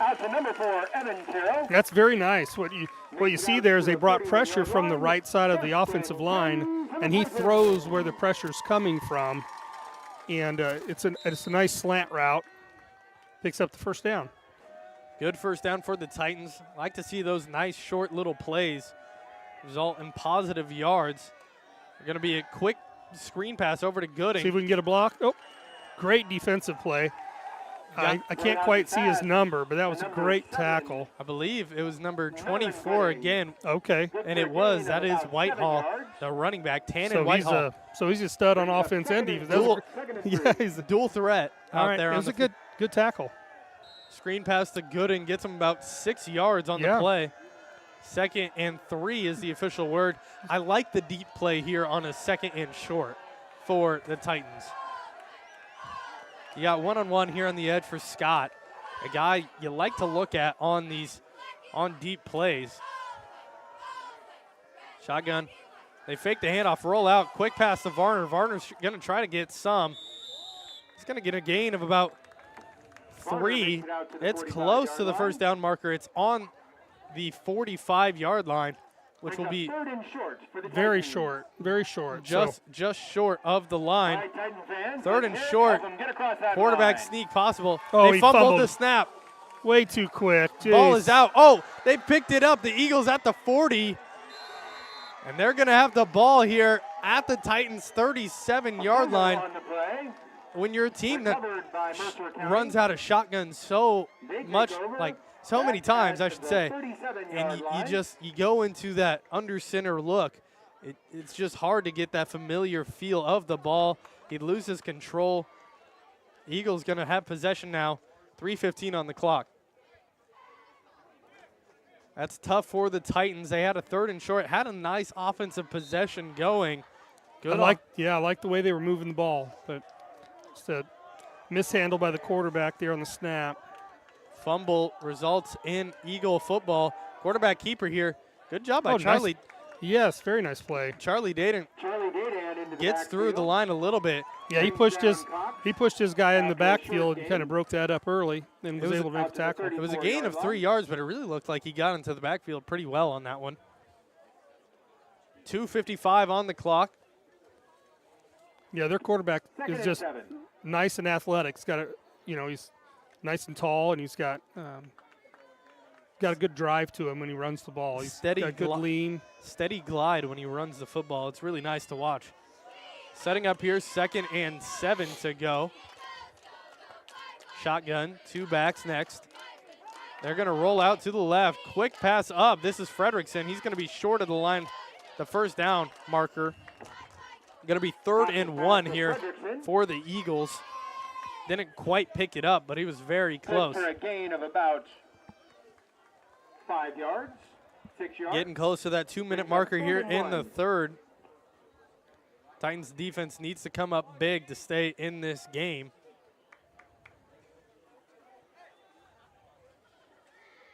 That's very nice. What you see there is they brought pressure from the right side of the offensive line, and he throws where the pressure's coming from. And it's a nice slant route. Picks up the first down. Good first down for the Titans. Like to see those nice short little plays result in positive yards. They're going to be a quick screen pass over to Gooding. See if we can get a block. Oh, great defensive play. I can't quite see his number, but that was a great tackle. I believe it was number 24 again. Okay. And it was. That is Whitehall, the running back, Tannen Whitehall. So he's a stud on offense and defense. He's a dual threat out there. It was a good tackle. Screen pass to Gooding gets him about 6 yards on the play. 2nd and 3 is the official word. I like the deep play here on a 2nd and short for the Titans. You got one-on-one here on the edge for Scott, a guy you like to look at on deep plays. Shotgun. They fake the handoff, roll out, quick pass to Varner. Varner's going to try to get some. He's going to get a gain of about 3. It's close to the first down marker. It's on the 45-yard line, which will be very short. Just short of the line. 3rd and short. Quarterback sneak possible. Oh, they fumbled the snap. Way too quick. Jeez. Ball is out. Oh, they picked it up. The Eagles at the 40. And they're going to have the ball here at the Titans' 37-yard line. when you're a team that runs out of shotguns so much, like so many times, I should say, and you go into that under center look, it's just hard to get that familiar feel of the ball. He loses control. Eagles going to have possession now. 3:15 on the clock. That's tough for the Titans. They had a 3rd and short, had a nice offensive possession going. Good. I like the way they were moving the ball, but just a mishandle by the quarterback there on the snap. Fumble results in Eagle football. Quarterback keeper here. Good job by Charlie. Nice. Yes, very nice play. Charlie Dayton gets through the line a little bit. Yeah, he pushed his guy in the backfield and kind of broke that up early and was able to make a tackle. It was a gain of 3 yards, but it really looked like he got into the backfield pretty well on that one. 2:55 on the clock. Yeah, their quarterback is just nice and athletic. He's nice and tall, and he's got a good drive to him when he runs the ball. He's got a good lean. Steady glide when he runs the football. It's really nice to watch. Setting up here, 2nd and 7 to go. Shotgun, 2 backs next. They're going to roll out to the left. Quick pass up. This is Fredrickson. He's going to be short of the line, the first down marker. Going to be 3rd and 1 here for the Eagles. Didn't quite pick it up, but he was very close. For a gain of about 5 yards, 6 yards. Getting close to that 2-minute marker here in the 3rd. Titans defense needs to come up big to stay in this game.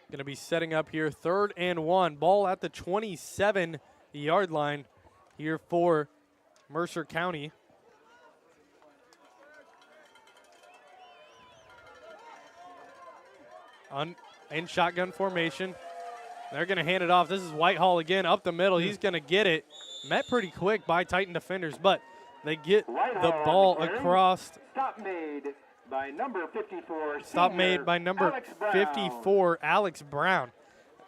Going to be setting up here 3rd and 1. Ball at the 27-yard line here for Mercer County. In shotgun formation. They're going to hand it off. This is Whitehall again up the middle. He's going to get it. Met pretty quick by Titan defenders, but they get the ball across. Stop made by number 54. Stop made by number 54, Alex Brown.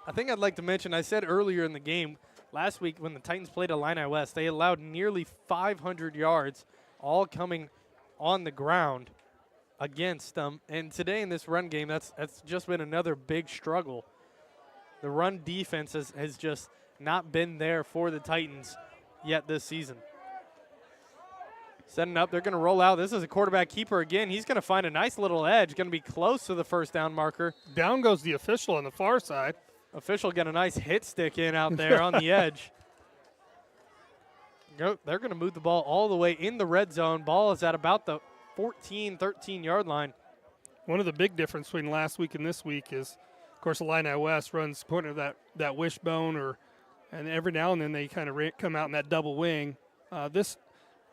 I think I'd like to mention, I said earlier in the game, last week when the Titans played Illini West, they allowed nearly 500 yards, all coming on the ground against them. And today in this run game, that's just been another big struggle. The run defense has just not been there for the Titans yet this season. Setting up, they're going to roll out. This is a quarterback keeper again. He's going to find a nice little edge, going to be close to the first down marker. Down goes the official on the far side. Official got a nice hit stick in out there on the edge. They're going to move the ball all the way in the red zone. Ball is at about the 14, 13-yard line. One of the big differences between last week and this week is, of course, Illini West runs pointing to that wishbone, and every now and then they kind of come out in that double wing. This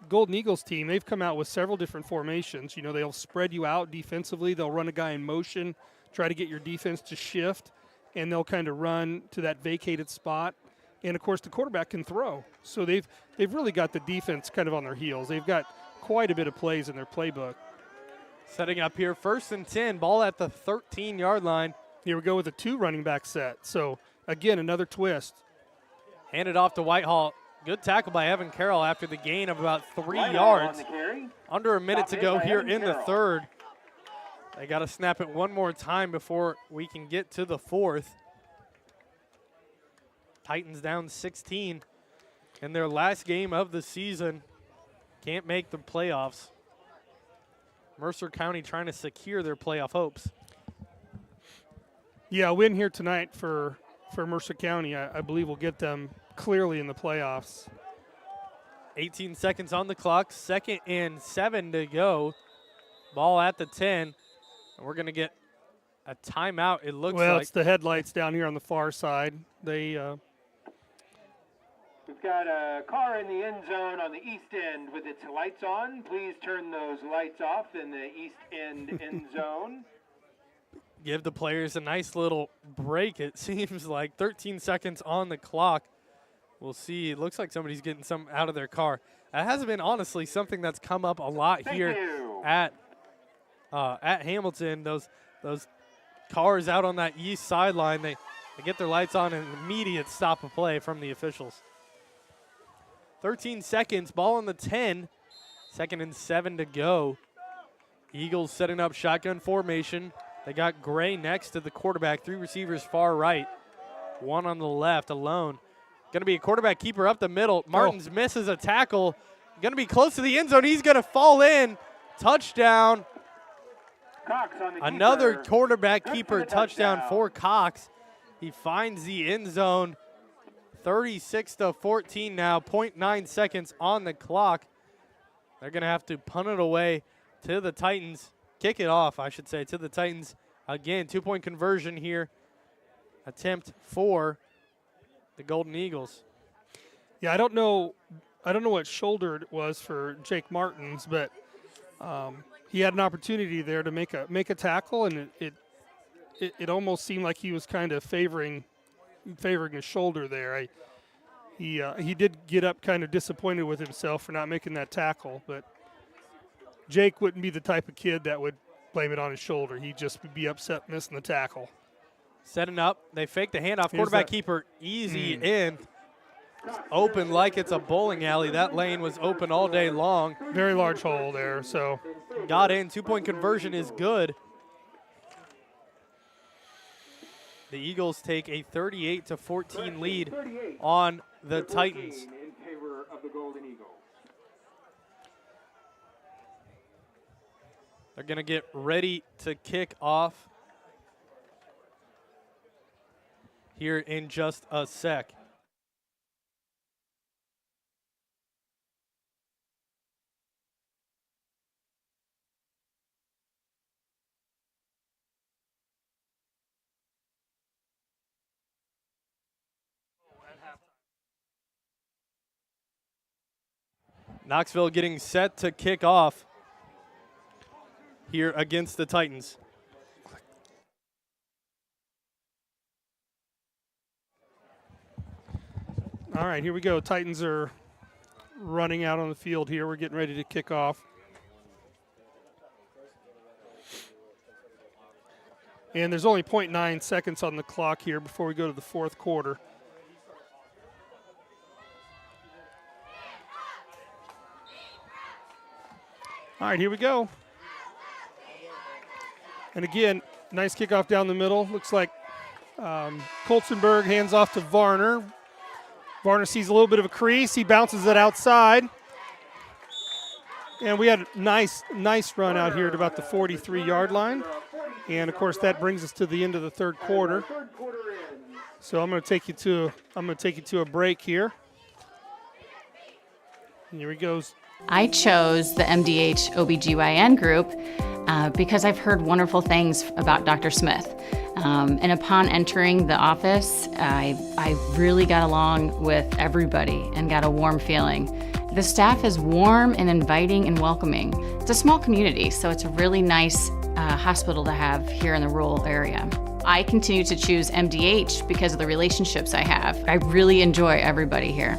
Golden Eagles team, they've come out with several different formations. You know, they'll spread you out defensively. They'll run a guy in motion, try to get your defense to shift, and they'll kind of run to that vacated spot. And, of course, the quarterback can throw. So they've really got the defense kind of on their heels. They've got quite a bit of plays in their playbook. Setting up here, 1st and 10, ball at the 13-yard line. Here we go with a 2 running back set. So, again, another twist. Handed off to Whitehall. Good tackle by Evan Carroll after the gain of about 3 yards. Under a minute to go here in the 3rd. They got to snap it one more time before we can get to the 4th. Titans down 16 in their last game of the season. Can't make the playoffs. Mercer County trying to secure their playoff hopes. Yeah, a win here tonight for Mercer County, I believe, will get them clearly in the playoffs. 18 seconds on the clock, 2nd and 7 to go. Ball at the 10. And we're going to get a timeout, it looks like. Well, it's the headlights down here on the far side. We've got a car in the end zone on the east end with its lights on. Please turn those lights off in the east end zone. Give the players a nice little break, it seems like. 13 seconds on the clock. We'll see. It looks like somebody's getting some out of their car. That hasn't been, honestly, something that's come up a lot here at Hamilton. Those cars out on that east sideline, they get their lights on and an immediate stop of play from the officials. 13 seconds, ball on the 10. 2nd and 7 to go. Eagles setting up shotgun formation. They got Gray next to the quarterback, 3 receivers far right, 1 on the left alone. Going to be a quarterback keeper up the middle. Martins misses a tackle. Going to be close to the end zone. He's going to fall in. Touchdown. Another quarterback keeper touchdown for Cox. He finds the end zone. 36-14 now, 0.9 seconds on the clock. They're going to have to punt it away to the Titans. Kick it off, I should say, to the Titans. Again, 2-point conversion here. Attempt for the Golden Eagles. Yeah, I don't know what shoulder it was for Jake Martins, but he had an opportunity there to make a tackle, and it almost seemed like he was kind of favoring his shoulder there. He did get up kind of disappointed with himself for not making that tackle, but Jake wouldn't be the type of kid that would blame it on his shoulder. He'd just be upset missing the tackle. Setting up, they fake the handoff. Quarterback keeper easy in. Open like it's a bowling alley. That lane was open all day long. Very large hole there, so. Got in, 2-point conversion is good. The Eagles take a 38-14 lead on the Titans. In favor of the Golden Eagles. They're going to get ready to kick off here in just a sec. Knoxville getting set to kick off here against the Titans. All right, here we go. Titans are running out on the field here. We're getting ready to kick off. And there's only 0.9 seconds on the clock here before we go to the fourth quarter. All right, here we go. And again, nice kickoff down the middle. Looks like Coltzenberg hands off to Varner. Varner sees a little bit of a crease. He bounces it outside. And we had a nice run out here at about the 43-yard line. And, of course, that brings us to the end of the third quarter. So I'm going to take you to a break here. And here he goes. I chose the MDH OBGYN group because I've heard wonderful things about Dr. Smith. And upon entering the office, I really got along with everybody and got a warm feeling. The staff is warm and inviting and welcoming. It's a small community, so it's a really nice hospital to have here in the rural area. I continue to choose MDH because of the relationships I have. I really enjoy everybody here.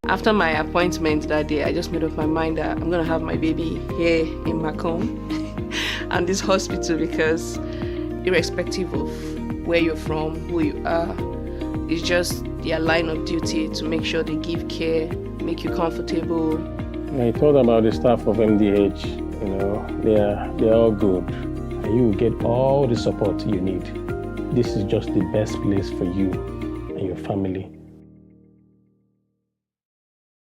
After my appointment that day, I just made up my mind that I'm going to have my baby here in Macomb and this hospital, because irrespective of where you're from, who you are, it's just their line of duty to make sure they give care, make you comfortable. I thought about the staff of MDH, they're all good. And you get all the support you need. This is just the best place for you and your family.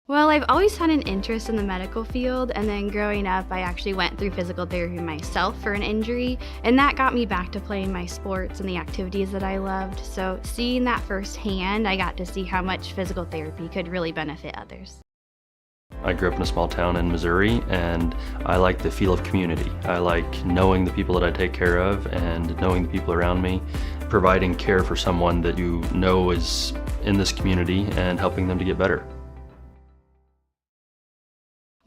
Well, I've always had an interest in the medical field, and then growing up, I actually went through physical therapy myself for an injury, and that got me back to playing my sports and the activities that I loved. So seeing that firsthand, I got to see how much physical therapy could really benefit others. I grew up in a small town in Missouri, and I like the feel of community. I like knowing the people that I take care of and knowing the people around me, providing care for someone that you know is in this community and helping them to get better.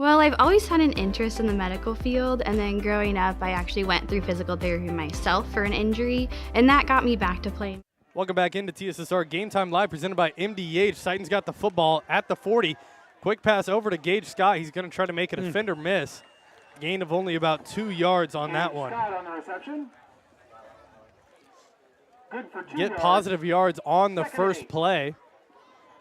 Well, I've always had an interest in the medical field, and then growing up, I actually went through physical therapy myself for an injury, and that got me back to playing. Welcome back into TSSR Game Time Live, presented by MDH. Titans got the football at the 40. Quick pass over to Gage Scott. He's going to try to make a defender miss. Gain of only about 2 yards on that one. Scott on the reception. Good for 2 Get yards. positive yards on the Second first and 8. play.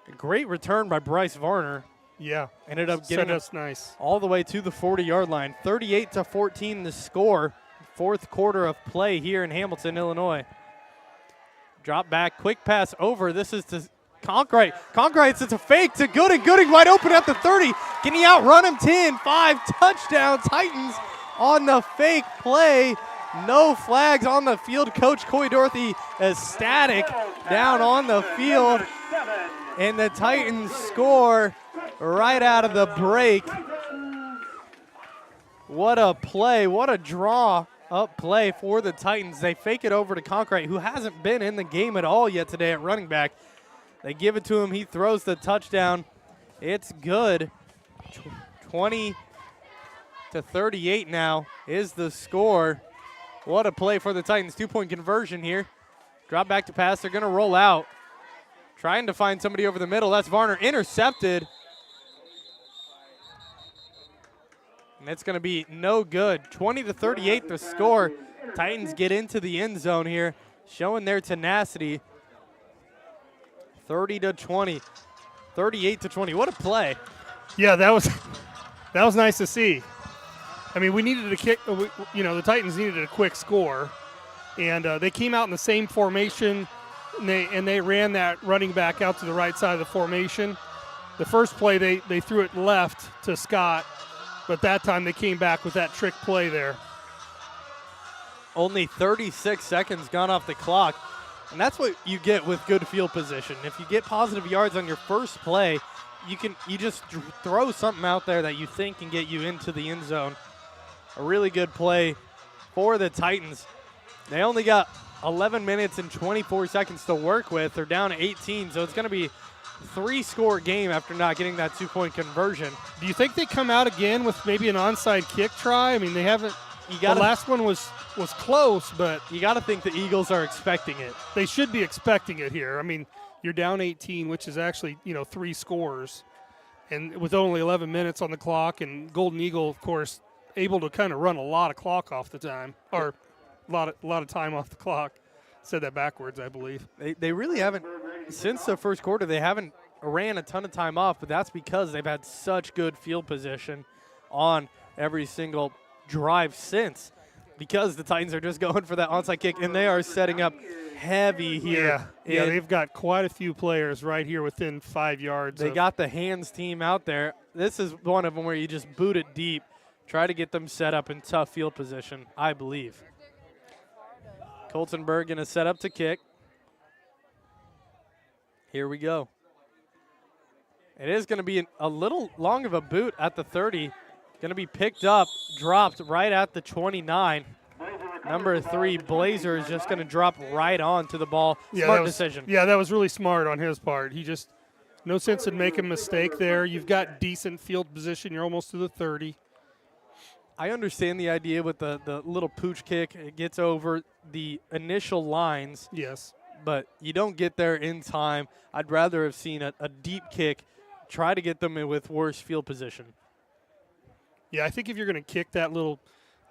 A great return by Bryce Varner. Yeah. Ended up getting us nice. all the way to the 40-yard line. 38-14 the score. Fourth quarter of play here in Hamilton, Illinois. Drop back, quick pass over. This is to Conkright. Conkright, it's a fake to Gooding. Gooding wide open at the 30. Can he outrun him? 10, 5, touchdown. Titans on the fake play. No flags on the field. Coach Coy Dorothy ecstatic down on the field. And the Titans score right out of the break. What a play. What a draw up play for the Titans. They fake it over to Conkright, who hasn't been in the game at all yet today at running back. They give it to him. He throws the touchdown. It's good. 20-38 now is the score. What a play for the Titans. 2-point conversion here. Drop back to pass. They're going to roll out. Trying to find somebody over the middle. That's Varner. Intercepted. And it's going to be no good. 20-38 the score. Titans get into the end zone here, showing their tenacity. 30-20. 38-20. What a play. Yeah, that was nice to see. I mean, we needed a kick. The Titans needed a quick score, and they came out in the same formation, and they ran that running back out to the right side of the formation. The first play, they threw it left to Scott, but that time they came back with that trick play there. Only 36 seconds gone off the clock, and that's what you get with good field position. If you get positive yards on your first play, you just throw something out there that you think can get you into the end zone. A really good play for the Titans. They only got 11 minutes and 24 seconds to work with. They're down 18, so it's going to be a 3-score game after not getting that 2-point conversion. Do you think they come out again with maybe an onside kick try? I mean, they haven't. The last one was close, but you got to think the Eagles are expecting it. They should be expecting it here. I mean, you're down 18, which is actually 3 scores, and with only 11 minutes on the clock, and Golden Eagle, of course, able to kind of run a lot of clock off the time, or a lot of time off the clock. Said that backwards, I believe. They really haven't, since the first quarter, they haven't ran a ton of time off, but that's because they've had such good field position on every single drive since, because the Titans are just going for that onside kick, and they are setting up heavy here. Yeah, they've got quite a few players right here within 5 yards. They got the hands team out there. This is one of them where you just boot it deep. Try to get them set up in tough field position, I believe. Coltonberg going to set up to kick. Here we go. It is going to be a little long of a boot at the 30. Going to be picked up, dropped right at the 29. Number 3, Blazer, is just going to drop right onto the ball. Smart decision. Yeah, that was really smart on his part. No sense in making a mistake there. You've got decent field position. You're almost to the 30. I understand the idea with the little pooch kick. It gets over the initial lines. Yes. But you don't get there in time. I'd rather have seen a deep kick, try to get them with worse field position. Yeah, I think if you're going to kick that little,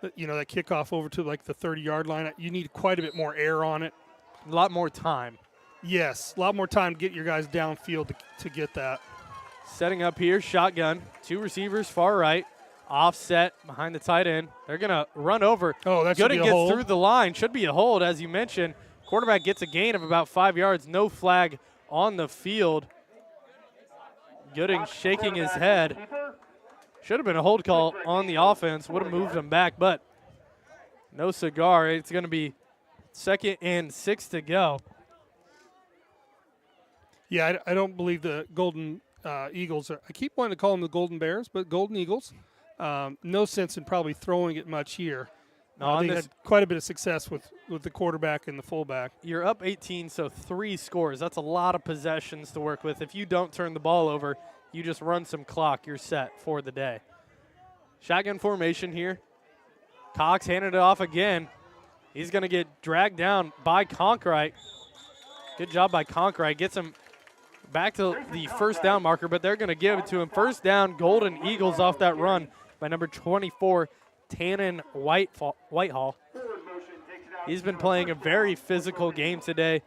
that kickoff over to like the 30-yard line, you need quite a bit more air on it. A lot more time. Yes, a lot more time to get your guys downfield to get that. Setting up here, shotgun. 2 receivers far right. Offset behind the tight end. They're going to run over. Oh, that should be a hold. Gets through the line. Should be a hold, as you mentioned. Quarterback gets a gain of about 5 yards. No flag on the field. Gooding shaking his head. Should have been a hold call on the offense. Would have moved him back, but no cigar. It's going to be 2nd and 6 to go. Yeah, I don't believe the Golden Eagles I keep wanting to call them the Golden Bears, but Golden Eagles. No sense in probably throwing it much here. No, they had quite a bit of success with the quarterback and the fullback. You're up 18, so 3 scores. That's a lot of possessions to work with. If you don't turn the ball over, you just run some clock. You're set for the day. Shotgun formation here. Cox handed it off again. He's going to get dragged down by Conkright. Good job by Conkright. Gets him back to the first down marker, but they're going to give it to him. First down, Golden Eagles off that run by number 24, Tannen Whitehall. He's been playing a very physical game today.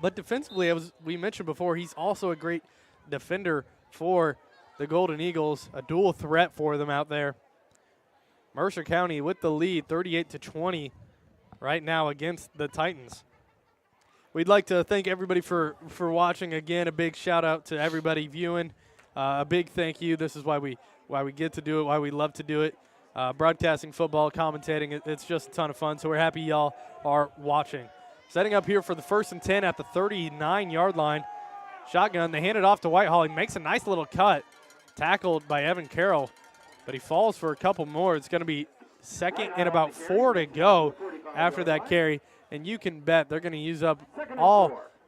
But defensively, as we mentioned before, he's also a great defender for the Golden Eagles. A dual threat for them out there. Mercer County with the lead, 38-20 right now against the Titans. We'd like to thank everybody for watching. Again, a big shout out to everybody viewing. A big thank you. This is why we get to do it, why we love to do it. Broadcasting football, commentating, it's just a ton of fun. So we're happy y'all are watching. Setting up here for the 1st and 10 at the 39-yard line. Shotgun, they hand it off to Whitehall. He makes a nice little cut. Tackled by Evan Carroll, but he falls for a couple more. It's going to be 2nd and about 4 to go after that carry. And you can bet they're going to use up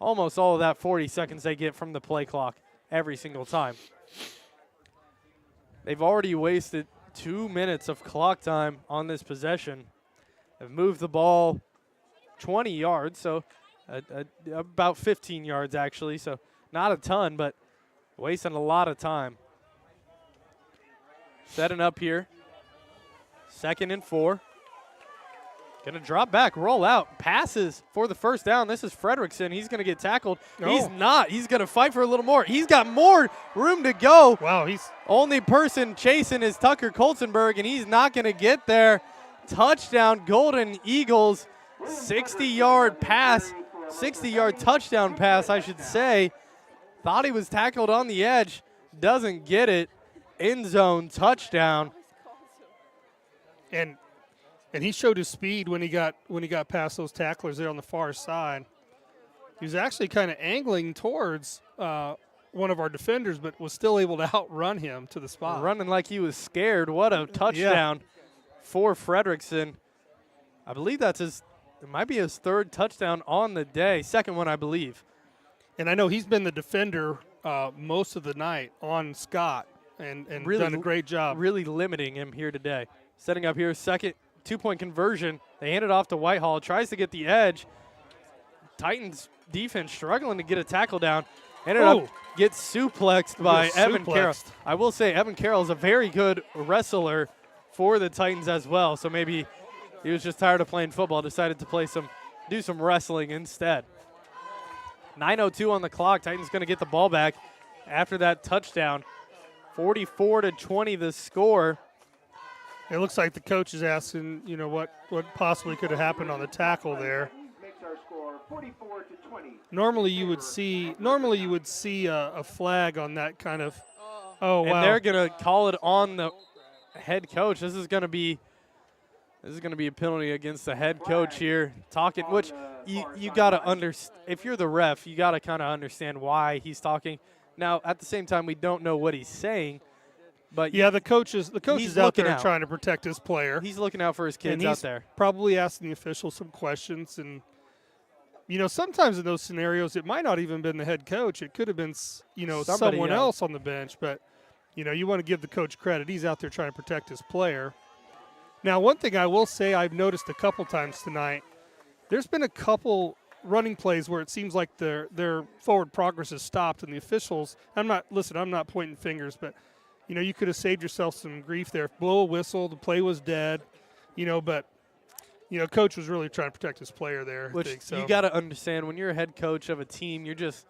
almost all of that 40 seconds they get from the play clock every single time. They've already wasted 2 minutes of clock time on this possession. They've moved the ball 20 yards, so about 15 yards actually, so not a ton, but wasting a lot of time. Setting up here, 2nd and 4. Going to drop back, roll out, passes for the first down. This is Fredrickson. He's going to get tackled. Oh. He's not. He's going to fight for a little more. He's got more room to go. Wow, he's only person chasing is Tucker Colzenberg, and he's not going to get there. Touchdown, Golden Eagles, 60-yard pass, 60-yard touchdown pass, I should say. Thought he was tackled on the edge, doesn't get it. End zone touchdown. And he showed his speed when he got past those tacklers there on the far side. He was actually kind of angling towards one of our defenders, but was still able to outrun him to the spot. Running like he was scared. What a touchdown for Fredrickson. I believe it might be his 3rd touchdown on the day. 2nd one, I believe. And I know he's been the defender most of the night on Scott and really done a great job. Really limiting him here today. Setting up here, 2nd 2-point conversion. They hand it off to Whitehall. Tries to get the edge. Titans defense struggling to get a tackle down. Ended up gets suplexed by Evan Carroll. I will say Evan Carroll is a very good wrestler for the Titans as well. So maybe he was just tired of playing football, decided to do some wrestling instead. 9:02 on the clock. Titans going to get the ball back after that touchdown. 44-20 the score. It looks like the coach is asking, what possibly could have happened on the tackle there. Normally you would see a flag on that kind of. Oh wow! And they're gonna call it on the head coach. This is gonna be a penalty against the head coach here. Talking, which you gotta understand. If you're the ref, you gotta kind of understand why he's talking. Now at the same time, we don't know what he's saying. But yeah, the coach is out there trying to protect his player. He's looking out for his kids out there. Probably asking the officials some questions. And, sometimes in those scenarios, it might not even been the head coach. It could have been, someone else on the bench. But, you want to give the coach credit. He's out there trying to protect his player. Now, one thing I will say I've noticed a couple times tonight, there's been a couple running plays where it seems like their forward progress has stopped. And the officials, I'm not pointing fingers, but – you could have saved yourself some grief there. Blow a whistle, the play was dead, but, coach was really trying to protect his player there. Which you got to understand, when you're a head coach of a team, you're just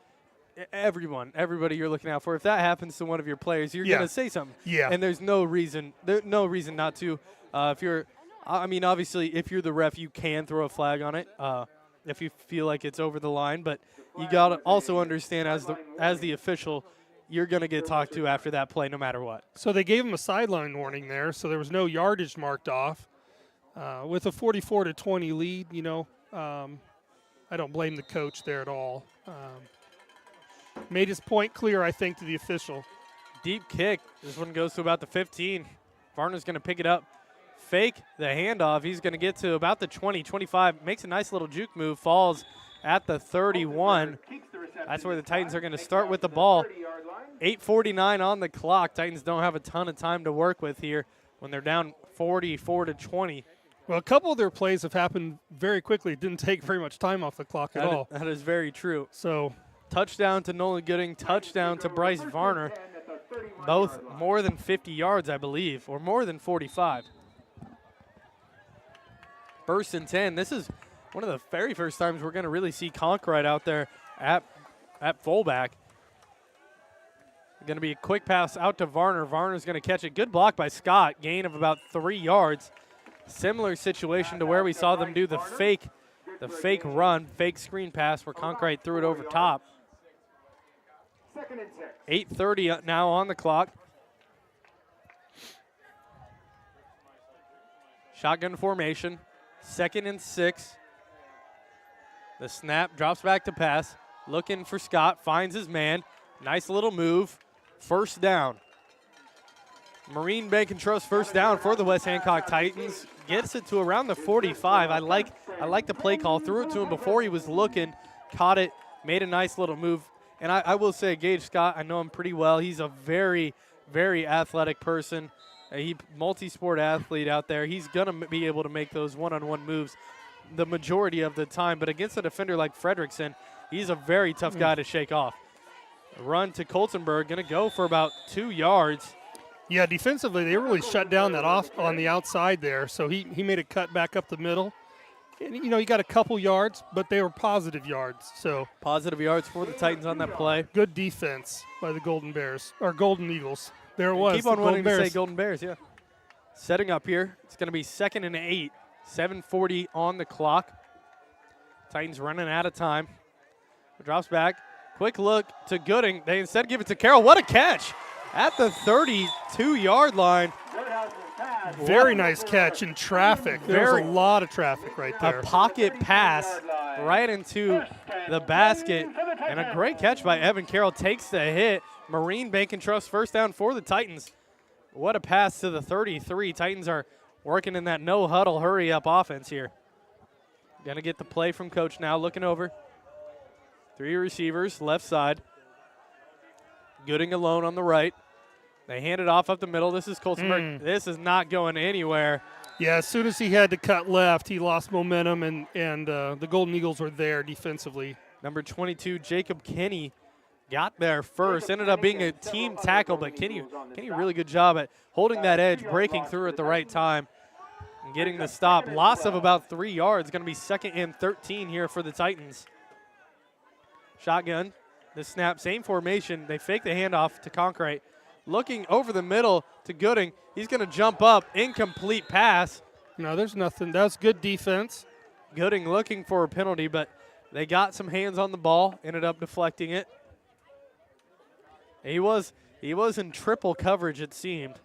everybody you're looking out for. If that happens to one of your players, you're going to say something. Yeah. And there's no reason not to. Obviously, if you're the ref, you can throw a flag on it if you feel like it's over the line. But you got to also understand as the official, you're going to get talked to after that play no matter what. So they gave him a sideline warning there, so there was no yardage marked off. With a 44-20 lead, I don't blame the coach there at all. Made his point clear, I think, to the official. Deep kick. This one goes to about the 15. Varner's going to pick it up. Fake the handoff. He's going to get to about the 20, 25. Makes a nice little juke move. Falls at the 31. That's where the Titans are going to start with the ball. 8:49 on the clock. Titans don't have a ton of time to work with here when they're down 44-20. Well, a couple of their plays have happened very quickly. It didn't take very much time off the clock at all. That is very true. So, touchdown to Nolan Gooding, touchdown to Bryce Varner. Both more than 50 yards, I believe, or more than 45. 1st and 10. This is one of the very first times we're going to really see Conkright out there at fullback. Going to be a quick pass out to Varner. Varner's going to catch it. Good block by Scott. Gain of about 3 yards. Similar situation to where we saw them do the fake run, fake screen pass where Conkright threw it over top. 8:30 now on the clock. Shotgun formation. 2nd and 6. The snap drops back to pass. Looking for Scott. Finds his man. Nice little move. First down. Marine Bank and Trust first down for the West Hancock Titans. Gets it to around the 45. I like the play call. Threw it to him before he was looking. Caught it. Made a nice little move. And I will say, Gage Scott, I know him pretty well. He's a very, very athletic person. He multi-sport athlete out there. He's going to be able to make those one-on-one moves the majority of the time. But against a defender like Fredrickson, he's a very tough guy to shake off. Run to Coltenberg, going to go for about 2 yards. Yeah, defensively, they really shut down that off on the outside there. So he made a cut back up the middle. And, you know, he got a couple yards, but they were positive yards. So positive yards for the Titans on that play. Good defense by the Golden Bears, or Golden Eagles. There it was. Keep on wanting to say Golden Bears, yeah. Setting up here. It's going to be 2nd and 8. 7:40 on the clock. Titans running out of time. Drops back. Quick look to Gooding. They instead give it to Carroll. What a catch at the 32-yard line. Very nice catch in traffic. There's a lot of traffic right there. A pocket pass right into the basket. And a great catch by Evan Carroll. Takes the hit. Marine Bank and Trust first down for the Titans. What a pass to the 33. Titans are working in that no-huddle, hurry-up offense here. Going to get the play from Coach now. Looking over. 3 receivers, left side. Gooding alone on the right. They hand it off up the middle. This is Coltenberg. This is not going anywhere. Yeah, as soon as he had to cut left, he lost momentum, and the Golden Eagles were there defensively. Number 22, Jacob Kinney, got there first. Ended up being a team tackle, but Kinney really good job at holding that edge, breaking through at the right time, and getting the stop. Loss of about 3 yards. Going to be 2nd and 13 here for the Titans. Shotgun, the snap, same formation. They fake the handoff to Conkright. Looking over the middle to Gooding. He's going to jump up. Incomplete pass. No, there's nothing. That's good defense. Gooding looking for a penalty, but they got some hands on the ball. Ended up deflecting it. He was in triple coverage, it seemed.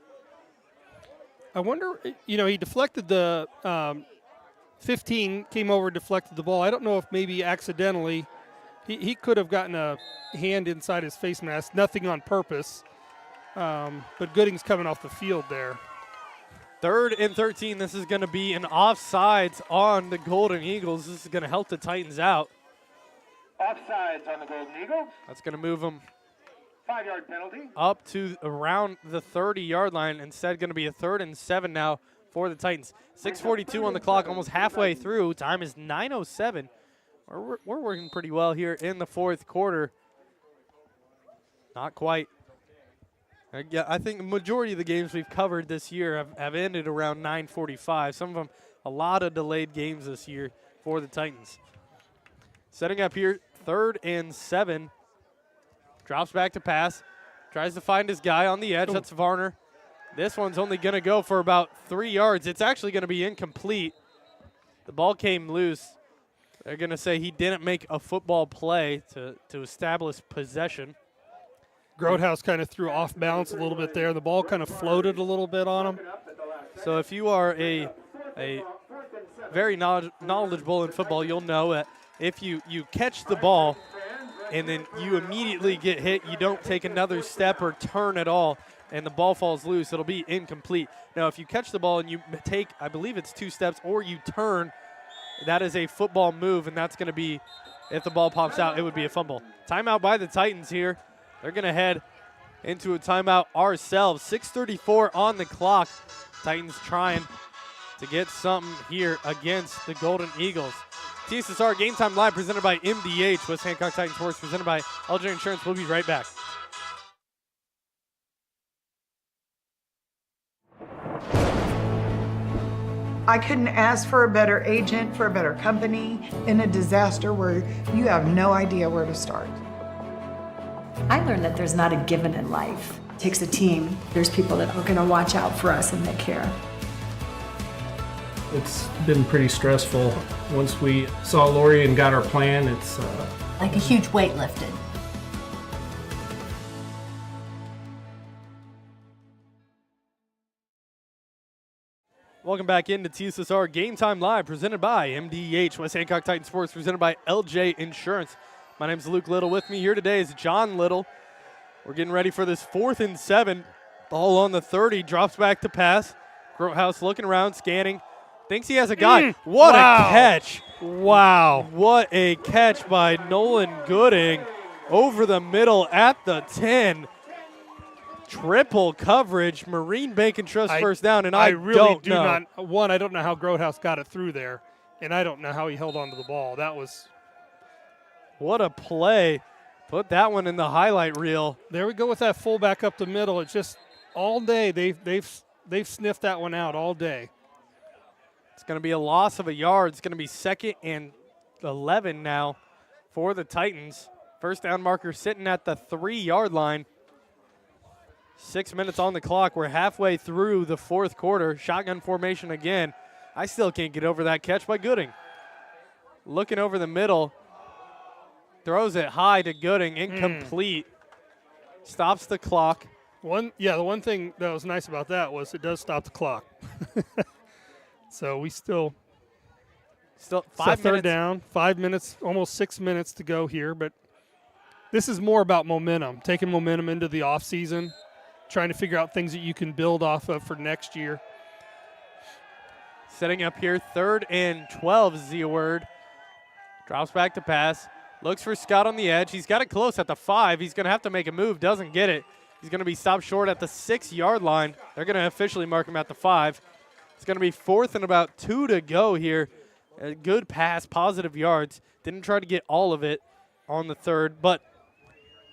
I wonder, you know, he deflected the 15, came over, deflected the ball. I don't know if maybe accidentally he could have gotten a hand inside his face mask, nothing on purpose. But Gooding's coming off the field there. 3rd and 13. This is going to be an offsides on the Golden Eagles. This is going to help the Titans out. Offsides on the Golden Eagles. That's going to move them 5-yard penalty. Up to around the 30-yard line. Instead, going to be a 3rd and 7 now for the Titans. 6:42 on the clock, almost halfway through. Time is 9:07. We're working pretty well here in the 4th quarter. Not quite. Yeah, I think the majority of the games we've covered this year have ended around 9:45. Some of them, a lot of delayed games this year for the Titans. Setting up here, 3rd and 7. Drops back to pass. Tries to find his guy on the edge. That's Varner. This one's only going to go for about 3 yards. It's actually going to be incomplete. The ball came loose. They're going to say he didn't make a football play to establish possession. Grotehouse kind of threw off balance a little bit there. The ball kind of floated a little bit on him. So if you are a very knowledgeable in football, you'll know that if you catch the ball and then you immediately get hit, you don't take another step or turn at all, and the ball falls loose, it'll be incomplete. Now, if you catch the ball and you take, I believe it's 2 steps, or you turn, that is a football move, and that's going to be, if the ball pops out, it would be a fumble. Timeout by the Titans here. They're going to head into a timeout ourselves. 6:34 on the clock. Titans trying to get something here against the Golden Eagles. TSSR Game Time Live presented by MDH. West Hancock Titans Sports presented by LJ Insurance. We'll be right back. I couldn't ask for a better agent, for a better company in a disaster where you have no idea where to start. I learned that there's not a given in life. It takes a team. There's people that are going to watch out for us and that care. It's been pretty stressful. Once we saw Lori and got our plan, it's Like a huge weight lifted. Welcome back into TSSR Game Time Live, presented by MDH, West Hancock Titan Sports, presented by LJ Insurance. My name's Luke Little. With me here today is John Little. We're getting ready for this 4th and 7. Ball on the 30, drops back to pass. Grotehouse looking around, scanning. Thinks he has a guy. What a catch. Wow. What a catch by Nolan Gooding over the middle at the 10. Triple coverage. Marine Bank and Trust first down, and I really do not. One, I don't know how Grotehouse got it through there, and I don't know how he held onto the ball. That was. What a play. Put that one in the highlight reel. There we go with that fullback up the middle. It's just all day they've sniffed that one out all day. It's going to be a loss of a yard. It's going to be 2nd and 11 now for the Titans. First down marker sitting at the 3-yard line. 6 minutes on the clock. We're halfway through the 4th quarter. Shotgun formation again. I still can't get over that catch by Gooding. Looking over the middle. Throws it high to Gooding. Incomplete. Stops the clock. The one thing that was nice about that was it does stop the clock. So we still 5 minutes. Third down, 5 minutes, almost 6 minutes to go here. But this is more about momentum, taking momentum into the offseason, trying to figure out things that you can build off of for next year. Setting up here, 3rd and 12 is the word. Drops back to pass. Looks for Scott on the edge. He's got it close at the 5. He's going to have to make a move. Doesn't get it. He's going to be stopped short at the 6-yard line. They're going to officially mark him at the 5. It's going to be 4th and about 2 to go here. A good pass, positive yards. Didn't try to get all of it on the 3rd, but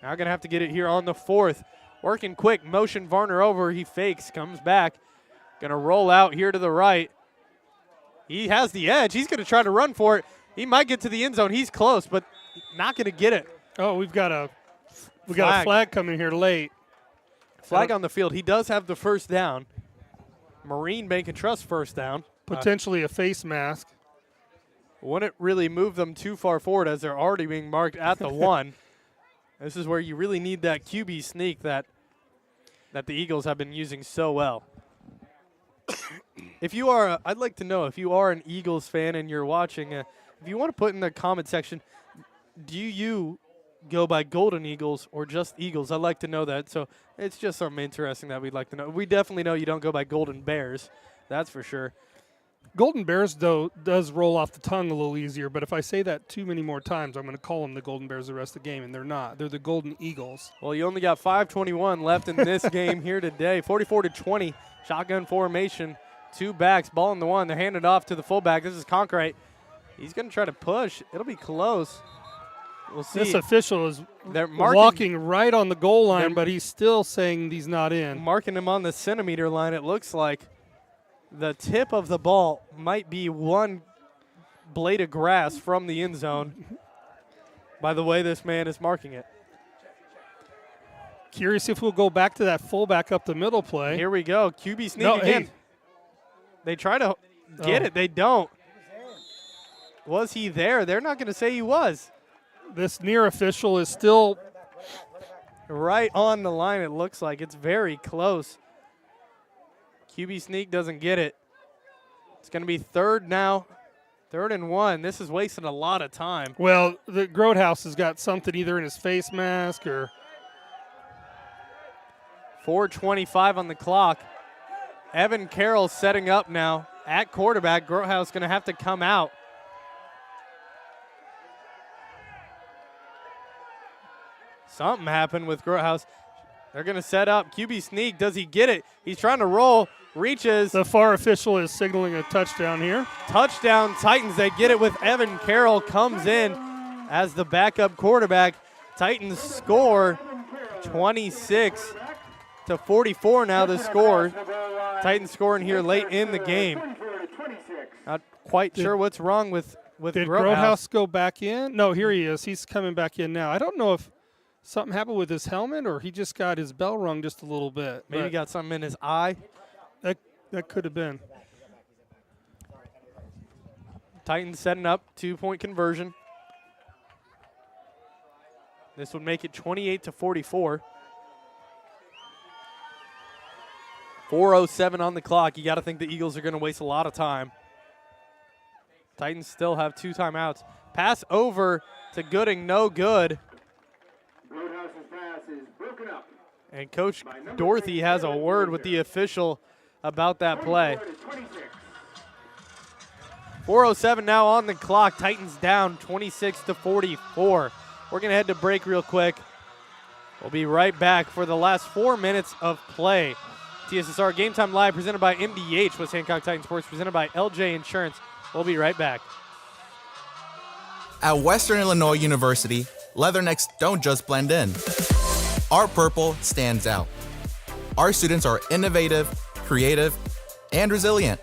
now going to have to get it here on the 4th. Working quick, motion Varner over. He fakes, comes back. Going to roll out here to the right. He has the edge. He's going to try to run for it. He might get to the end zone. He's close, but not going to get it. Oh, we got a flag coming here late. Flag on the field. He does have the first down. Marine Bank and Trust first down. Potentially a face mask. Wouldn't really move them too far forward as they're already being marked at the 1. This is where you really need that QB sneak that the Eagles have been using so well. If you are, I'd like to know if you are an Eagles fan and you're watching, if you want to put in the comment section, do you go by Golden Eagles or just Eagles? I'd like to know that. So it's just something interesting that we'd like to know. We definitely know you don't go by Golden Bears. That's for sure. Golden Bears, though, does roll off the tongue a little easier, but if I say that too many more times, I'm going to call them the Golden Bears the rest of the game, and they're not. They're the Golden Eagles. Well, you only got 5:21 left in this game here today. 44-20, shotgun formation, 2 backs, ball in the 1. They're handed off to the fullback. This is Conkright. He's going to try to push. It'll be close. We'll see. This official is walking right on the goal line, but he's still saying he's not in. Marking him on the centimeter line, it looks like. The tip of the ball might be 1 blade of grass from the end zone by the way this man is marking it. Curious if we'll go back to that fullback up the middle play. Here we go. QB sneak again. Hey. They try to get it. They don't. Was he there? They're not going to say he was. This near official is still right on the line, it looks like. It's very close. QB sneak doesn't get it. It's going to be 3rd now. 3rd and 1. This is wasting a lot of time. Well, the Grotehouse has got something either in his face mask or. 4:25 on the clock. Evan Carroll setting up now at quarterback. Grotehouse going to have to come out. Something happened with Grotehouse. They're going to set up. QB sneak. Does he get it? He's trying to roll. Reaches. The far official is signaling a touchdown here. Touchdown Titans. They get it with Evan Carroll. Comes in as the backup quarterback. Titans score 26-44 now the score. Titans scoring here late in the game. Not quite sure what's wrong with Did Grotehouse go back in? No, here he is. He's coming back in now. I don't know if something happened with his helmet, or he just got his bell rung just a little bit. Maybe he got something in his eye. That could have been. Titans setting up 2-point conversion. This would make it 28-44. 4:07 on the clock. You got to think the Eagles are going to waste a lot of time. Titans still have 2 timeouts. Pass over to Gooding, no good. Roadhouse's pass is broken up. And Coach Dorothy has a word with the official about that play. 4:07 now on the clock. Titans down 26-44. We're going to head to break real quick. We'll be right back for the last 4 minutes of play. TSSR Game Time Live presented by MDH, West Hancock Titan Sports, presented by LJ Insurance. We'll be right back. At Western Illinois University, leathernecks don't just blend in. Our purple stands out. Our students are innovative, creative, and resilient.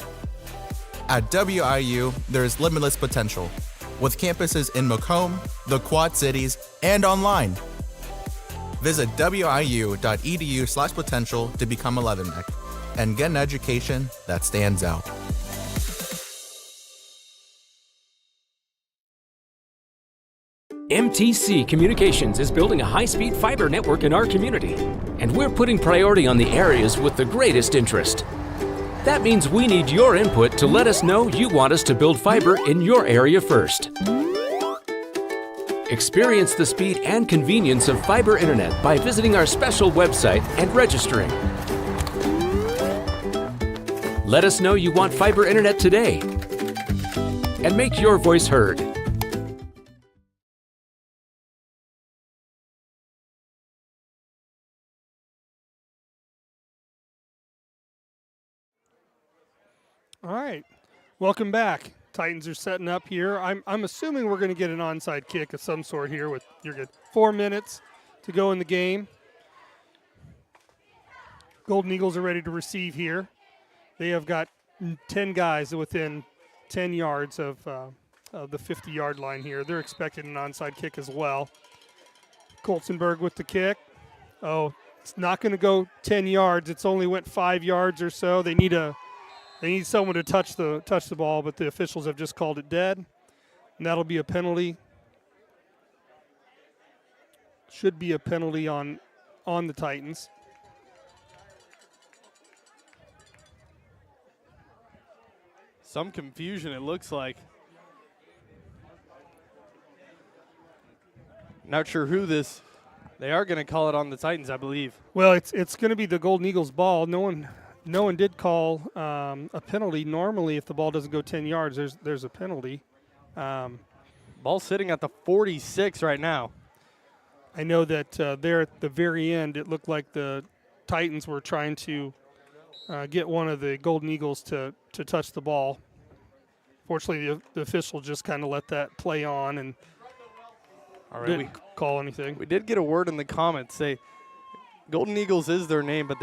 At WIU, there is limitless potential, with campuses in Macomb, the Quad Cities, and online. Visit wiu.edu/potential to become a leatherneck and get an education that stands out. MTC Communications is building a high-speed fiber network in our community, and we're putting priority on the areas with the greatest interest. That means we need your input to let us know you want us to build fiber in your area first. Experience the speed and convenience of fiber internet by visiting our special website and registering. Let us know you want fiber internet today, and make your voice heard. All right, welcome back. Titans are setting up here. I'm assuming we're going to get an onside kick of some sort here. You're good. 4 minutes to go in the game. Golden Eagles are ready to receive here. They have got 10 guys within 10 yards of the 50-yard line here. They're expecting an onside kick as well. Coltzenberg with the kick. Oh, it's not going to go 10 yards. It's only went 5 yards or so. They need someone to touch the ball, but the officials have just called it dead, and that'll be a penalty. Should be a penalty on the Titans. Some confusion, it looks like. Not sure who this. They are going to call it on the Titans, I believe. Well, it's going to be the Golden Eagles ball. No one did call a penalty. Normally, if the ball doesn't go 10 yards, there's a penalty. Ball sitting at the 46 right now. I know that there at the very end, it looked like the Titans were trying to get one of the Golden Eagles to touch the ball. Fortunately, the official just kind of let that play on and didn't call anything. We did get a word in the comments say Golden Eagles is their name, but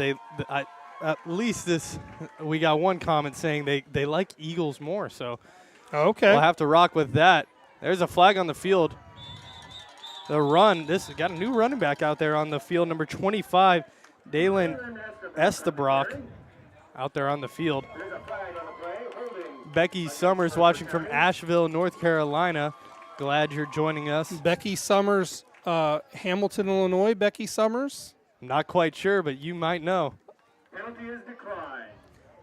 at least we got one comment saying they like Eagles more. So okay, we'll have to rock with that. There's a flag on the field. The run, this got a new running back out there on the field, number 25, Dalen Estabrock, out there on the field. Becky Summers watching from Asheville, North Carolina. Glad you're joining us. Becky Summers, Hamilton, Illinois. Becky Summers? Not quite sure, but you might know.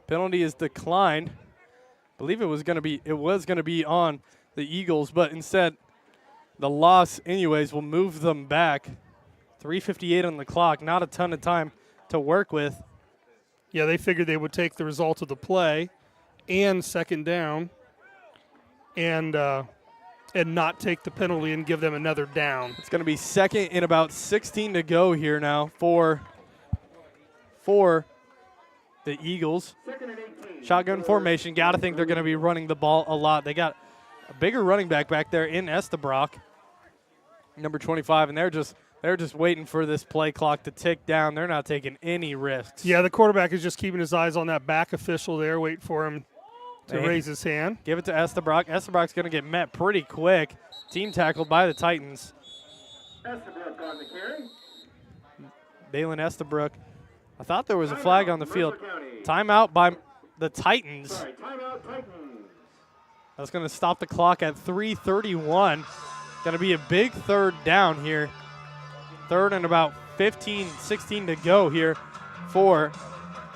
Penalty is declined. I believe it was going to be on the Eagles, but instead the loss anyways will move them back. 3:58 on the clock, not a ton of time to work with. Yeah, they figured they would take the result of the play and second down and not take the penalty and give them another down. It's going to be second and about 16 to go here now for the Eagles. Shotgun formation. Got to think they're going to be running the ball a lot. They got a bigger running back there in Estabrock, number 25, and they're just waiting for this play clock to tick down. They're not taking any risks. Yeah, the quarterback is just keeping his eyes on that back official there, waiting for him to raise his hand. Give it to Estabrock. Estabrock's going to get met pretty quick. Team tackled by the Titans. Estabrook on the carry. Balin Estabrook. I thought there was a flag on the field. Timeout by the Titans. Timeout Titans. That's going to stop the clock at 3:31. Going to be a big third down here. Third and about 15, 16 to go here for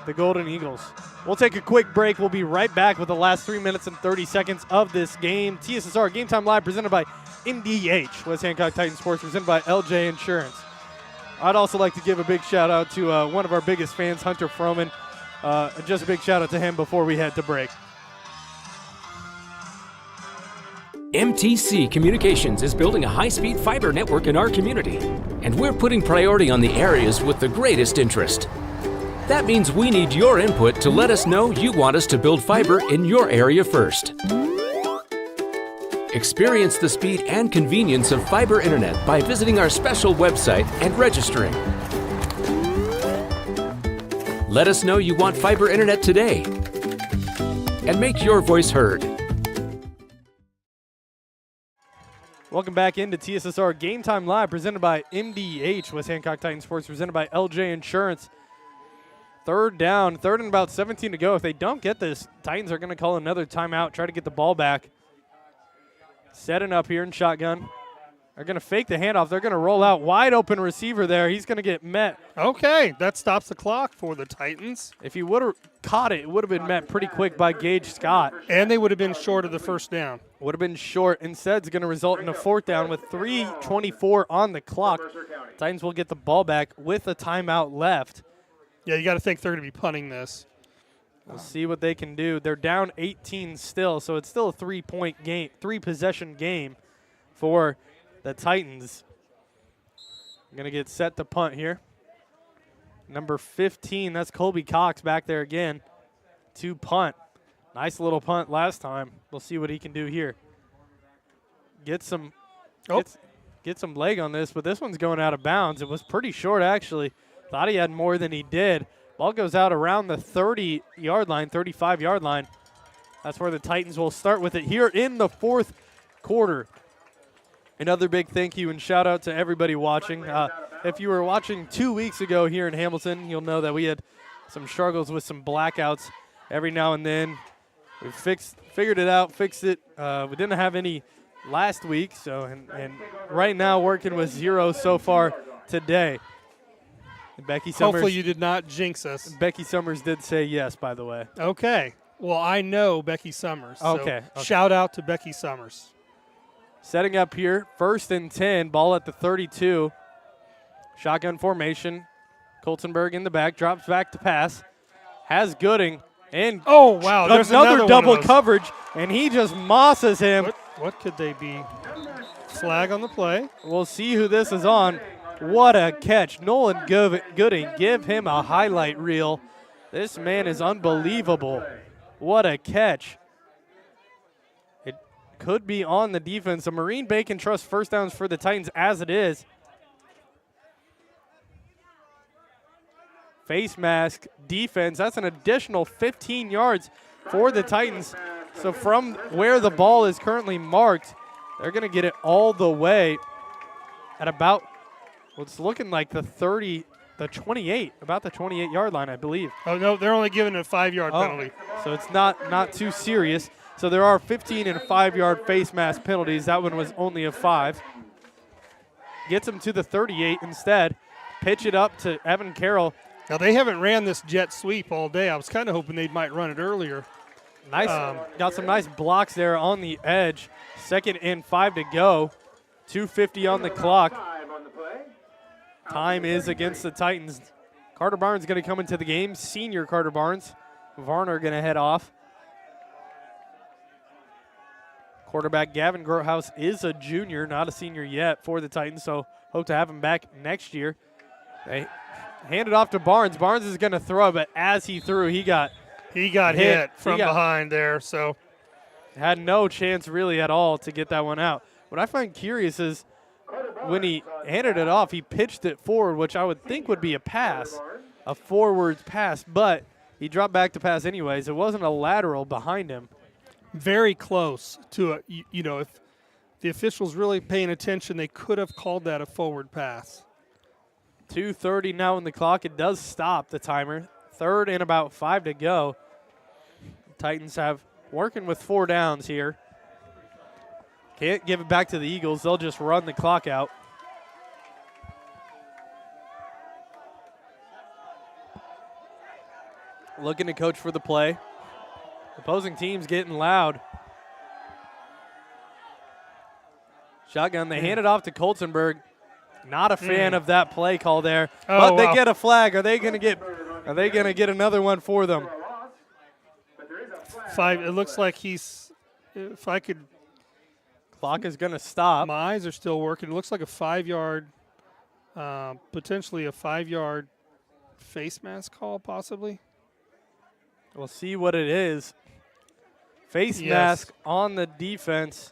the Golden Eagles. We'll take a quick break. We'll be right back with the last 3 minutes and 30 seconds of this game. TSSR Game Time Live presented by MDH. West Hancock Titan Sports presented by LJ Insurance. I'd also like to give a big shout out to one of our biggest fans, Hunter Froman. Just a big shout out to him before we head to break. MTC Communications is building a high-speed fiber network in our community, and we're putting priority on the areas with the greatest interest. That means we need your input to let us know you want us to build fiber in your area first. Experience the speed and convenience of fiber internet by visiting our special website and registering. Let us know you want fiber internet today and make your voice heard. Welcome back into TSSR Game Time Live presented by MDH. West Hancock Titan Sports presented by LJ Insurance. Third down, third and about 17 to go. If they don't get this, Titans are going to call another timeout, try to get the ball back. Setting up here in shotgun. They're going to fake the handoff. They're going to roll out. Wide open receiver there. He's going to get met. Okay, that stops the clock for the Titans. If he would have caught it, it would have been met pretty quick by Gage Scott. And they would have been short of the first down. Would have been short. Instead, it's going to result in a fourth down with 3:24 on the clock. Titans will get the ball back with a timeout left. Yeah, you got to think they're going to be punting this. We'll see what they can do. They're down 18 still, so it's still a 3-point game, 3-possession game for the Titans. Going to get set to punt here. Number 15, that's Colby Cox back there again to punt. Nice little punt last time. We'll see what he can do here. Get some leg on this, but this one's going out of bounds. It was pretty short, actually. Thought he had more than he did. Ball goes out around the 30-yard line, 35-yard line. That's where the Titans will start with it here in the fourth quarter. Another big thank you and shout out to everybody watching. If you were watching 2 weeks ago here in Hamilton, you'll know that we had some struggles with some blackouts every now and then. We figured it out, fixed it. We didn't have any last week, so and right now working with 0 so far today. And Becky Summers. Hopefully you did not jinx us. Becky Summers did say yes, by the way. Okay. Well, I know Becky Summers. Okay. So shout out to Becky Summers. Setting up here, 1st and 10, ball at the 32. Shotgun formation. Coltenberg in the back, drops back to pass. Has Gooding. And oh, wow. There's another double coverage, and he just mosses him. What could they be? Flag on the play. We'll see who this is on. What a catch. Nolan Gooding, give him a highlight reel. This man is unbelievable. What a catch. It could be on the defense. The Marine Bacon Trust first downs for the Titans as it is. Face mask defense. That's an additional 15 yards for the Titans. So from where the ball is currently marked, they're going to get it all the way at about, well, it's looking like the 28, about the 28-yard line, I believe. Oh, no, they're only giving a 5-yard penalty. So it's not too serious. So there are 15 and 5-yard face mask penalties. That one was only a 5. Gets him to the 38 instead. Pitch it up to Evan Carroll. Now, they haven't ran this jet sweep all day. I was kind of hoping they might run it earlier. Nice. Got some nice blocks there on the edge. 2nd and 5 to go. 2:50 on the clock. Time is against the Titans. Carter Barnes going to come into the game. Senior Carter Barnes. Varner going to head off. Quarterback Gavin Grotehouse is a junior, not a senior yet for the Titans, so hope to have him back next year. They hand it off to Barnes. Barnes is going to throw, but as he threw, he got hit from behind there, so had no chance really at all to get that one out. What I find curious is when he handed it off, he pitched it forward, which I would think would be a pass, a forward pass, but he dropped back to pass anyways. It wasn't a lateral behind him. Very close to a, if the officials really paying attention, they could have called that a forward pass. 2:30 now on the clock. It does stop the timer. 3rd and about 5 to go. Titans have working with 4 downs here. Can't give it back to the Eagles. They'll just run the clock out. Looking to coach for the play. Opposing team's getting loud. Shotgun, they hand it off to Coltenberg. Not a fan of that play call there. But they get a flag. Are they gonna get another one for them? 5. It looks like he's, if I could. Clock is gonna stop. My eyes are still working. It looks like a 5-yard, potentially a 5-yard face mask call, possibly. We'll see what it is. Face mask on the defense.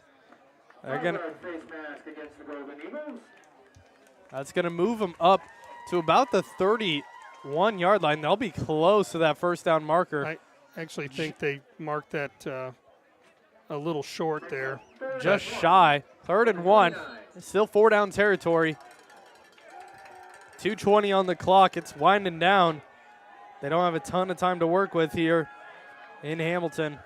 They're gonna. That's gonna move them up to about the 31-yard line. They'll be close to that first down marker. I actually think they marked that a little short there. Just shy. 3rd and 1. Still 4 down territory. 2:20 on the clock. It's winding down. They don't have a ton of time to work with here in Hamilton.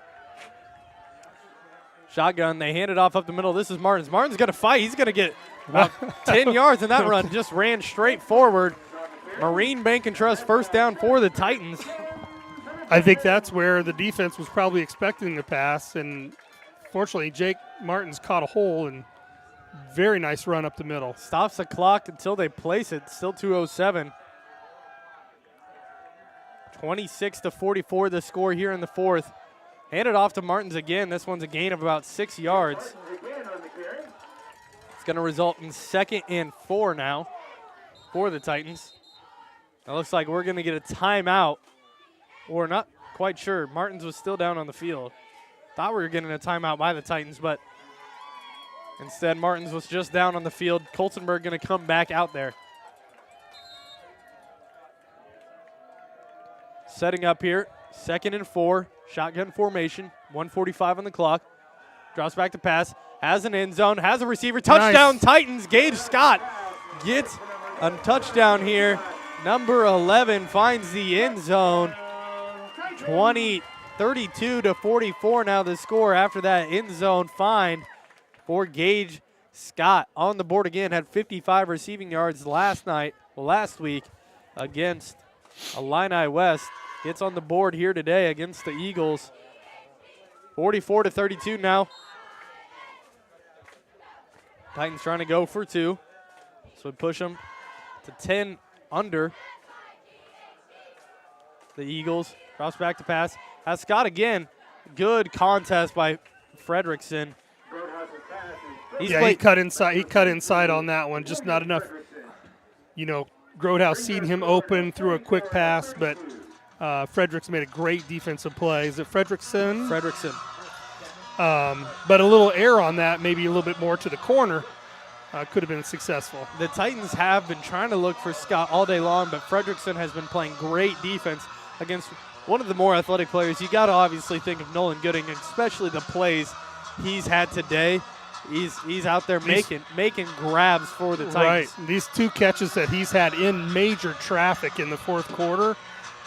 Shotgun, they hand it off up the middle. This is Martins. Martins going to fight. He's going to get about 10 yards in that run. Just ran straight forward. Marine Bank and Trust first down for the Titans. I think that's where the defense was probably expecting the pass, and fortunately Jake Martins caught a hole, and very nice run up the middle. Stops the clock until they place it. Still 2:07. 26-44 the score here in the 4th. Hand it off to Martins again. This one's a gain of about 6 yards. It's going to result in 2nd and 4 now for the Titans. It looks like we're going to get a timeout. We're not quite sure. Martins was still down on the field. Thought we were getting a timeout by the Titans, but instead Martins was just down on the field. Coltenberg going to come back out there. Setting up here, 2nd and 4, shotgun formation, 1:45 on the clock. Drops back to pass, has an end zone, has a receiver, touchdown nice. Titans. Gage Scott gets a touchdown here. Number 11 finds the end zone. 32-44 now the score after that end zone find for Gage Scott. On the board again, had 55 receiving yards last week against Illini West. Gets on the board here today against the Eagles. 44-32 now. Titans trying to go for 2. So we push them to 10 under. The Eagles drops back to pass. Has Scott again. Good contest by Fredrickson. He cut inside. He cut inside on that one. Just not enough. Grodhouse seen him open, threw a quick pass, but Frederickson made a great defensive play. Is it Fredrickson? Fredrickson. But a little error on that, maybe a little bit more to the corner, could have been successful. The Titans have been trying to look for Scott all day long, but Fredrickson has been playing great defense against one of the more athletic players. You got to obviously think of Nolan Gooding, especially the plays he's had today. He's out there making grabs for the Titans. Right. These 2 catches that he's had in major traffic in the 4th quarter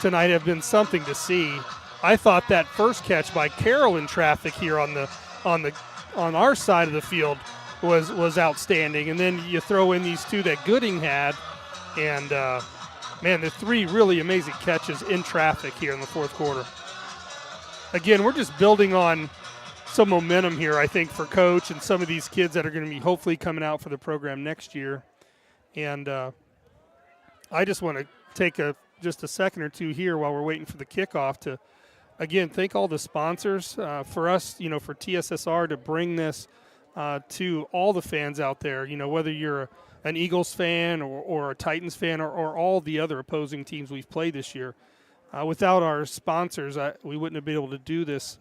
tonight have been something to see. I thought that first catch by Carroll in traffic here on our side of the field was outstanding, and then you throw in these 2 that Gooding had, and the 3 really amazing catches in traffic here in the 4th quarter. Again, we're just building on some momentum here, I think, for Coach and some of these kids that are going to be hopefully coming out for the program next year. And I just want to take just a second or 2 here while we're waiting for the kickoff to, again, thank all the sponsors for us, for TSSR to bring this to all the fans out there, whether you're an Eagles fan or a Titans fan or all the other opposing teams we've played this year. Without our sponsors, we wouldn't have been able to do this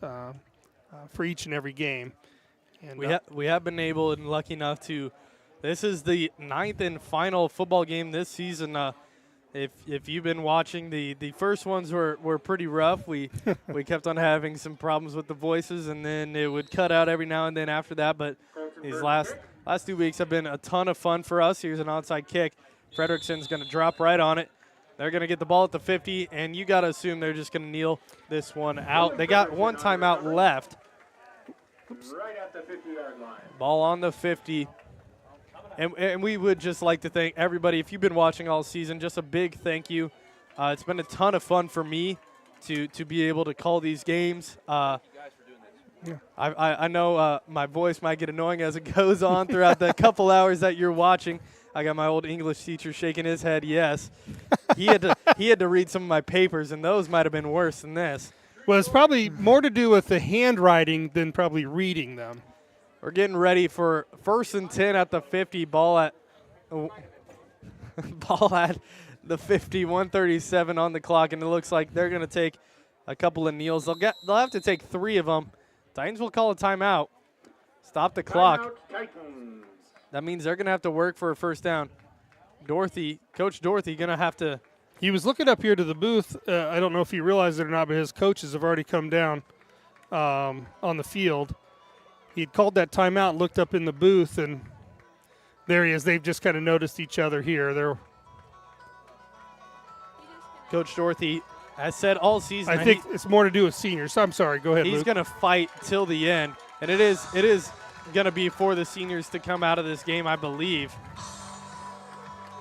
for each and every game. And we have been able and lucky enough to. This is the 9th and final football game this season. If you've been watching, the first ones were pretty rough. We kept on having some problems with the voices, and then it would cut out every now and then after that. But These last 2 weeks have been a ton of fun for us. Here's an onside kick. Frederickson's going to drop right on it. They're going to get the ball at the 50, and you got to assume they're just going to kneel this one out. They got one timeout left. Oops. Right at the 50-yard line. Ball on the 50. And we would just like to thank everybody. If you've been watching all season, just a big thank you. It's been a ton of fun for me to be able to call these games. I know my voice might get annoying as it goes on throughout the couple hours that you're watching. I got my old English teacher shaking his head, yes. He had to read some of my papers, and those might have been worse than this. Well, it's probably more to do with the handwriting than probably reading them. We're getting ready for 1st and 10 at the 50. Ball at the 50, 1:37 on the clock, and it looks like they're going to take a couple of kneels. They'll have to take 3 of them. Titans will call a timeout. Stop the clock. That means they're going to have to work for a first down. Coach Dorothy, going to have to. He was looking up here to the booth. I don't know if he realized it or not, but his coaches have already come down on the field. He'd called that timeout and looked up in the booth, and there he is. They've just kind of noticed each other here. Coach Dorothy has said all season. I think it's more to do with seniors. I'm sorry. Go ahead, He's Luke. going to fight till the end, and it is going to be for the seniors to come out of this game, I believe.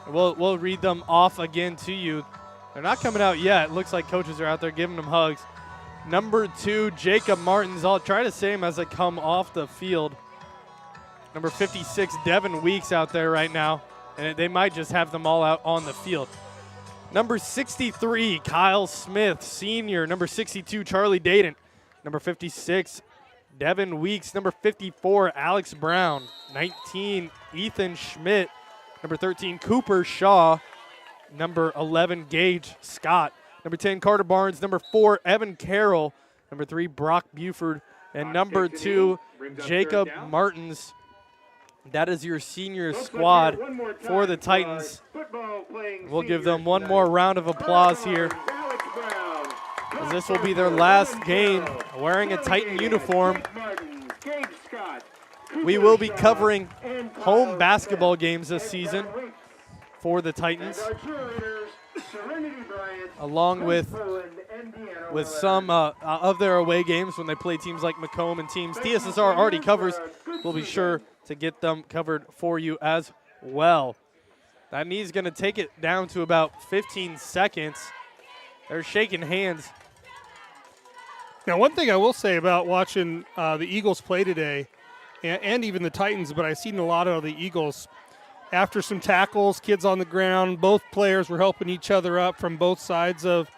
We'll read them off again to you. They're not coming out yet. It looks like coaches are out there giving them hugs. Number 2, Jacob Martins. I'll try to say him as I come off the field. Number 56, Devin Weeks out there right now, and they might just have them all out on the field. Number 63, Kyle Smith, senior. Number 62, Charlie Dayton. Number 56, Devin Weeks. Number 54, Alex Brown. 19, Ethan Schmidt. Number 13, Cooper Shaw. Number 11, Gage Scott. Number 10, Carter Barnes. Number 4, Evan Carroll. Number 3, Brock Buford. And number 2, Jacob Martins. That is your senior squad for the Titans. We'll give them one more round of applause here, as this will be their last game wearing a Titan uniform. We will be covering home basketball games this season for the Titans, along with some of their away games when they play teams like Macomb and teams TSSR already covers. We'll be sure to get them covered for you as well. That knee's going to take it down to about 15 seconds. They're shaking hands. Now, one thing I will say about watching the Eagles play today, and even the Titans, but I've seen a lot of the Eagles. After some tackles, kids on the ground, both players were helping each other up from both sides of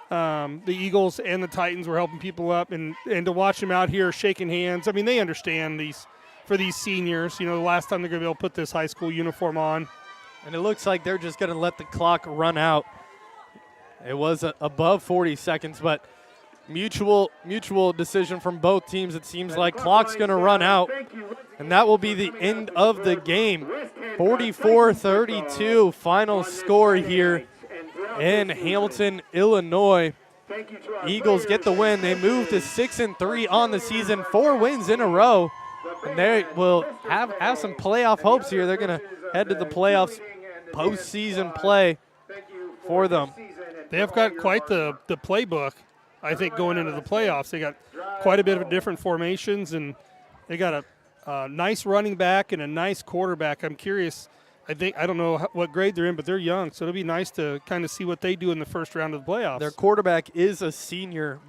the Eagles and the Titans were helping people up. And to watch them out here shaking hands, I mean, they understand for these seniors, the last time they're going to be able to put this high school uniform on. And it looks like they're just going to let the clock run out. It was above 40 seconds, but mutual decision from both teams. It seems like clock's going to run out, and that will be the end of the game. 44-32 final score here in Hamilton, Illinois. Eagles get the win. They move to 6-3 on the season, 4 wins in a row. And they will have some playoff hopes here. They're going to head to the playoffs, postseason play for them. They have got quite the playbook, I think, going into the playoffs. They got quite a bit of different formations, and they got a nice running back and a nice quarterback. I'm curious. I don't know what grade they're in, but they're young, so it'll be nice to kind of see what they do in the first round of the playoffs. Their quarterback is a senior,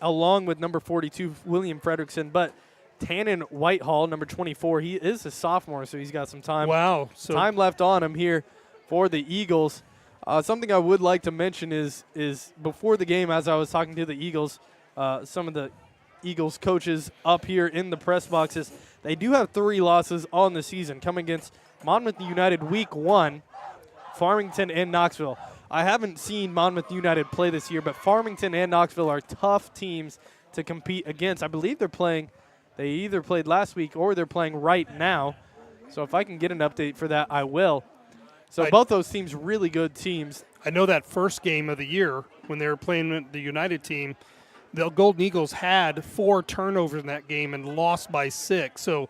along with number 42, William Frederickson, but Tannen Whitehall, number 24, he is a sophomore, so he's got some time. Wow. Time left on him here for the Eagles. Something I would like to mention is before the game, as I was talking to the Eagles, some of the Eagles coaches up here in the press boxes, they do have 3 losses on the season, coming against Monmouth United Week 1, Farmington, and Knoxville. I haven't seen Monmouth United play this year, but Farmington and Knoxville are tough teams to compete against. I believe they either played last week or they're playing right now. So if I can get an update for that, I will. So both those teams, really good teams. I know that first game of the year when they were playing the United team, the Golden Eagles had 4 turnovers in that game and lost by 6. So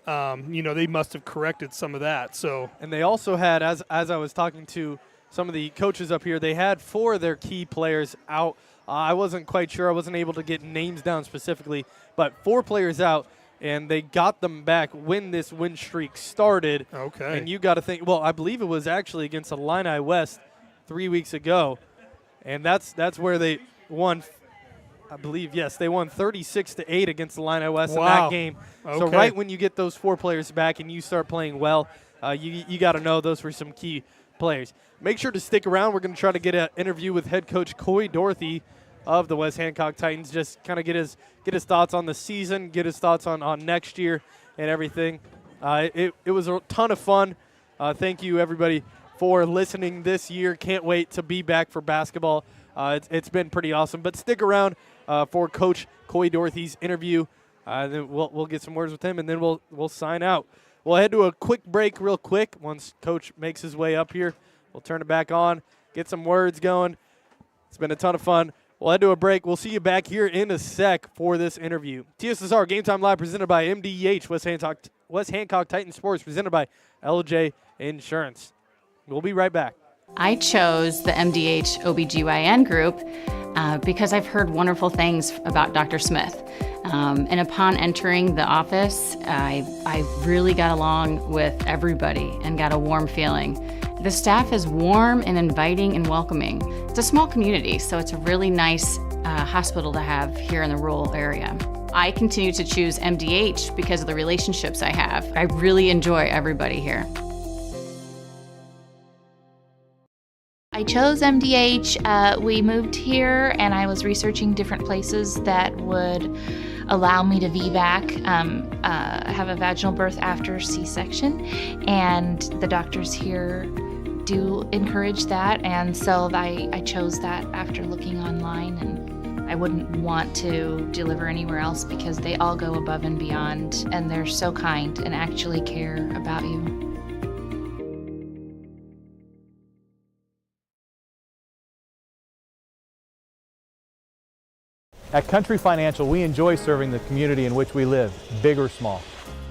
They must have corrected some of that. So, and they also had, as I was talking to some of the coaches up here, they had 4 of their key players out. I wasn't quite sure. I wasn't able to get names down specifically, but 4 players out, and they got them back when this win streak started. Okay. And you got to think, well, I believe it was actually against Illini West 3 weeks ago, and that's where they won. I believe, yes, they won 36-8 against Illini West in that game. So right when you get those 4 players back and you start playing well, you got to know those were some key players. Make sure to stick around. We're going to try to get an interview with head coach Coy Dorothy of the West Hancock Titans, just kind of get his thoughts on the season, get his thoughts on next year and everything. It was a ton of fun. Thank you, everybody, for listening this year. Can't wait to be back for basketball. It's been pretty awesome. But stick around for Coach Coy Dorothy's interview. Then we'll get some words with him, and then we'll sign out. We'll head to a quick break real quick. Once Coach makes his way up here, we'll turn it back on, get some words going. It's been a ton of fun. We'll head to a break. We'll see you back here in a sec for this interview. TSSR Game Time Live presented by MDEH, West Hancock Titan Sports, presented by LJ Insurance. We'll be right back. I chose the MDH OBGYN group because I've heard wonderful things about Dr. Smith. And upon entering the office, I really got along with everybody and got a warm feeling. The staff is warm and inviting and welcoming. It's a small community, so it's a really nice hospital to have here in the rural area. I continue to choose MDH because of the relationships I have. I really enjoy everybody here. I chose MDH. We moved here, and I was researching different places that would allow me to VBAC, have a vaginal birth after C-section, and the doctors here do encourage that, and so I chose that after looking online, and I wouldn't want to deliver anywhere else because they all go above and beyond, and they're so kind and actually care about you. At Country Financial, we enjoy serving the community in which we live, big or small.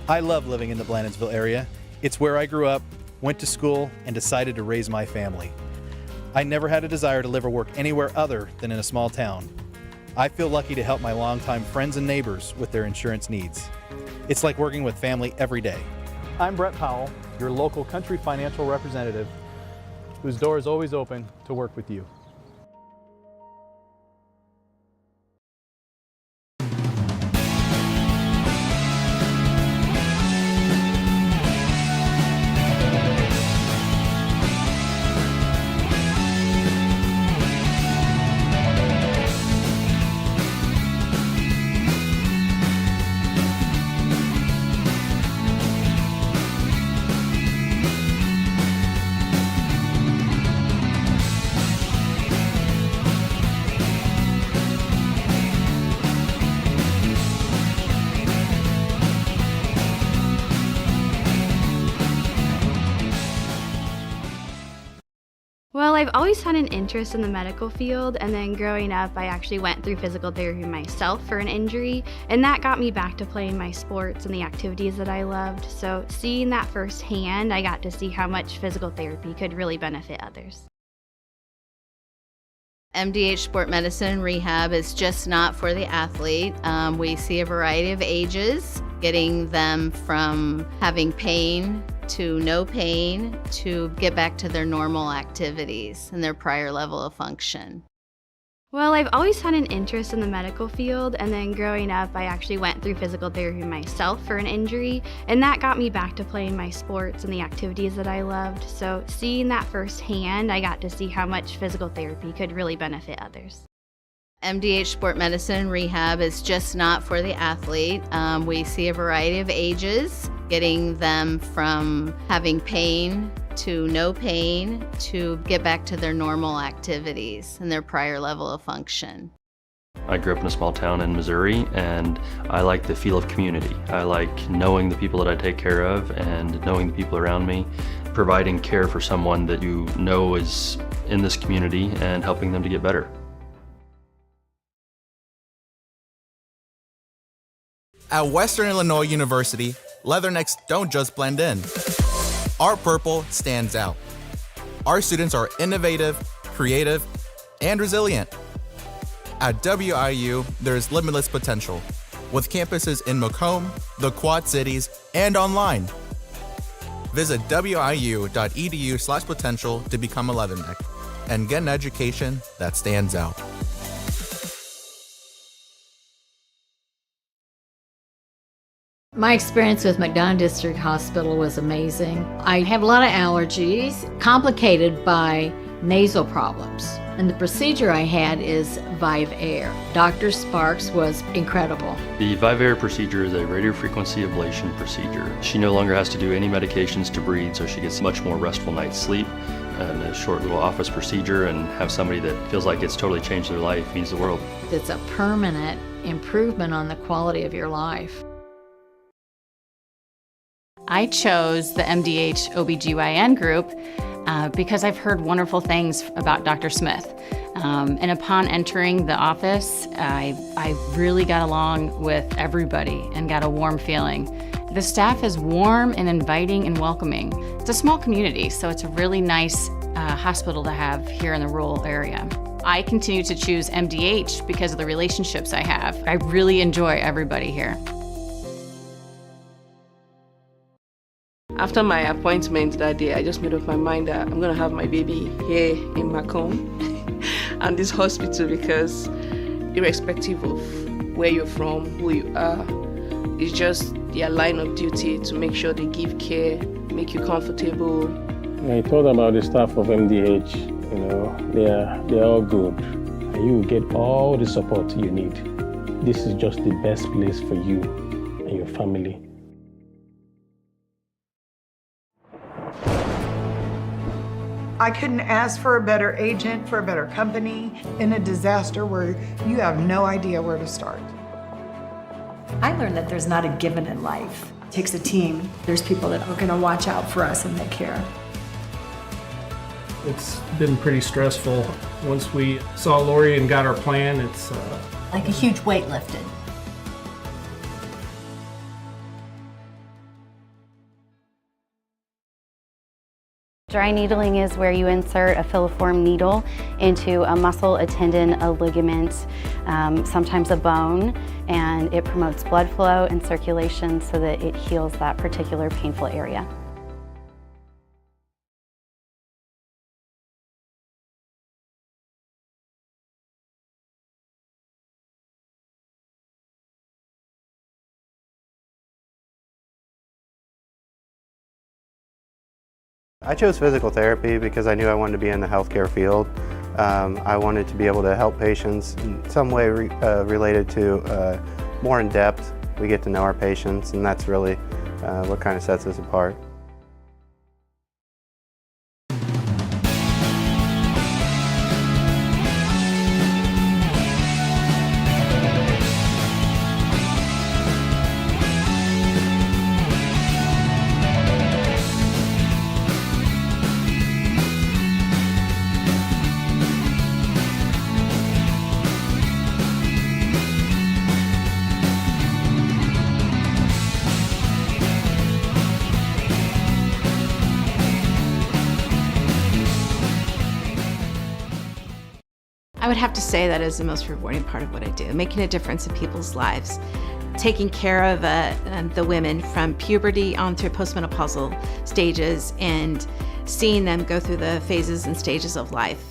I love living in the Blandonsville area. It's where I grew up, went to school, and decided to raise my family. I never had a desire to live or work anywhere other than in a small town. I feel lucky to help my longtime friends and neighbors with their insurance needs. It's like working with family every day. I'm Brett Powell, your local Country Financial representative, whose door is always open to work with you. Well, I've always had an interest in the medical field, and then growing up, I actually went through physical therapy myself for an injury, and that got me back to playing my sports and the activities that I loved. So seeing that firsthand, I got to see how much physical therapy could really benefit others. MDH Sport Medicine Rehab is just not for the athlete. We see a variety of ages, getting them from having pain to no pain to get back to their normal activities and their prior level of function. Well, I've always had an interest in the medical field, and then growing up, I actually went through physical therapy myself for an injury, and that got me back to playing my sports and the activities that I loved. So seeing that firsthand, I got to see how much physical therapy could really benefit others. MDH Sport Medicine Rehab is just not for the athlete. We see a variety of ages, getting them from having pain to no pain to get back to their normal activities and their prior level of function. I grew up in a small town in Missouri, and I like the feel of community. I like knowing the people that I take care of and knowing the people around me, providing care for someone that you know is in this community and helping them to get better. At Western Illinois University, Leathernecks don't just blend in. Our purple stands out. Our students are innovative, creative, and resilient. At WIU, there's limitless potential, with campuses in Macomb, the Quad Cities, and online. Visit wiu.edu/potential to become a Leatherneck and get an education that stands out. My experience with McDonough District Hospital was amazing. I have a lot of allergies, complicated by nasal problems. And the procedure I had is Vive Air. Dr. Sparks was incredible. The Vive Air procedure is a radiofrequency ablation procedure. She no longer has to do any medications to breathe, so she gets much more restful night's sleep. And a short little office procedure, and have somebody that feels like it's totally changed their life means the world. It's a permanent improvement on the quality of your life. I chose the MDH OBGYN group because I've heard wonderful things about Dr. Smith. And upon entering the office, I really got along with everybody and got a warm feeling. The staff is warm and inviting and welcoming. It's a small community, so it's a really nice hospital to have here in the rural area. I continue to choose MDH because of the relationships I have. I really enjoy everybody here. After my appointment that day, I just made up my mind that I'm going to have my baby here in Macomb and this hospital, because irrespective of where you're from, who you are, it's just their line of duty to make sure they give care, make you comfortable. I thought about the staff of MDH, they're all good. And you get all the support you need. This is just the best place for you and your family. I couldn't ask for a better agent, for a better company in a disaster where you have no idea where to start. I learned that there's not a given in life. It takes a team. There's people that are going to watch out for us and that care. It's been pretty stressful. Once we saw Lori and got our plan, it's like a huge weight lifted. Dry needling is where you insert a filiform needle into a muscle, a tendon, a ligament, sometimes a bone, and it promotes blood flow and circulation so that it heals that particular painful area. I chose physical therapy because I knew I wanted to be in the healthcare field. I wanted to be able to help patients in some way related to more in depth. We get to know our patients, and that's really what kind of sets us apart. I would have to say that is the most rewarding part of what I do, making a difference in people's lives, taking care of the women from puberty on through postmenopausal stages and seeing them go through the phases and stages of life.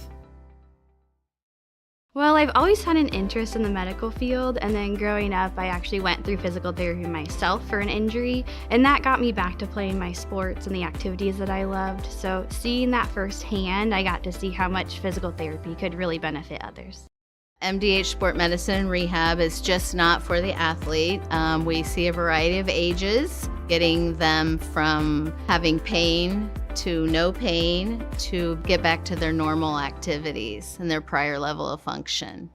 Well, I've always had an interest in the medical field, and then growing up, I actually went through physical therapy myself for an injury, and that got me back to playing my sports and the activities that I loved. So seeing that firsthand, I got to see how much physical therapy could really benefit others. MDH Sport Medicine Rehab is just not for the athlete. We see a variety of ages, getting them from having pain to no pain to get back to their normal activities and their prior level of function.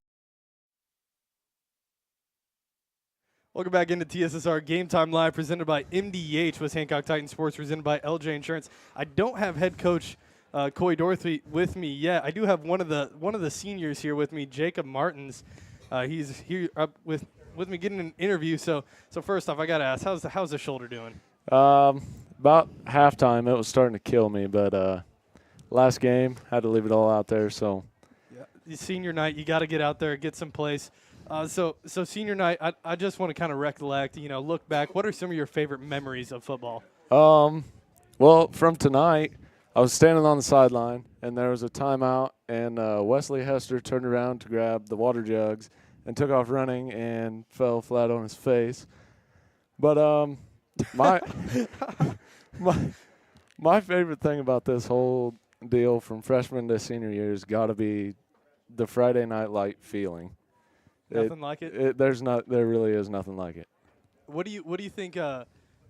Welcome back into TSSR Game Time Live, presented by MDH with Hancock Titan Sports, presented by LJ Insurance. I don't have head coach Coy Dorothy with me yet. I do have one of the seniors here with me, Jacob Martins. He's here up with me getting an interview. So first off, I gotta ask, how's the shoulder doing? About halftime, it was starting to kill me, but last game, had to leave it all out there. So, yeah. Senior night, you got to get out there, get some plays. So senior night, I just want to kind of recollect, look back. What are some of your favorite memories of football? Well, from tonight, I was standing on the sideline, and there was a timeout, and Wesley Hester turned around to grab the water jugs and took off running and fell flat on his face. But my favorite thing about this whole deal from freshman to senior year has got to be the Friday night light feeling. Nothing like it? There really is nothing like it. What do you think?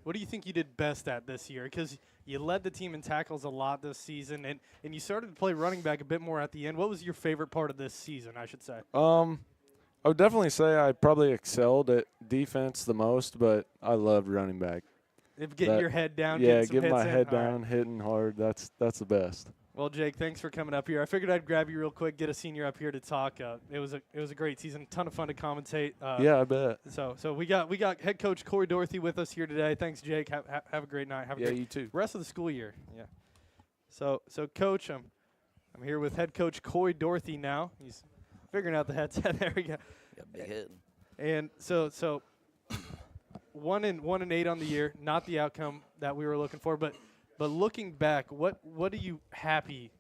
What do you think you did best at this year? Because you led the team in tackles a lot this season, and you started to play running back a bit more at the end. What was your favorite part of this season, I should say? I would definitely say I probably excelled at defense the most, but I loved running back. Getting your head down. Yeah, getting my head All down, right. hitting hard. That's the best. Well, Jake, thanks for coming up here. I figured I'd grab you real quick, get a senior up here to talk. It was a great season, ton of fun to commentate. Yeah, I bet. So we got head coach Corey Dorothy with us here today. Thanks, Jake. Have a great night. Have a great you too. Rest of the school year. Yeah. So Coach, I'm here with head coach Corey Dorothy now. He's figuring out the headset. There we go. Got big head. And so 1-8 on the year, not the outcome that we were looking for, but looking back, what are you happy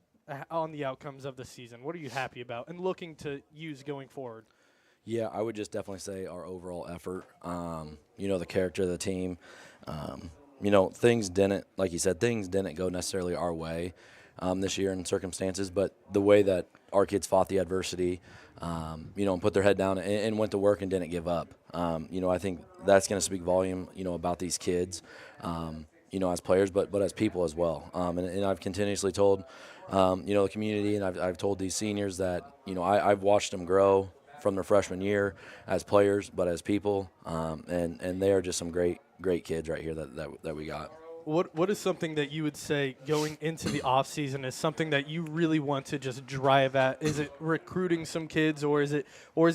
on the outcomes of the season? What are you happy about and looking to use going forward? Yeah, I would just definitely say our overall effort, the character of the team. Things didn't, like you said, things didn't go necessarily our way this year in circumstances, but the way that our kids fought the adversity, and put their head down and went to work and didn't give up. I think that's going to speak volume, about these kids. As players, but as people as well. And I've continuously told, the community, and I've told these seniors that, I've watched them grow from their freshman year as players, but as people, and they are just some great kids right here that we got. What is something that you would say going into the off season is something that you really want to just drive at? Is it recruiting some kids, or is it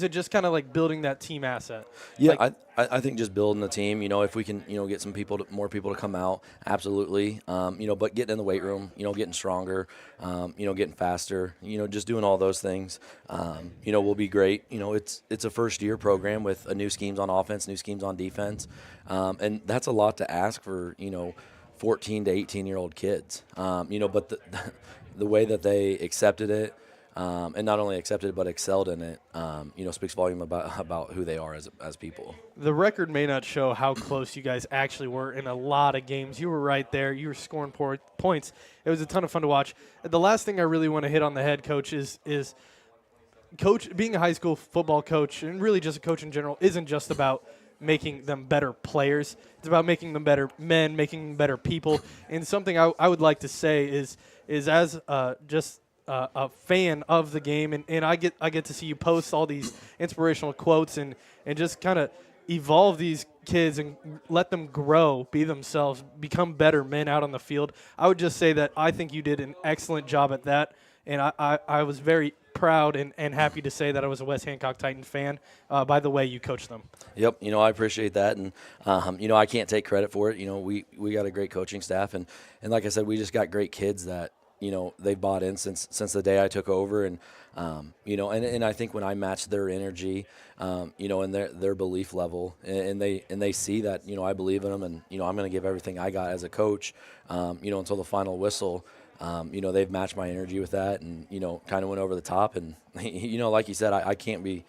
just kind of like building that team asset? Yeah, I think just building the team. If we can, get some more people to come out, absolutely. But getting in the weight room, getting stronger, getting faster, just doing all those things, will be great. It's a first year program with a new schemes on offense, new schemes on defense, and that's a lot to ask for, 14 to 18-year-old kids, but the way that they accepted it, and not only accepted it but excelled in it, speaks volume about who they are as people. The record may not show how close you guys actually were in a lot of games. You were right there. You were scoring points. It was a ton of fun to watch. The last thing I really want to hit on the head coach is coach being a high school football coach, and really just a coach in general, isn't just about making them better players. It's about making them better men, making them better people. And something I would like to say is as just a fan of the game, and I get to see you post all these inspirational quotes and just kind of evolve these kids and let them grow, be themselves, become better men out on the field. I would just say that I think you did an excellent job at that, and I was very proud and happy to say that I was a West Hancock Titan fan by the way you coached them. Yep, I appreciate that, and I can't take credit for it. We got a great coaching staff, and like I said, we just got great kids that they've bought in since the day I took over, and and I think when I match their energy, and their belief level, and they see that I believe in them, and I'm going to give everything I got as a coach, until the final whistle. They've matched my energy with that, and kind of went over the top, and like you said, I can't be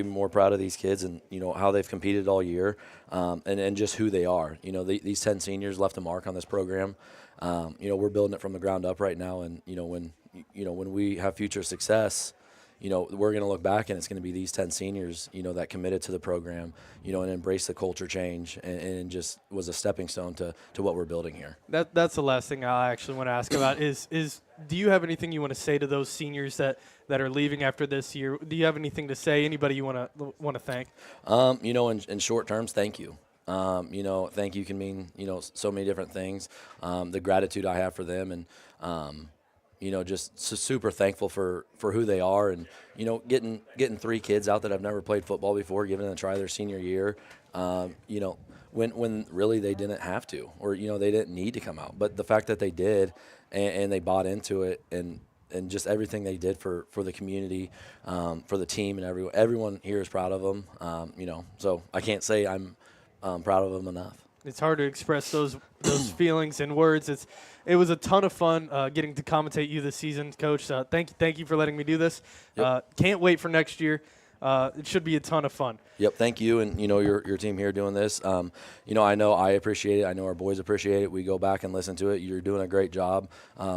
more proud of these kids and how they've competed all year, and just who they are. These 10 seniors left a mark on this program. We're building it from the ground up right now, and when we have future success, we're going to look back and it's going to be these 10 seniors, that committed to the program, and embraced the culture change and just was a stepping stone to what we're building here. That's the last thing I actually want to ask about is do you have anything you want to say to those seniors that are leaving after this year? Do you have anything to say? Anybody you want to thank? In short terms, thank you. Thank you can mean, so many different things. The gratitude I have for them, and, just super thankful for who they are, and, getting 3 kids out that have never played football before, giving them a try their senior year. when really they didn't have to, or they didn't need to come out. But the fact that they did, and they bought into it, and just everything they did for the community, for the team, and everyone here is proud of them. So I can't say I'm proud of them enough. It's hard to express those feelings in words. It was a ton of fun getting to commentate you this season, Coach. Thank you for letting me do this. Yep. Can't wait for next year. It should be a ton of fun. Yep, thank you, and your team here doing this. I know I appreciate it. I know our boys appreciate it. We go back and listen to it. You're doing a great job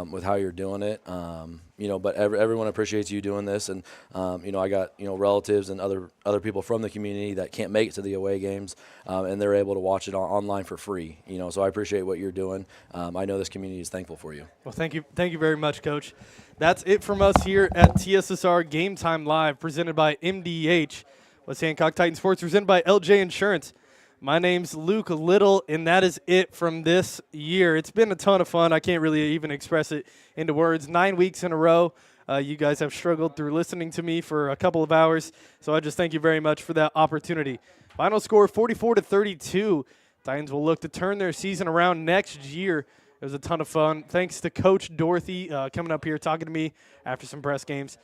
with how you're doing it. But everyone appreciates you doing this, and I got relatives and other people from the community that can't make it to the away games, and they're able to watch it online for free. So I appreciate what you're doing. I know this community is thankful for you. Well, thank you very much, Coach. That's it from us here at TSSR Game Time Live, presented by MDH. West Hancock Titan Sports, presented by LJ Insurance. My name's Luke Little, and that is it from this year. It's been a ton of fun. I can't really even express it into words. 9 weeks in a row. You guys have struggled through listening to me for a couple of hours, so I just thank you very much for that opportunity. Final score, 44-32. Titans will look to turn their season around next year. It was a ton of fun. Thanks to Coach Dorothy coming up here talking to me after some press games.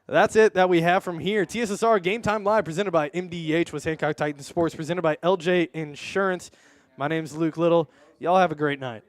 That's it that we have from here. TSSR Game Time Live, presented by MDH, West Hancock Titan Sports, presented by LJ Insurance. My name's Luke Little. Y'all have a great night.